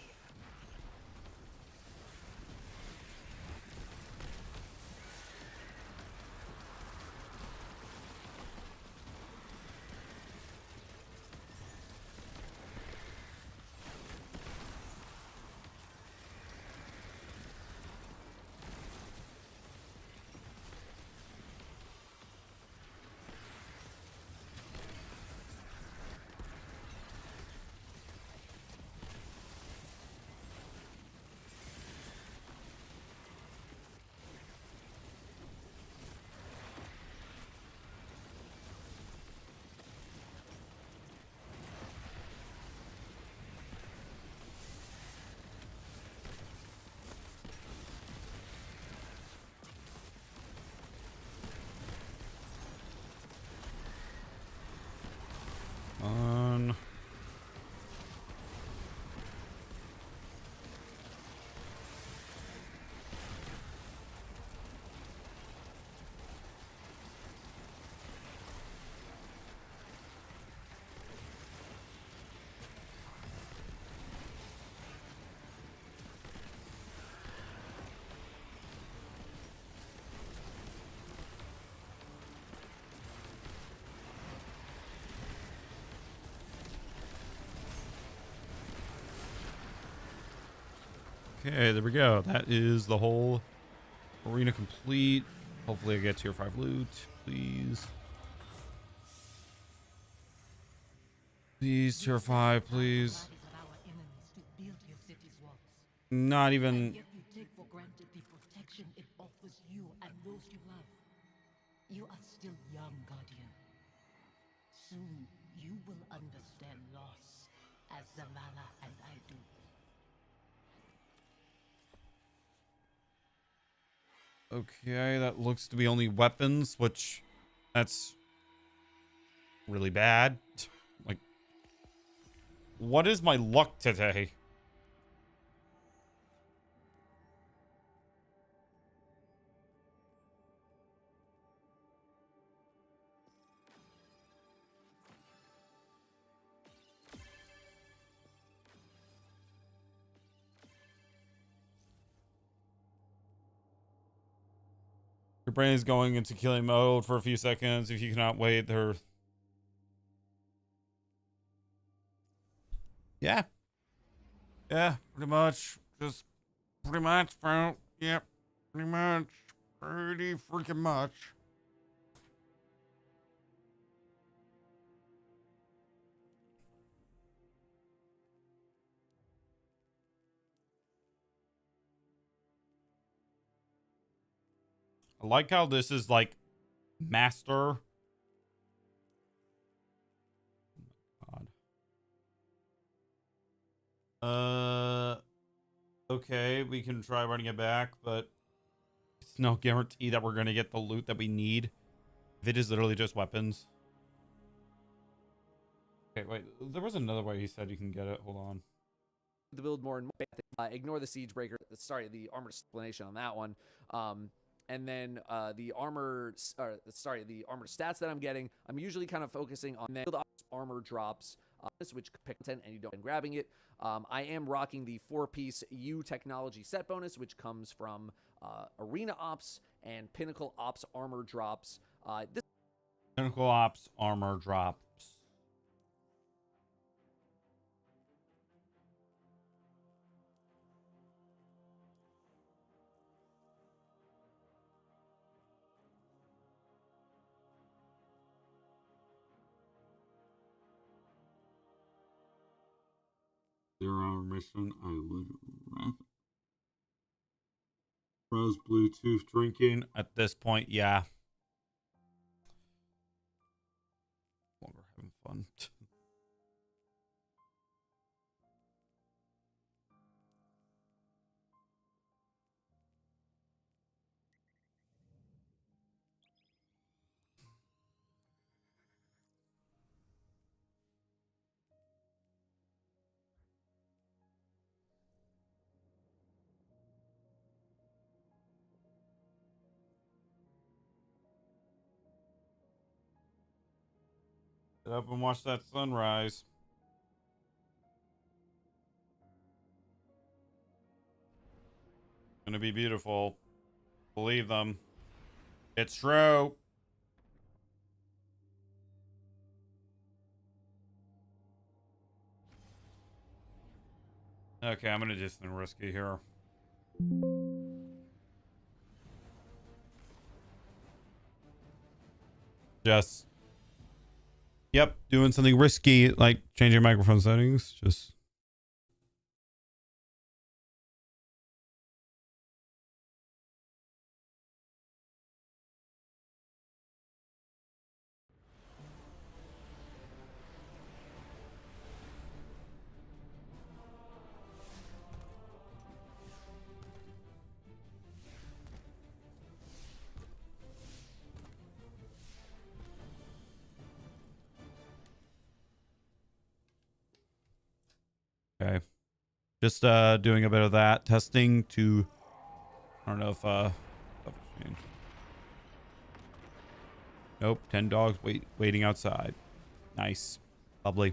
On. Okay, there we go. That is the whole arena complete. Hopefully I get tier 5 loot, please. Please, tier 5, please. Not even... You take for granted the protection it offers you and those you love. You are still young, Guardian. Soon, you will understand loss, as Zavala and I do. Okay, that looks to be only weapons, which that's really bad. Like, what is my luck today? Your brain is going into killing mode for a few seconds. If you cannot wait, there. Yeah. Yeah, pretty much. Just pretty much, bro. Yep. Pretty much. Pretty freaking much. I like how this is like master. Oh my God. Okay, we can try running it back, but it's no guarantee that we're gonna get the loot that we need. If it is literally just weapons. Okay, wait. There was another way he said you can get it. Hold on. The build more and more. Ignore the siege breaker. Sorry, the armored explanation on that one. and then the armor stats that I'm getting, I'm usually kind of focusing on the armor drops, which pick 10 and you don't end grabbing it. I am rocking the 4-piece U technology set bonus, which comes from Arena Ops and Pinnacle Ops armor drops. This Pinnacle Ops armor drops. Zero mission, I would rather. Rose Bluetooth drinking at this point, yeah. Longer having fun. Get up and watch that sunrise. Gonna be beautiful. Believe them. It's true. Okay, I'm gonna do something risky here. Just. Yep, doing something risky, like changing microphone settings. Just. Okay. Just doing a bit of that testing to I don't know if stuff has changed. Nope, 10 dogs waiting outside. Nice. Lovely.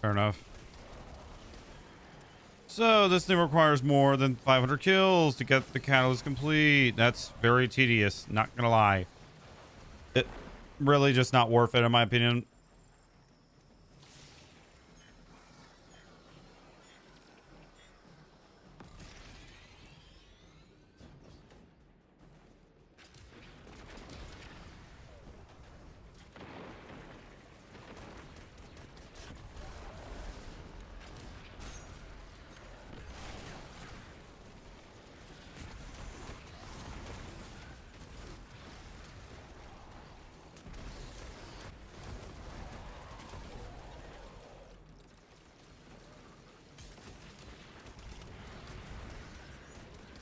Fair enough. So this thing requires more than 500 kills to get the catalyst complete. That's very tedious, not gonna lie. It really just not worth it in my opinion.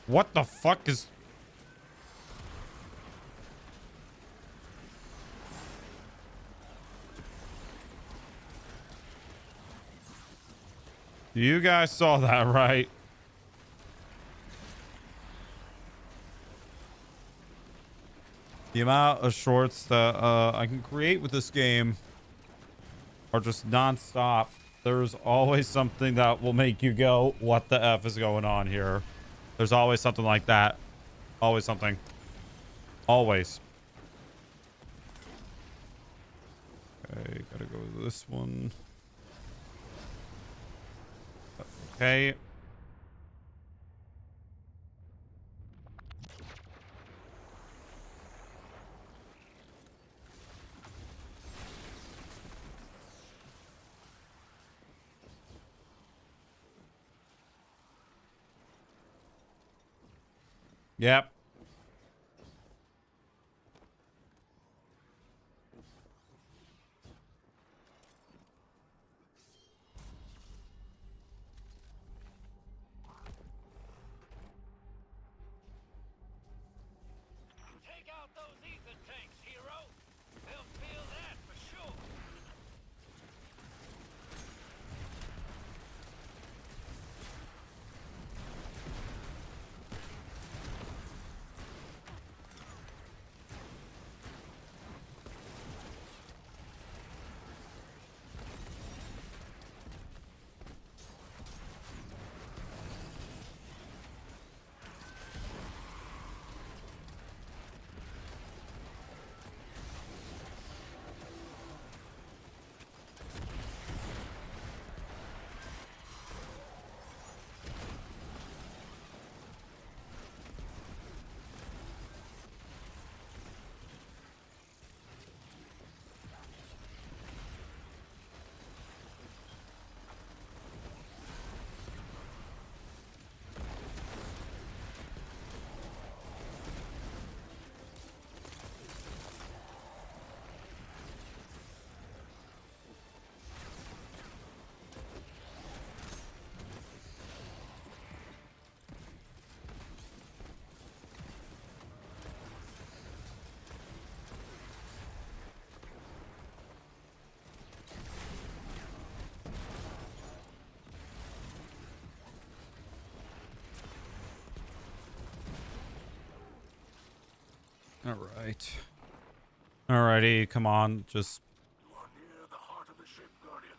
What the fuck is... You guys saw that, right? The amount of shorts that I can create with this game are just non-stop. There's always something that will make you go, what the F is going on here? There's always something like that. Always something. Always. Okay, gotta go with this one. Okay. Yep. Take out those ether tanks, hero. They'll feel that for All right. Alrighty, come on, just. You are near the heart of the ship, Guardian.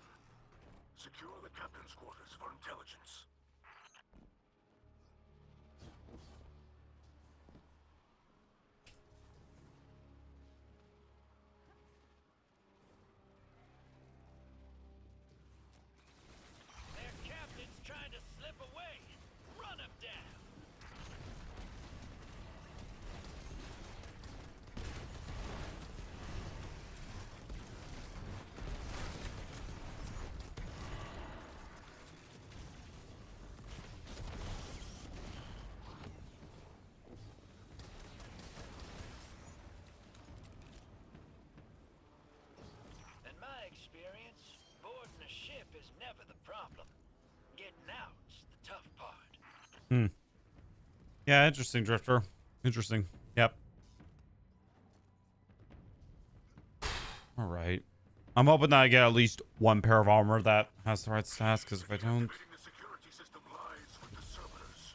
Secure the captain's quarters for intelligence. Their captain's trying to slip away. Run him down. In my experience, boarding a ship is never the problem. Getting out's the tough part. Yeah, interesting, Drifter. Interesting. Yep. All right. I'm hoping that I get at least one pair of armor that has the right stats, because if I don't. The security system lies with the servitors.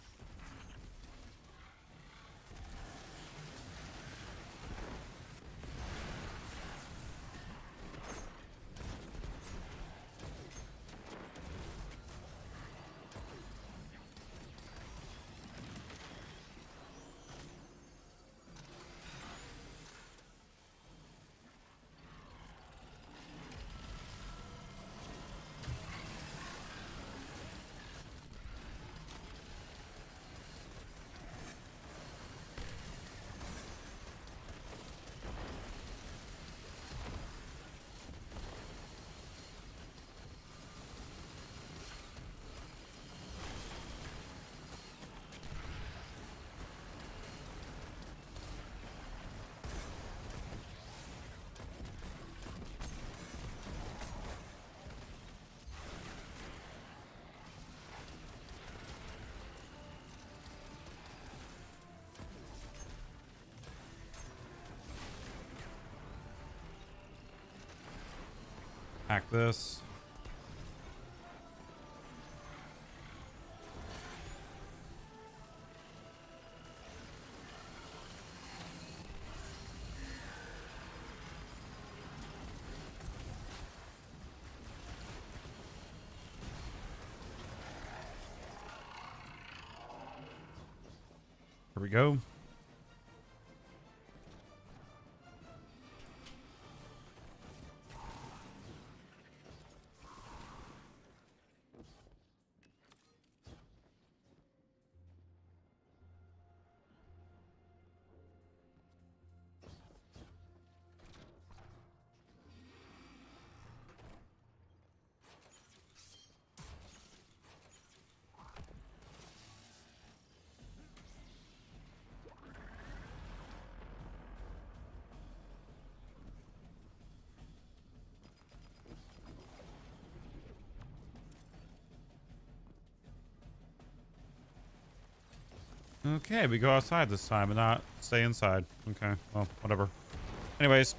Hack this. Here we go. Okay, we go outside this time and not stay inside. Okay, well, whatever. Anyways.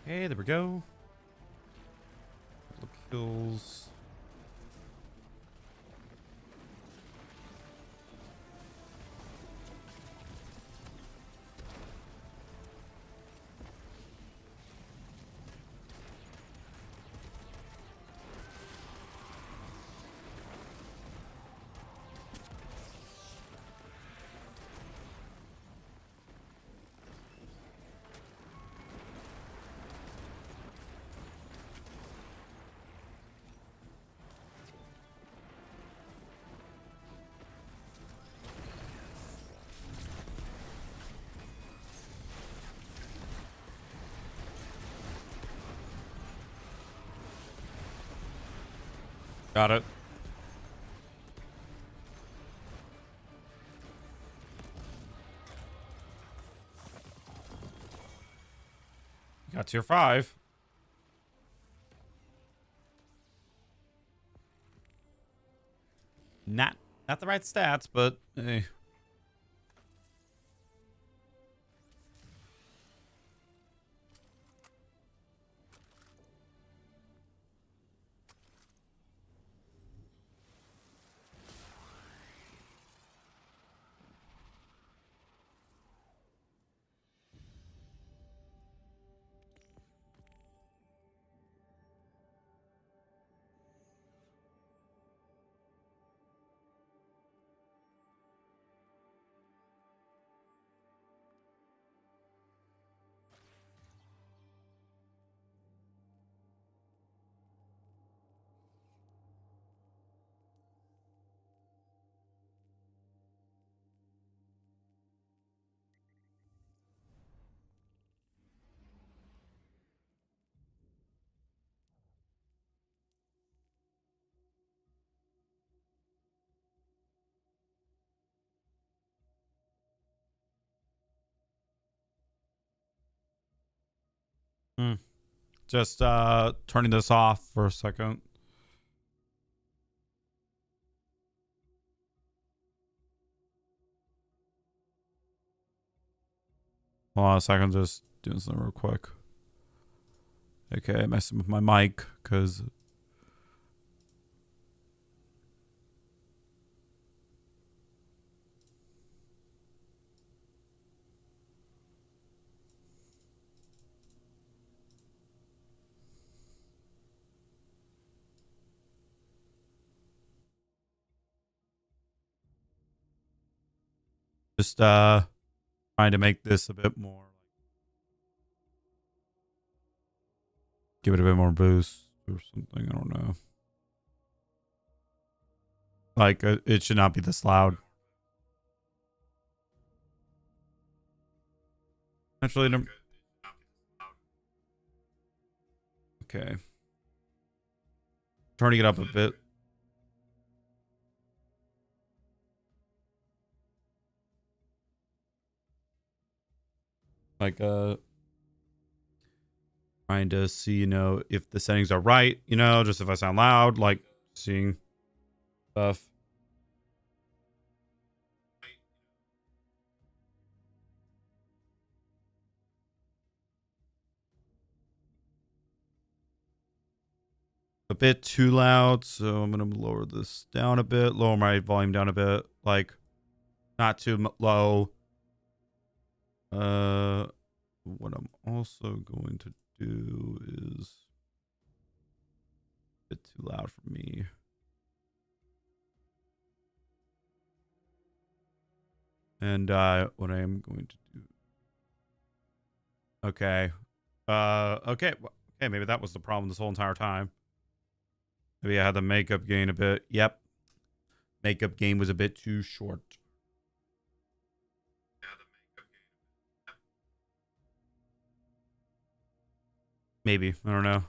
Okay, there we go. Couple of kills. Got it. Got tier 5. Not the right stats, but hey. Just turning this off for a second. Hold on a second, just doing something real quick. Okay, messing with my mic because just trying to make this a bit more, give it a bit more boost or something. I don't know. Like it should not be this loud. Actually, okay. Turning it up a bit. Like trying to see, you know, if the settings are right, you know, just if I sound loud, like seeing stuff. A bit too loud, so I'm gonna lower this down a bit, lower my volume down a bit, like not too low. What I'm also going to do is a bit too loud for me. And what I am going to do. Okay. Okay, maybe that was the problem this whole entire time. Maybe I had the makeup gain a bit. Yep. Makeup gain was a bit too short. Maybe. I don't know.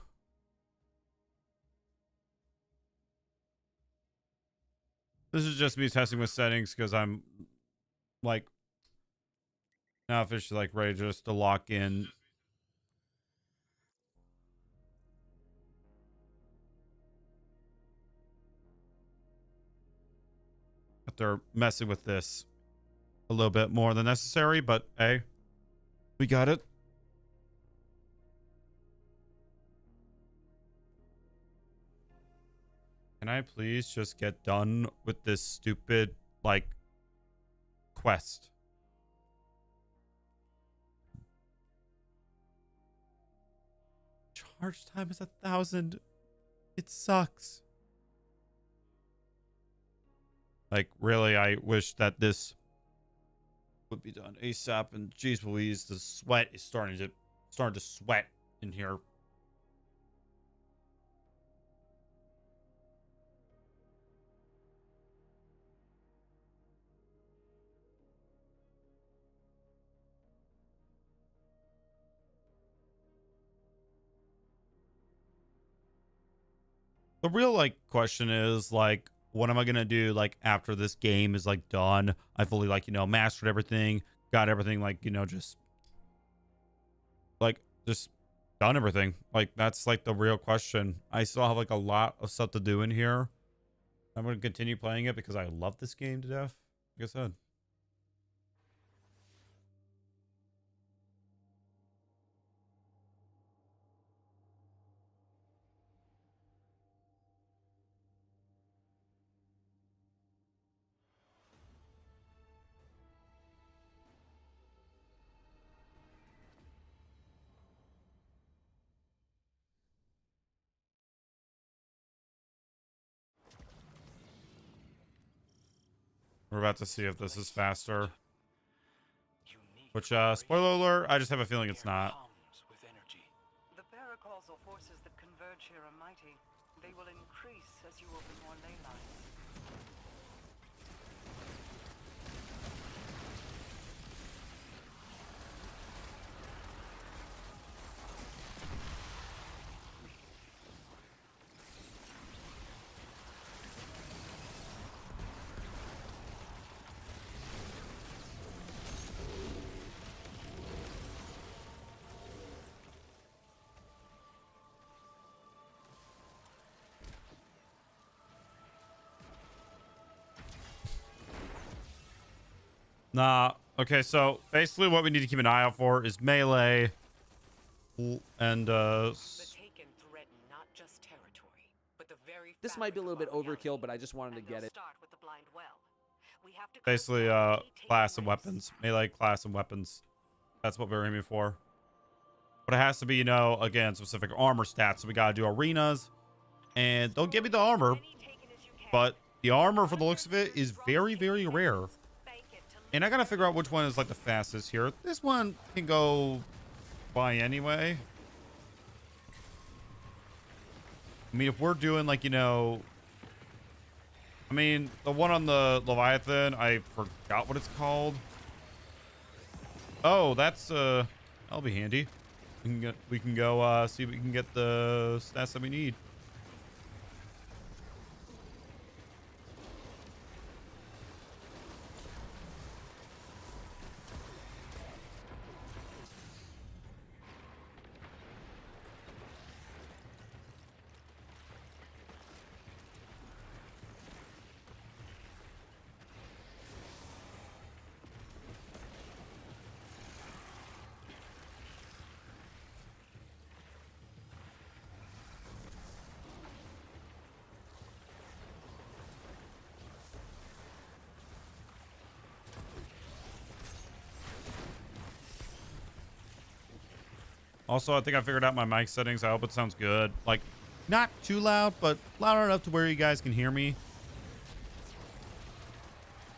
This is just me testing with settings because I'm like now officially like ready just to lock in. After messing with this a little bit more than necessary, but hey, we got it. Can I please just get done with this stupid, like, quest? Charge time is 1,000. It sucks. Like, really, I wish that this would be done ASAP. And geez Louise, the sweat is starting to sweat in here. The real, like, question is, like, what am I going to do, like, after this game is, like, done? I fully, like, you know, mastered everything, got everything, like, you know, just done everything. Like, that's like the real question. I still have like a lot of stuff to do in here. I'm going to continue playing it because I love this game to death. Like I said. We're about to see if this is faster. Which, spoiler alert, I just have a feeling it's not. The paracausal forces that converge here are mighty. They will increase as you open more ley lines. Nah. Okay, so basically what we need to keep an eye out for is melee and This might be a little bit overkill, but I just wanted to get it. basically class and weapons. Melee, class and weapons. That's what we're aiming for. But it has to be, you know, again, specific armor stats. So we gotta do arenas. And don't give me the armor. But the armor, for the looks of it, is very, very rare. And I gotta figure out which one is like the fastest here. This one can go by anyway. I mean, if we're doing like, you know, I mean, the one on the Leviathan, I forgot what it's called. Oh, that's that'll be handy. We can go see if we can get the stats that we need. Also, I think I figured out my mic settings. I hope it sounds good. Like, not too loud, but loud enough to where you guys can hear me.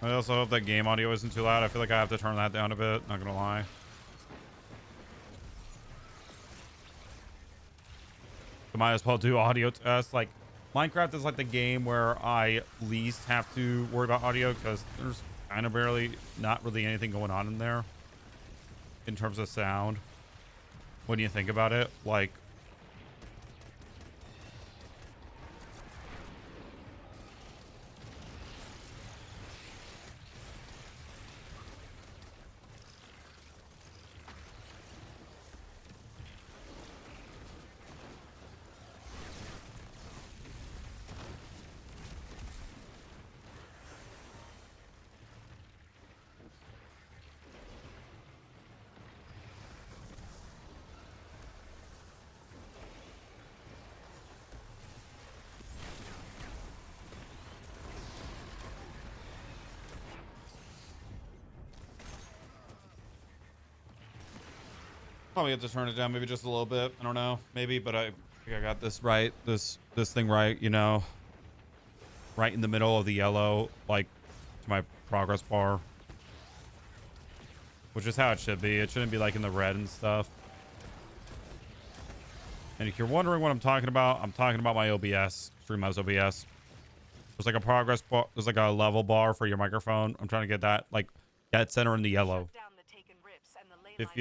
I also hope that game audio isn't too loud. I feel like I have to turn that down a bit. Not gonna lie. I might as well do audio tests. Like, Minecraft is like the game where I least have to worry about audio because there's kind of not really anything going on in there in terms of sound. When you think about it, like, probably have to turn it down maybe just a little bit. I don't know, maybe, but I think I got this right. This thing right, you know, right in the middle of the yellow, like to my progress bar, which is how it should be. It shouldn't be like in the red and stuff. And if you're wondering what I'm talking about my OBS, StreamHouse OBS. There's like a progress bar, there's like a level bar for your microphone. I'm trying to get that like dead center in the yellow. If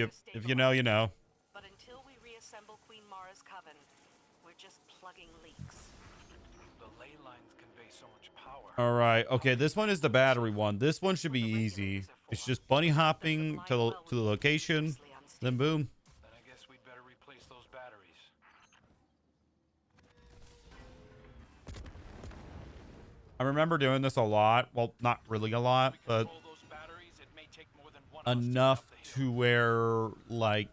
you know, you know. But until we reassemble Queen Mara's coven, we're just plugging leaks. The ley lines convey so much power. All right. Okay, this one is the battery one. This one should be easy. It's just bunny hopping to the location, then boom. Then I guess we'd better replace those batteries. I remember doing this a lot. Well, not really a lot, but enough to where like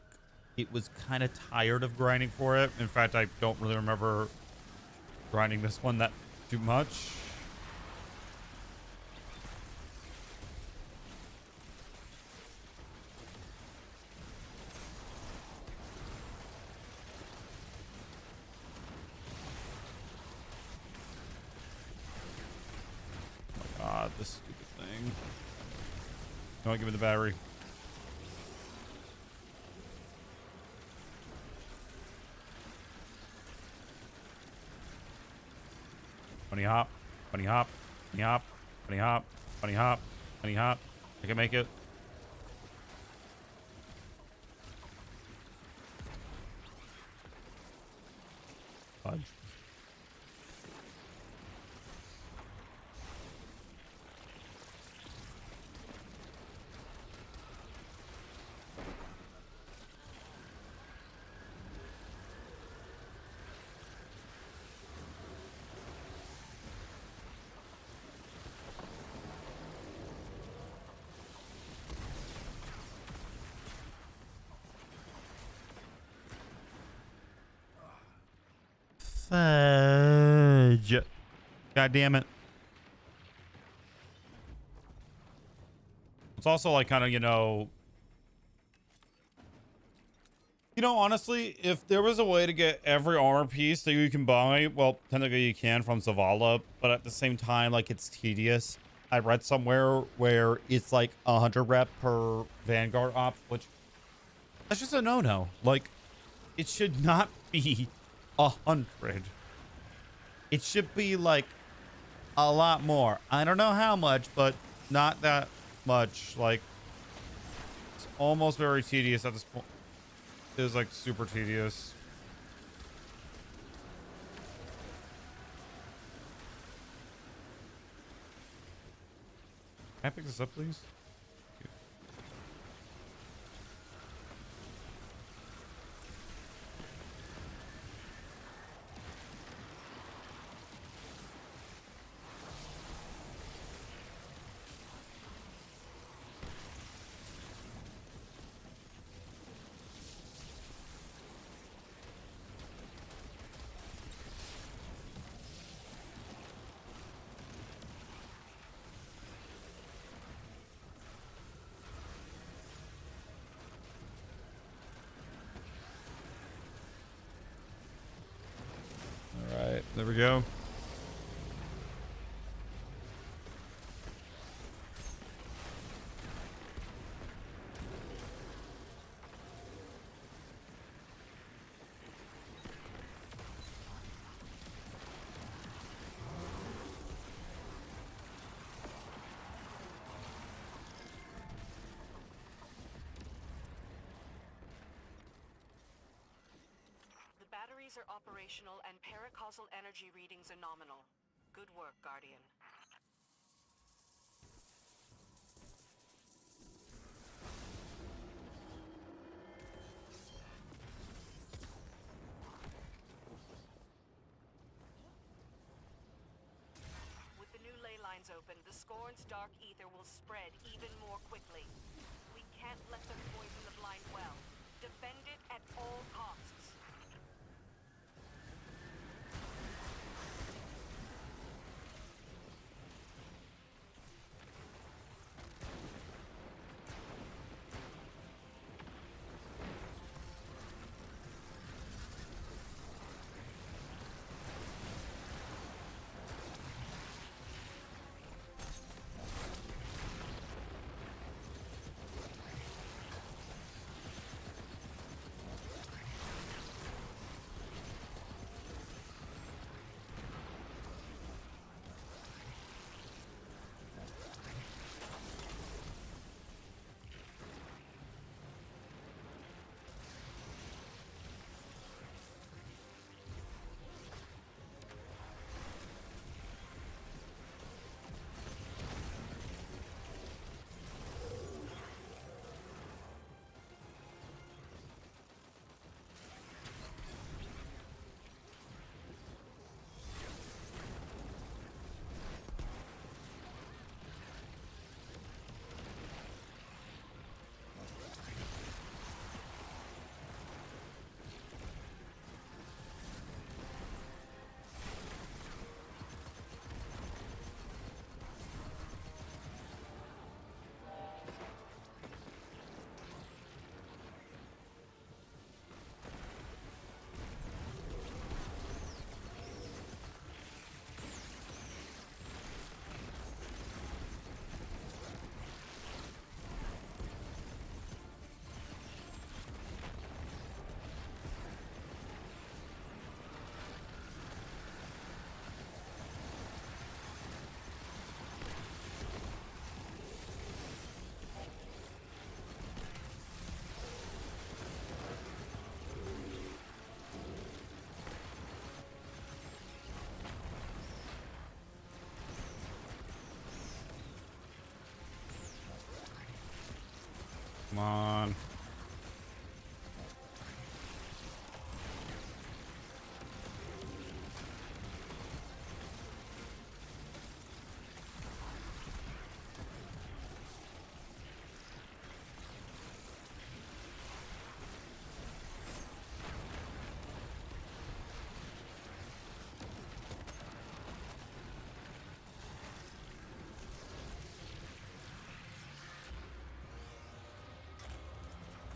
it was kind of tired of grinding for it. In fact, I don't really remember grinding this one that too much. Oh my god, this stupid thing. Don't give me the battery. Bunny hop, bunny hop, bunny hop, bunny hop, bunny hop, bunny hop. I can make it. Fudge. Fudge. God damn it. It's also like kind of, honestly, if there was a way to get every armor piece that you can buy, well, technically you can from Zavala, but at the same time, like, it's tedious. I read somewhere where it's like 100 rep per Vanguard op, which that's just a no-no. Like, it should not be 100. It should be like a lot more. I don't know how much, but not that much. Like, it's almost very tedious at this point. It is like super tedious. Can I pick this up, please? There we go. Batteries are operational and paracausal energy readings are nominal. Good work, Guardian. With the new ley lines open, the Scorn's dark ether will spread even more quickly. We can't let them poison the blind well. Defend it at all costs.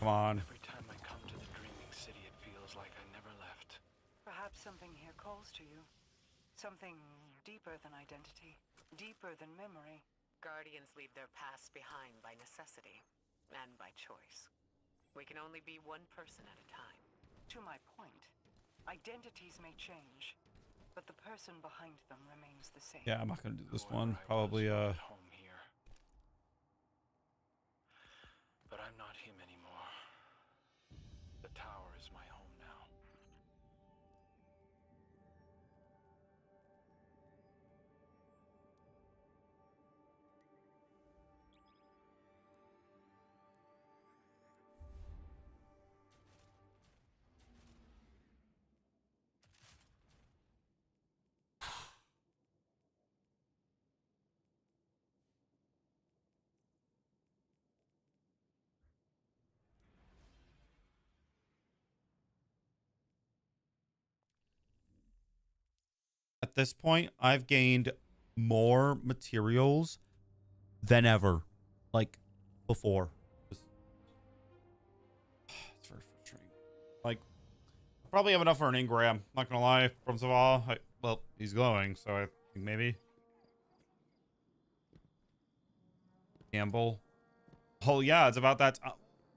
come on. Every time I come to the Dreaming City, it feels like I never left. Perhaps something here calls to you. Something deeper than identity, deeper than memory. Guardians leave their past behind by necessity and by choice. We can only be one person at a time. To my point, identities may change, but the person behind them remains the same. Yeah, I'm not gonna do this one. Probably Home here. But I'm not him anymore. The tower is my home now. at this point, I've gained more materials than ever, like before. It's very frustrating. Like, I probably have enough for an Ingram. Not gonna lie, from Zavala. Well, he's glowing, so I think maybe. Gamble. Oh yeah, it's about that.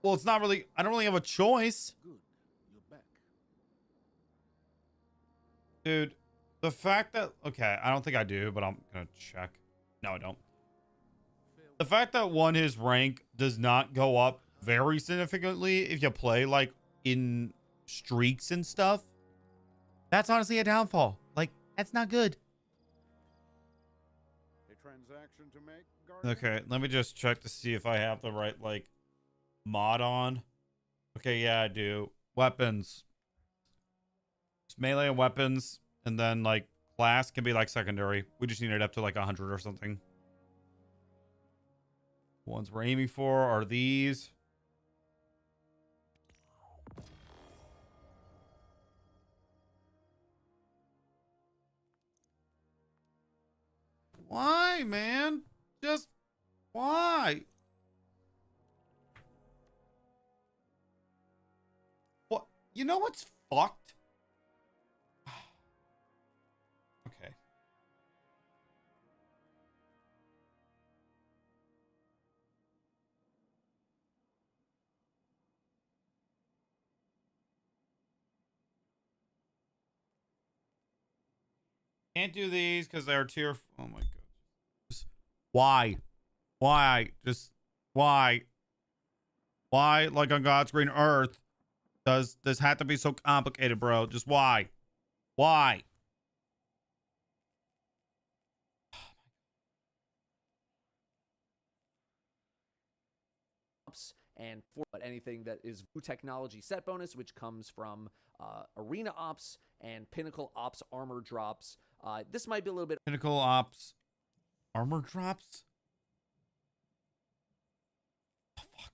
Well, it's not really. I don't really have a choice. Good. You're back. Dude, the fact that... Okay, I don't think I do, but I'm gonna check. No, I don't. The fact that his rank does not go up very significantly if you play, like, in streaks and stuff, that's honestly a downfall. Like, that's not good. A transaction to make, Guardian? Okay, let me just check to see if I have the right, like, mod on. Okay, yeah, I do. Weapons. It's melee and weapons, and then, like, class can be, like, secondary. We just need it up to, like, 100 or something. The ones we're aiming for are these. Why, man? Just why? What? You know what's fucked? Okay. Can't do these because they're tier. Oh my god. Just, why? Why? Just why? Why? Like on God's green earth, does this have to be so complicated, bro? Just why? Why? And for anything that is VU technology set bonus, which comes from Arena Ops and Pinnacle Ops armor drops. This might be a little bit... Pinnacle Ops armor drops? Oh, fuck.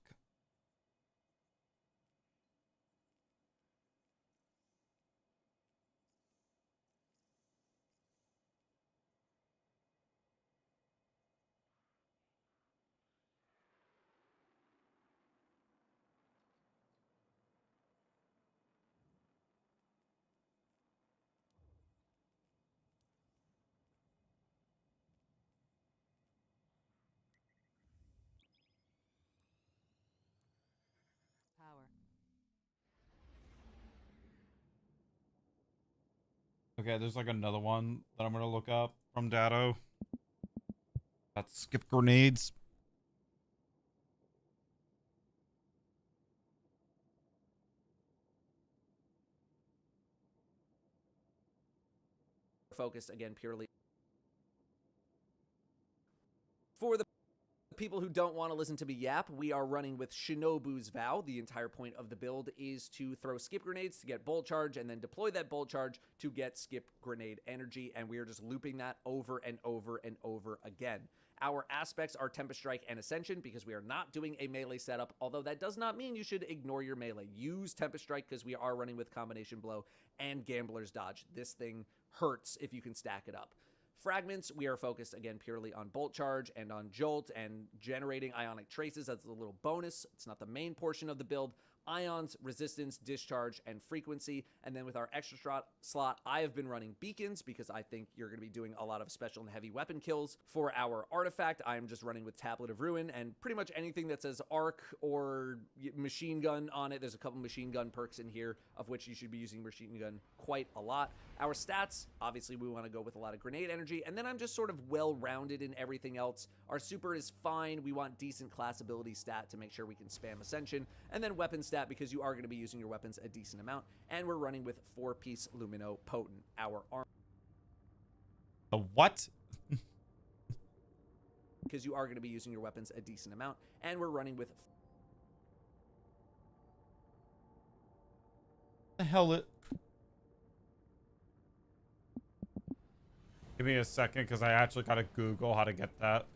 Okay, there's like another one that I'm gonna look up from Datto. That's skip grenades. Focused again purely for the people who don't want to listen to me yap. We are running with Shinobu's Vow. The entire point of the build is to throw skip grenades to get bolt charge and then deploy that bolt charge to get skip grenade energy, and we are just looping that over and over and over again. Our aspects are Tempest Strike and Ascension because we are not doing a melee setup, although that does not mean you should ignore your melee. Use Tempest Strike because we are running with Combination Blow and Gambler's Dodge. This thing hurts if you can stack it up. Fragments, we are focused again purely on bolt charge and on jolt and generating ionic traces as a little bonus. It's not the main portion of the build. Ions, resistance, discharge, and frequency. And then with our extra slot, I have been running beacons because I think you're going to be doing a lot of special and heavy weapon kills. For our artifact, I am just running with Tablet of Ruin and pretty much anything that says arc or machine gun on it. There's a couple machine gun perks in here, of which you should be using machine gun quite a lot. Our stats, obviously we want to go with a lot of grenade energy, and then I'm just sort of well-rounded in everything else. Our super is fine. We want decent class ability stat to make sure we can spam Ascension, and then weapon stat because you are going to be using your weapons a decent amount, and we're running with 4-piece Lumino Potent. Our armor. The what? Because you are going to be using your weapons a decent amount, and we're running with... The hell it... Give me a second, because I actually gotta Google how to get that.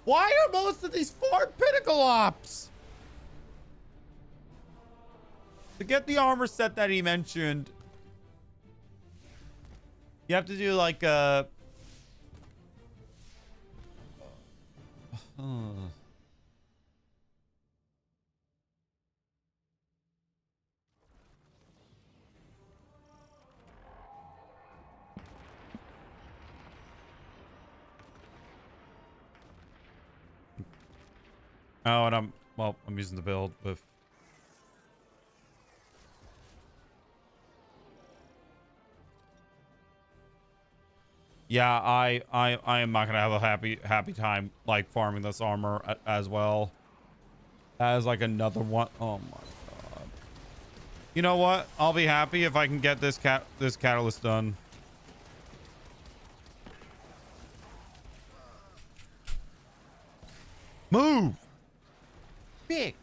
Why are most of these 4 pinnacle ops? To get the armor set that he mentioned, you have to do like a... Oh, and I'm using the build with... Yeah, I am not gonna have a happy time like farming this armor as well as like another one. Oh my god. You know what? I'll be happy if I can get this catalyst done. Move. Big.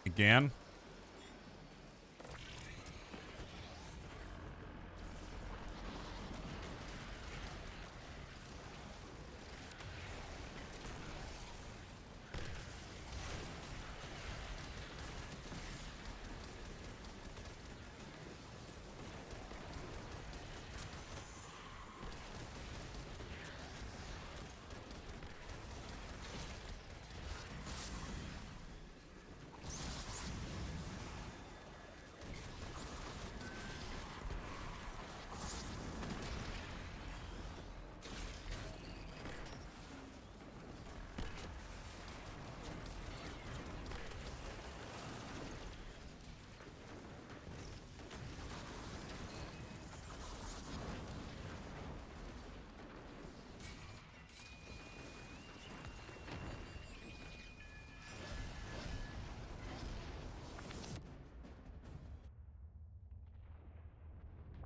Again.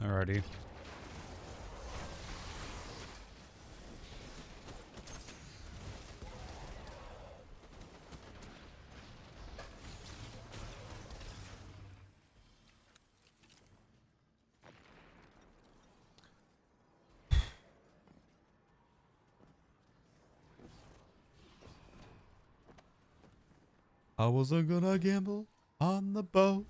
Alrighty. I wasn't gonna gamble on the boat.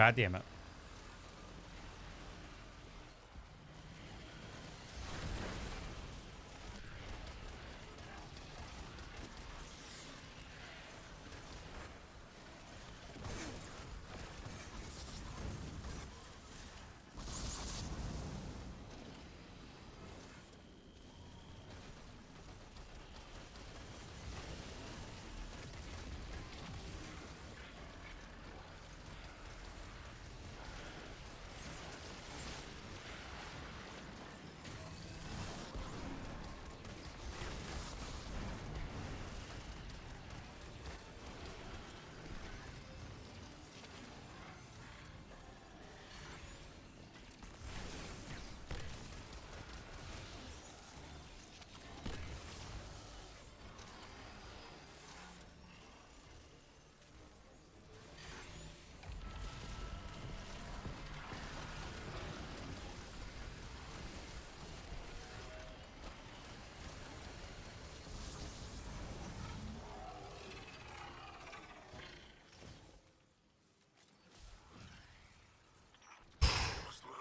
God damn it.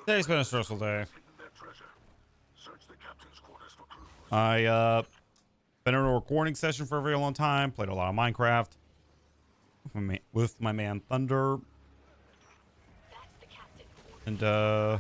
Today's been a stressful day. I been in a recording session for a very long time. Played a lot of Minecraft with my man Thunder, and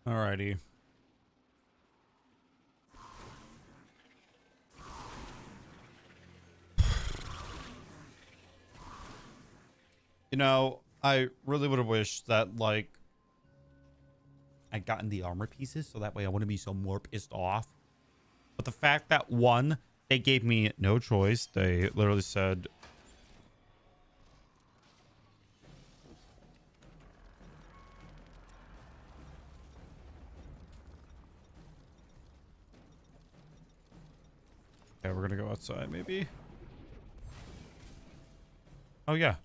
alrighty. You know, I really would have wished that, like, I'd gotten the armor pieces so that way I wouldn't be so more pissed off. But the fact that, one, they gave me no choice. They literally said, okay, we're gonna go outside, maybe. Oh, yeah.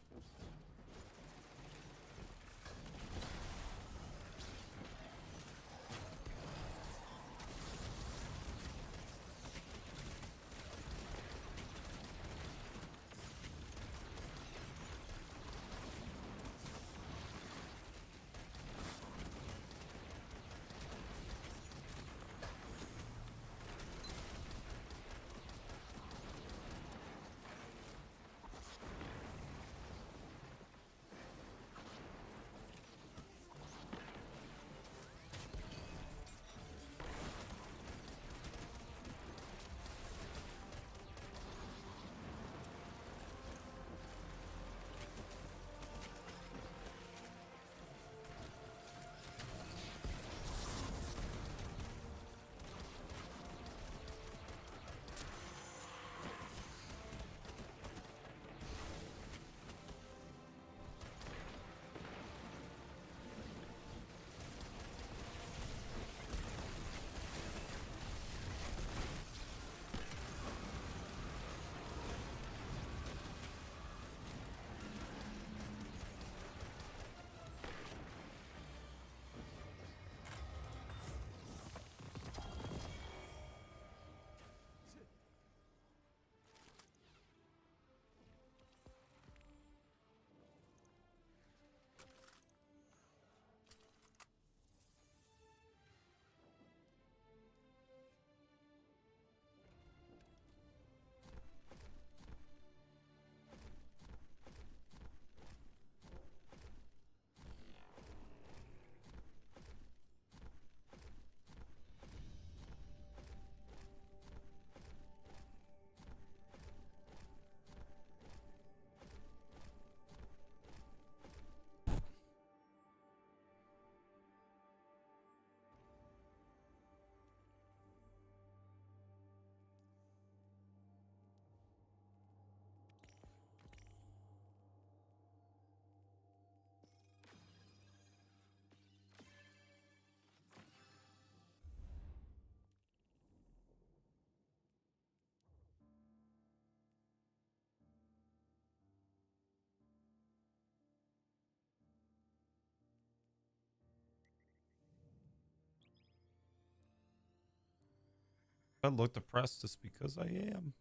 I look depressed just because I am.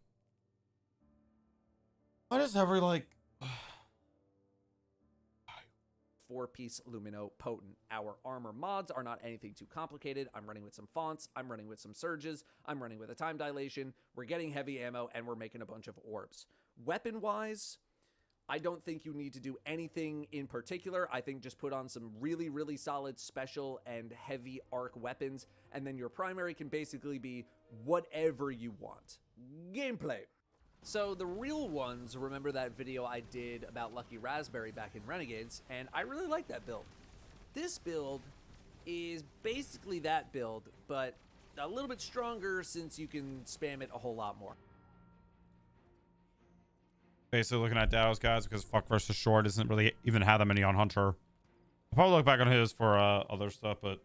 Why does every like 4-piece Lumino Potent. Our armor mods are not anything too complicated. I'm running with some fonts, I'm running with some surges, I'm running with a time dilation, we're getting heavy ammo, and we're making a bunch of orbs. Weapon-wise, I don't think you need to do anything in particular. I think just put on some really, really solid special and heavy arc weapons, and then your primary can basically be whatever you want. Gameplay. So the real ones remember that video I did about Lucky Raspberry back in Renegades, and I really like that build. This build is basically that build, but a little bit stronger since you can spam it a whole lot more. Basically looking at Dow's guys because fuck versus short doesn't really even have that many on Hunter. I'll probably look back on his for other stuff, but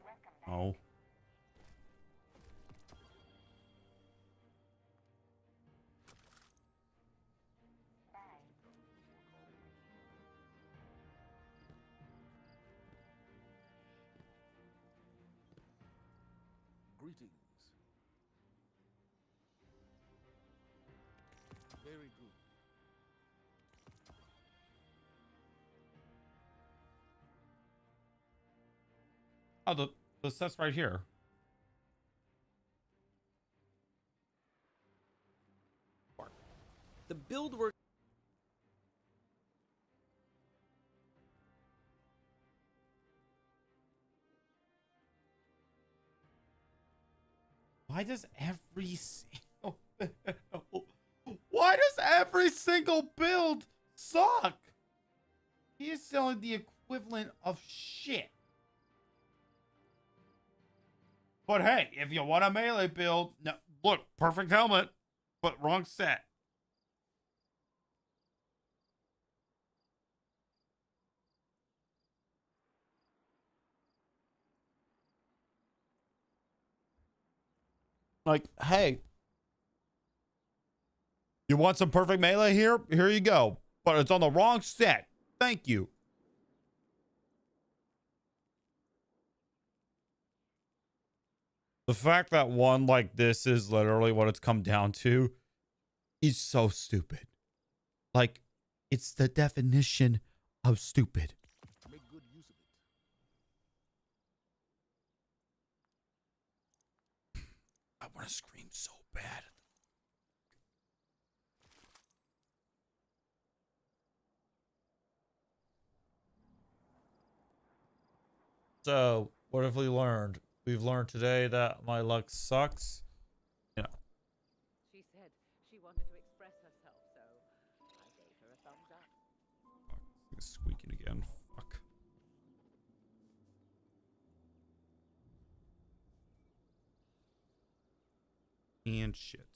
no. Greetings. Very good. Oh, the set's right here. The build work. Why does every single why does every single build suck? He is selling the equivalent of shit. But hey, if you want a melee build, no, look, perfect helmet, but wrong set. Like, hey, you want some perfect melee here? Here you go. But it's on the wrong set. Thank you. The fact that one like this is literally what it's come down to is so stupid. Like, it's the definition of stupid. Make good use of it. I want to scream so bad. So, what have we learned? We've learned today that my luck sucks. You know. She said she wanted to express herself, so I gave her a thumbs up. Fuck, it's squeaking again. Fuck. And shit.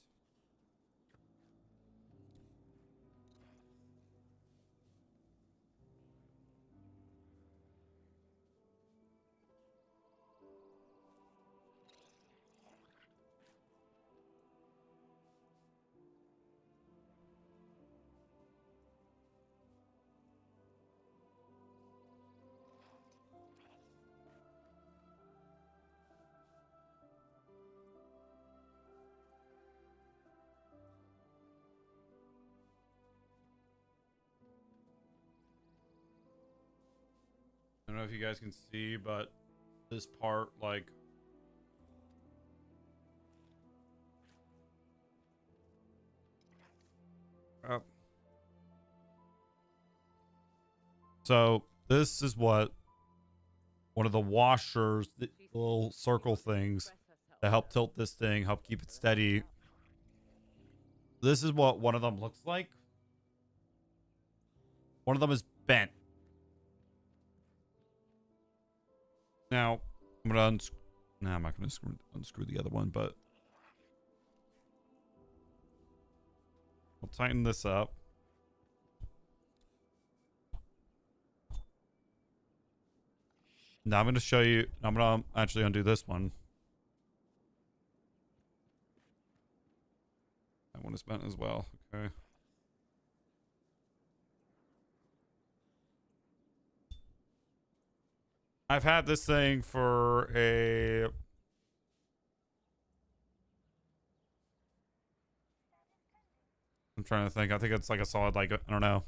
I don't know if you guys can see, but this part, like, so this is what one of the washers, the little circle things that help tilt this thing, help keep it steady. This is what one of them looks like. One of them is bent. Now, I'm gonna I'm not gonna unscrew the other one, but I'll tighten this up. Now I'm gonna show you. I'm gonna actually undo this one. That one is bent as well. Okay. I've had this thing for trying to think. I think it's like a solid, like, I don't know.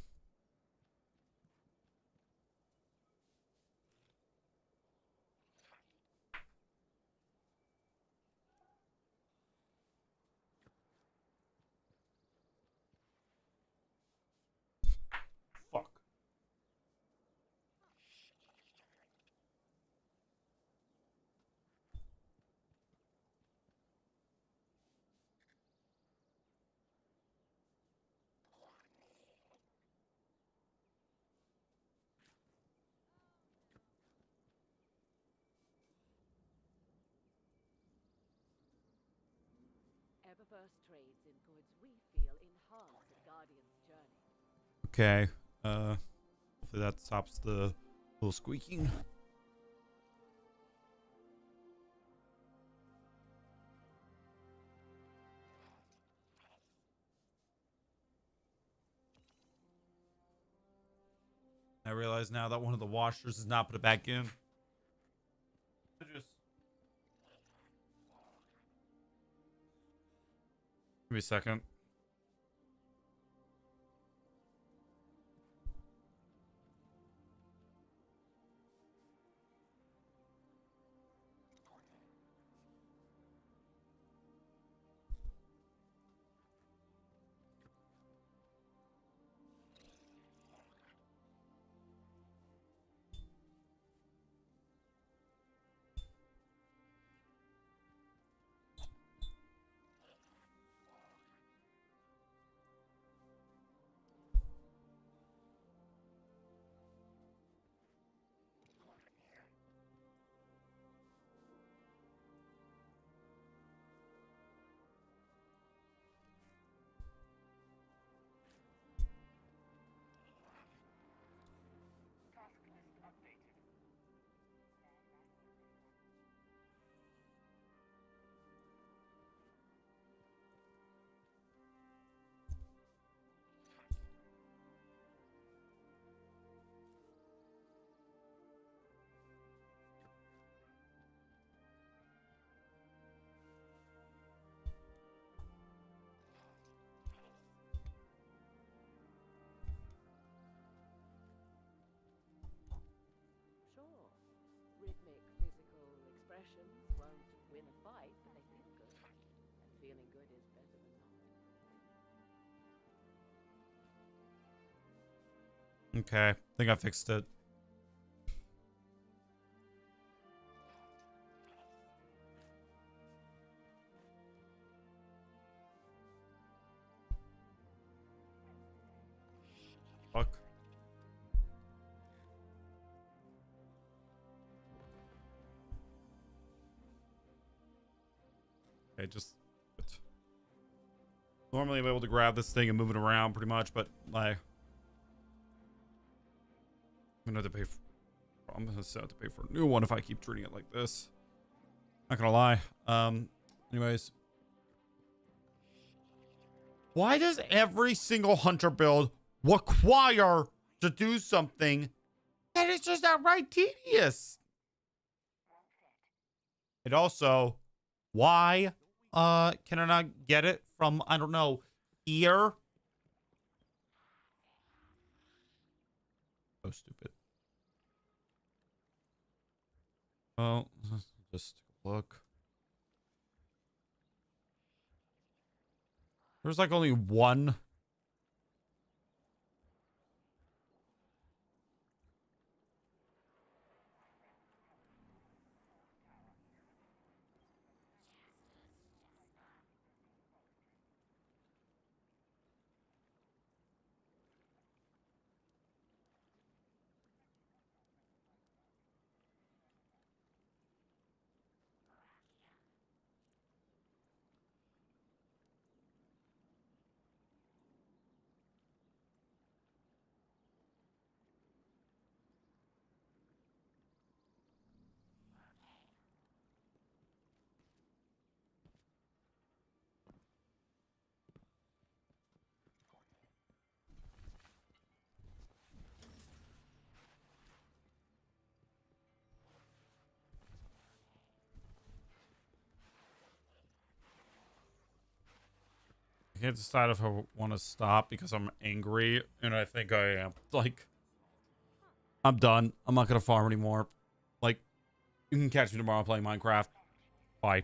Fuck. Eververse trades in goods we feel enhance the Guardian's journey. Okay. Hopefully that stops the little squeaking. I realize now that one of the washers is not put it back in. Just give me a second. Sure, rhythmic physical expressions won't win a fight, but they feel good. And feeling good is better than not. Okay. I think I fixed it. Fuck. Okay, just normally I'm able to grab this thing and move it around pretty much, but like I'm gonna have to pay for, I'm gonna have to pay for a new one if I keep treating it like this. Not gonna lie. Anyways. Why does every single hunter build require to do something that is just outright tedious? And also, why can I not get it from, I don't know, here? So stupid. Oh, just look. There's like only one. can't decide if I want to stop because I'm angry, and I think I am. Like, I'm done. I'm not gonna farm anymore. Like, you can catch me tomorrow playing Minecraft. Bye.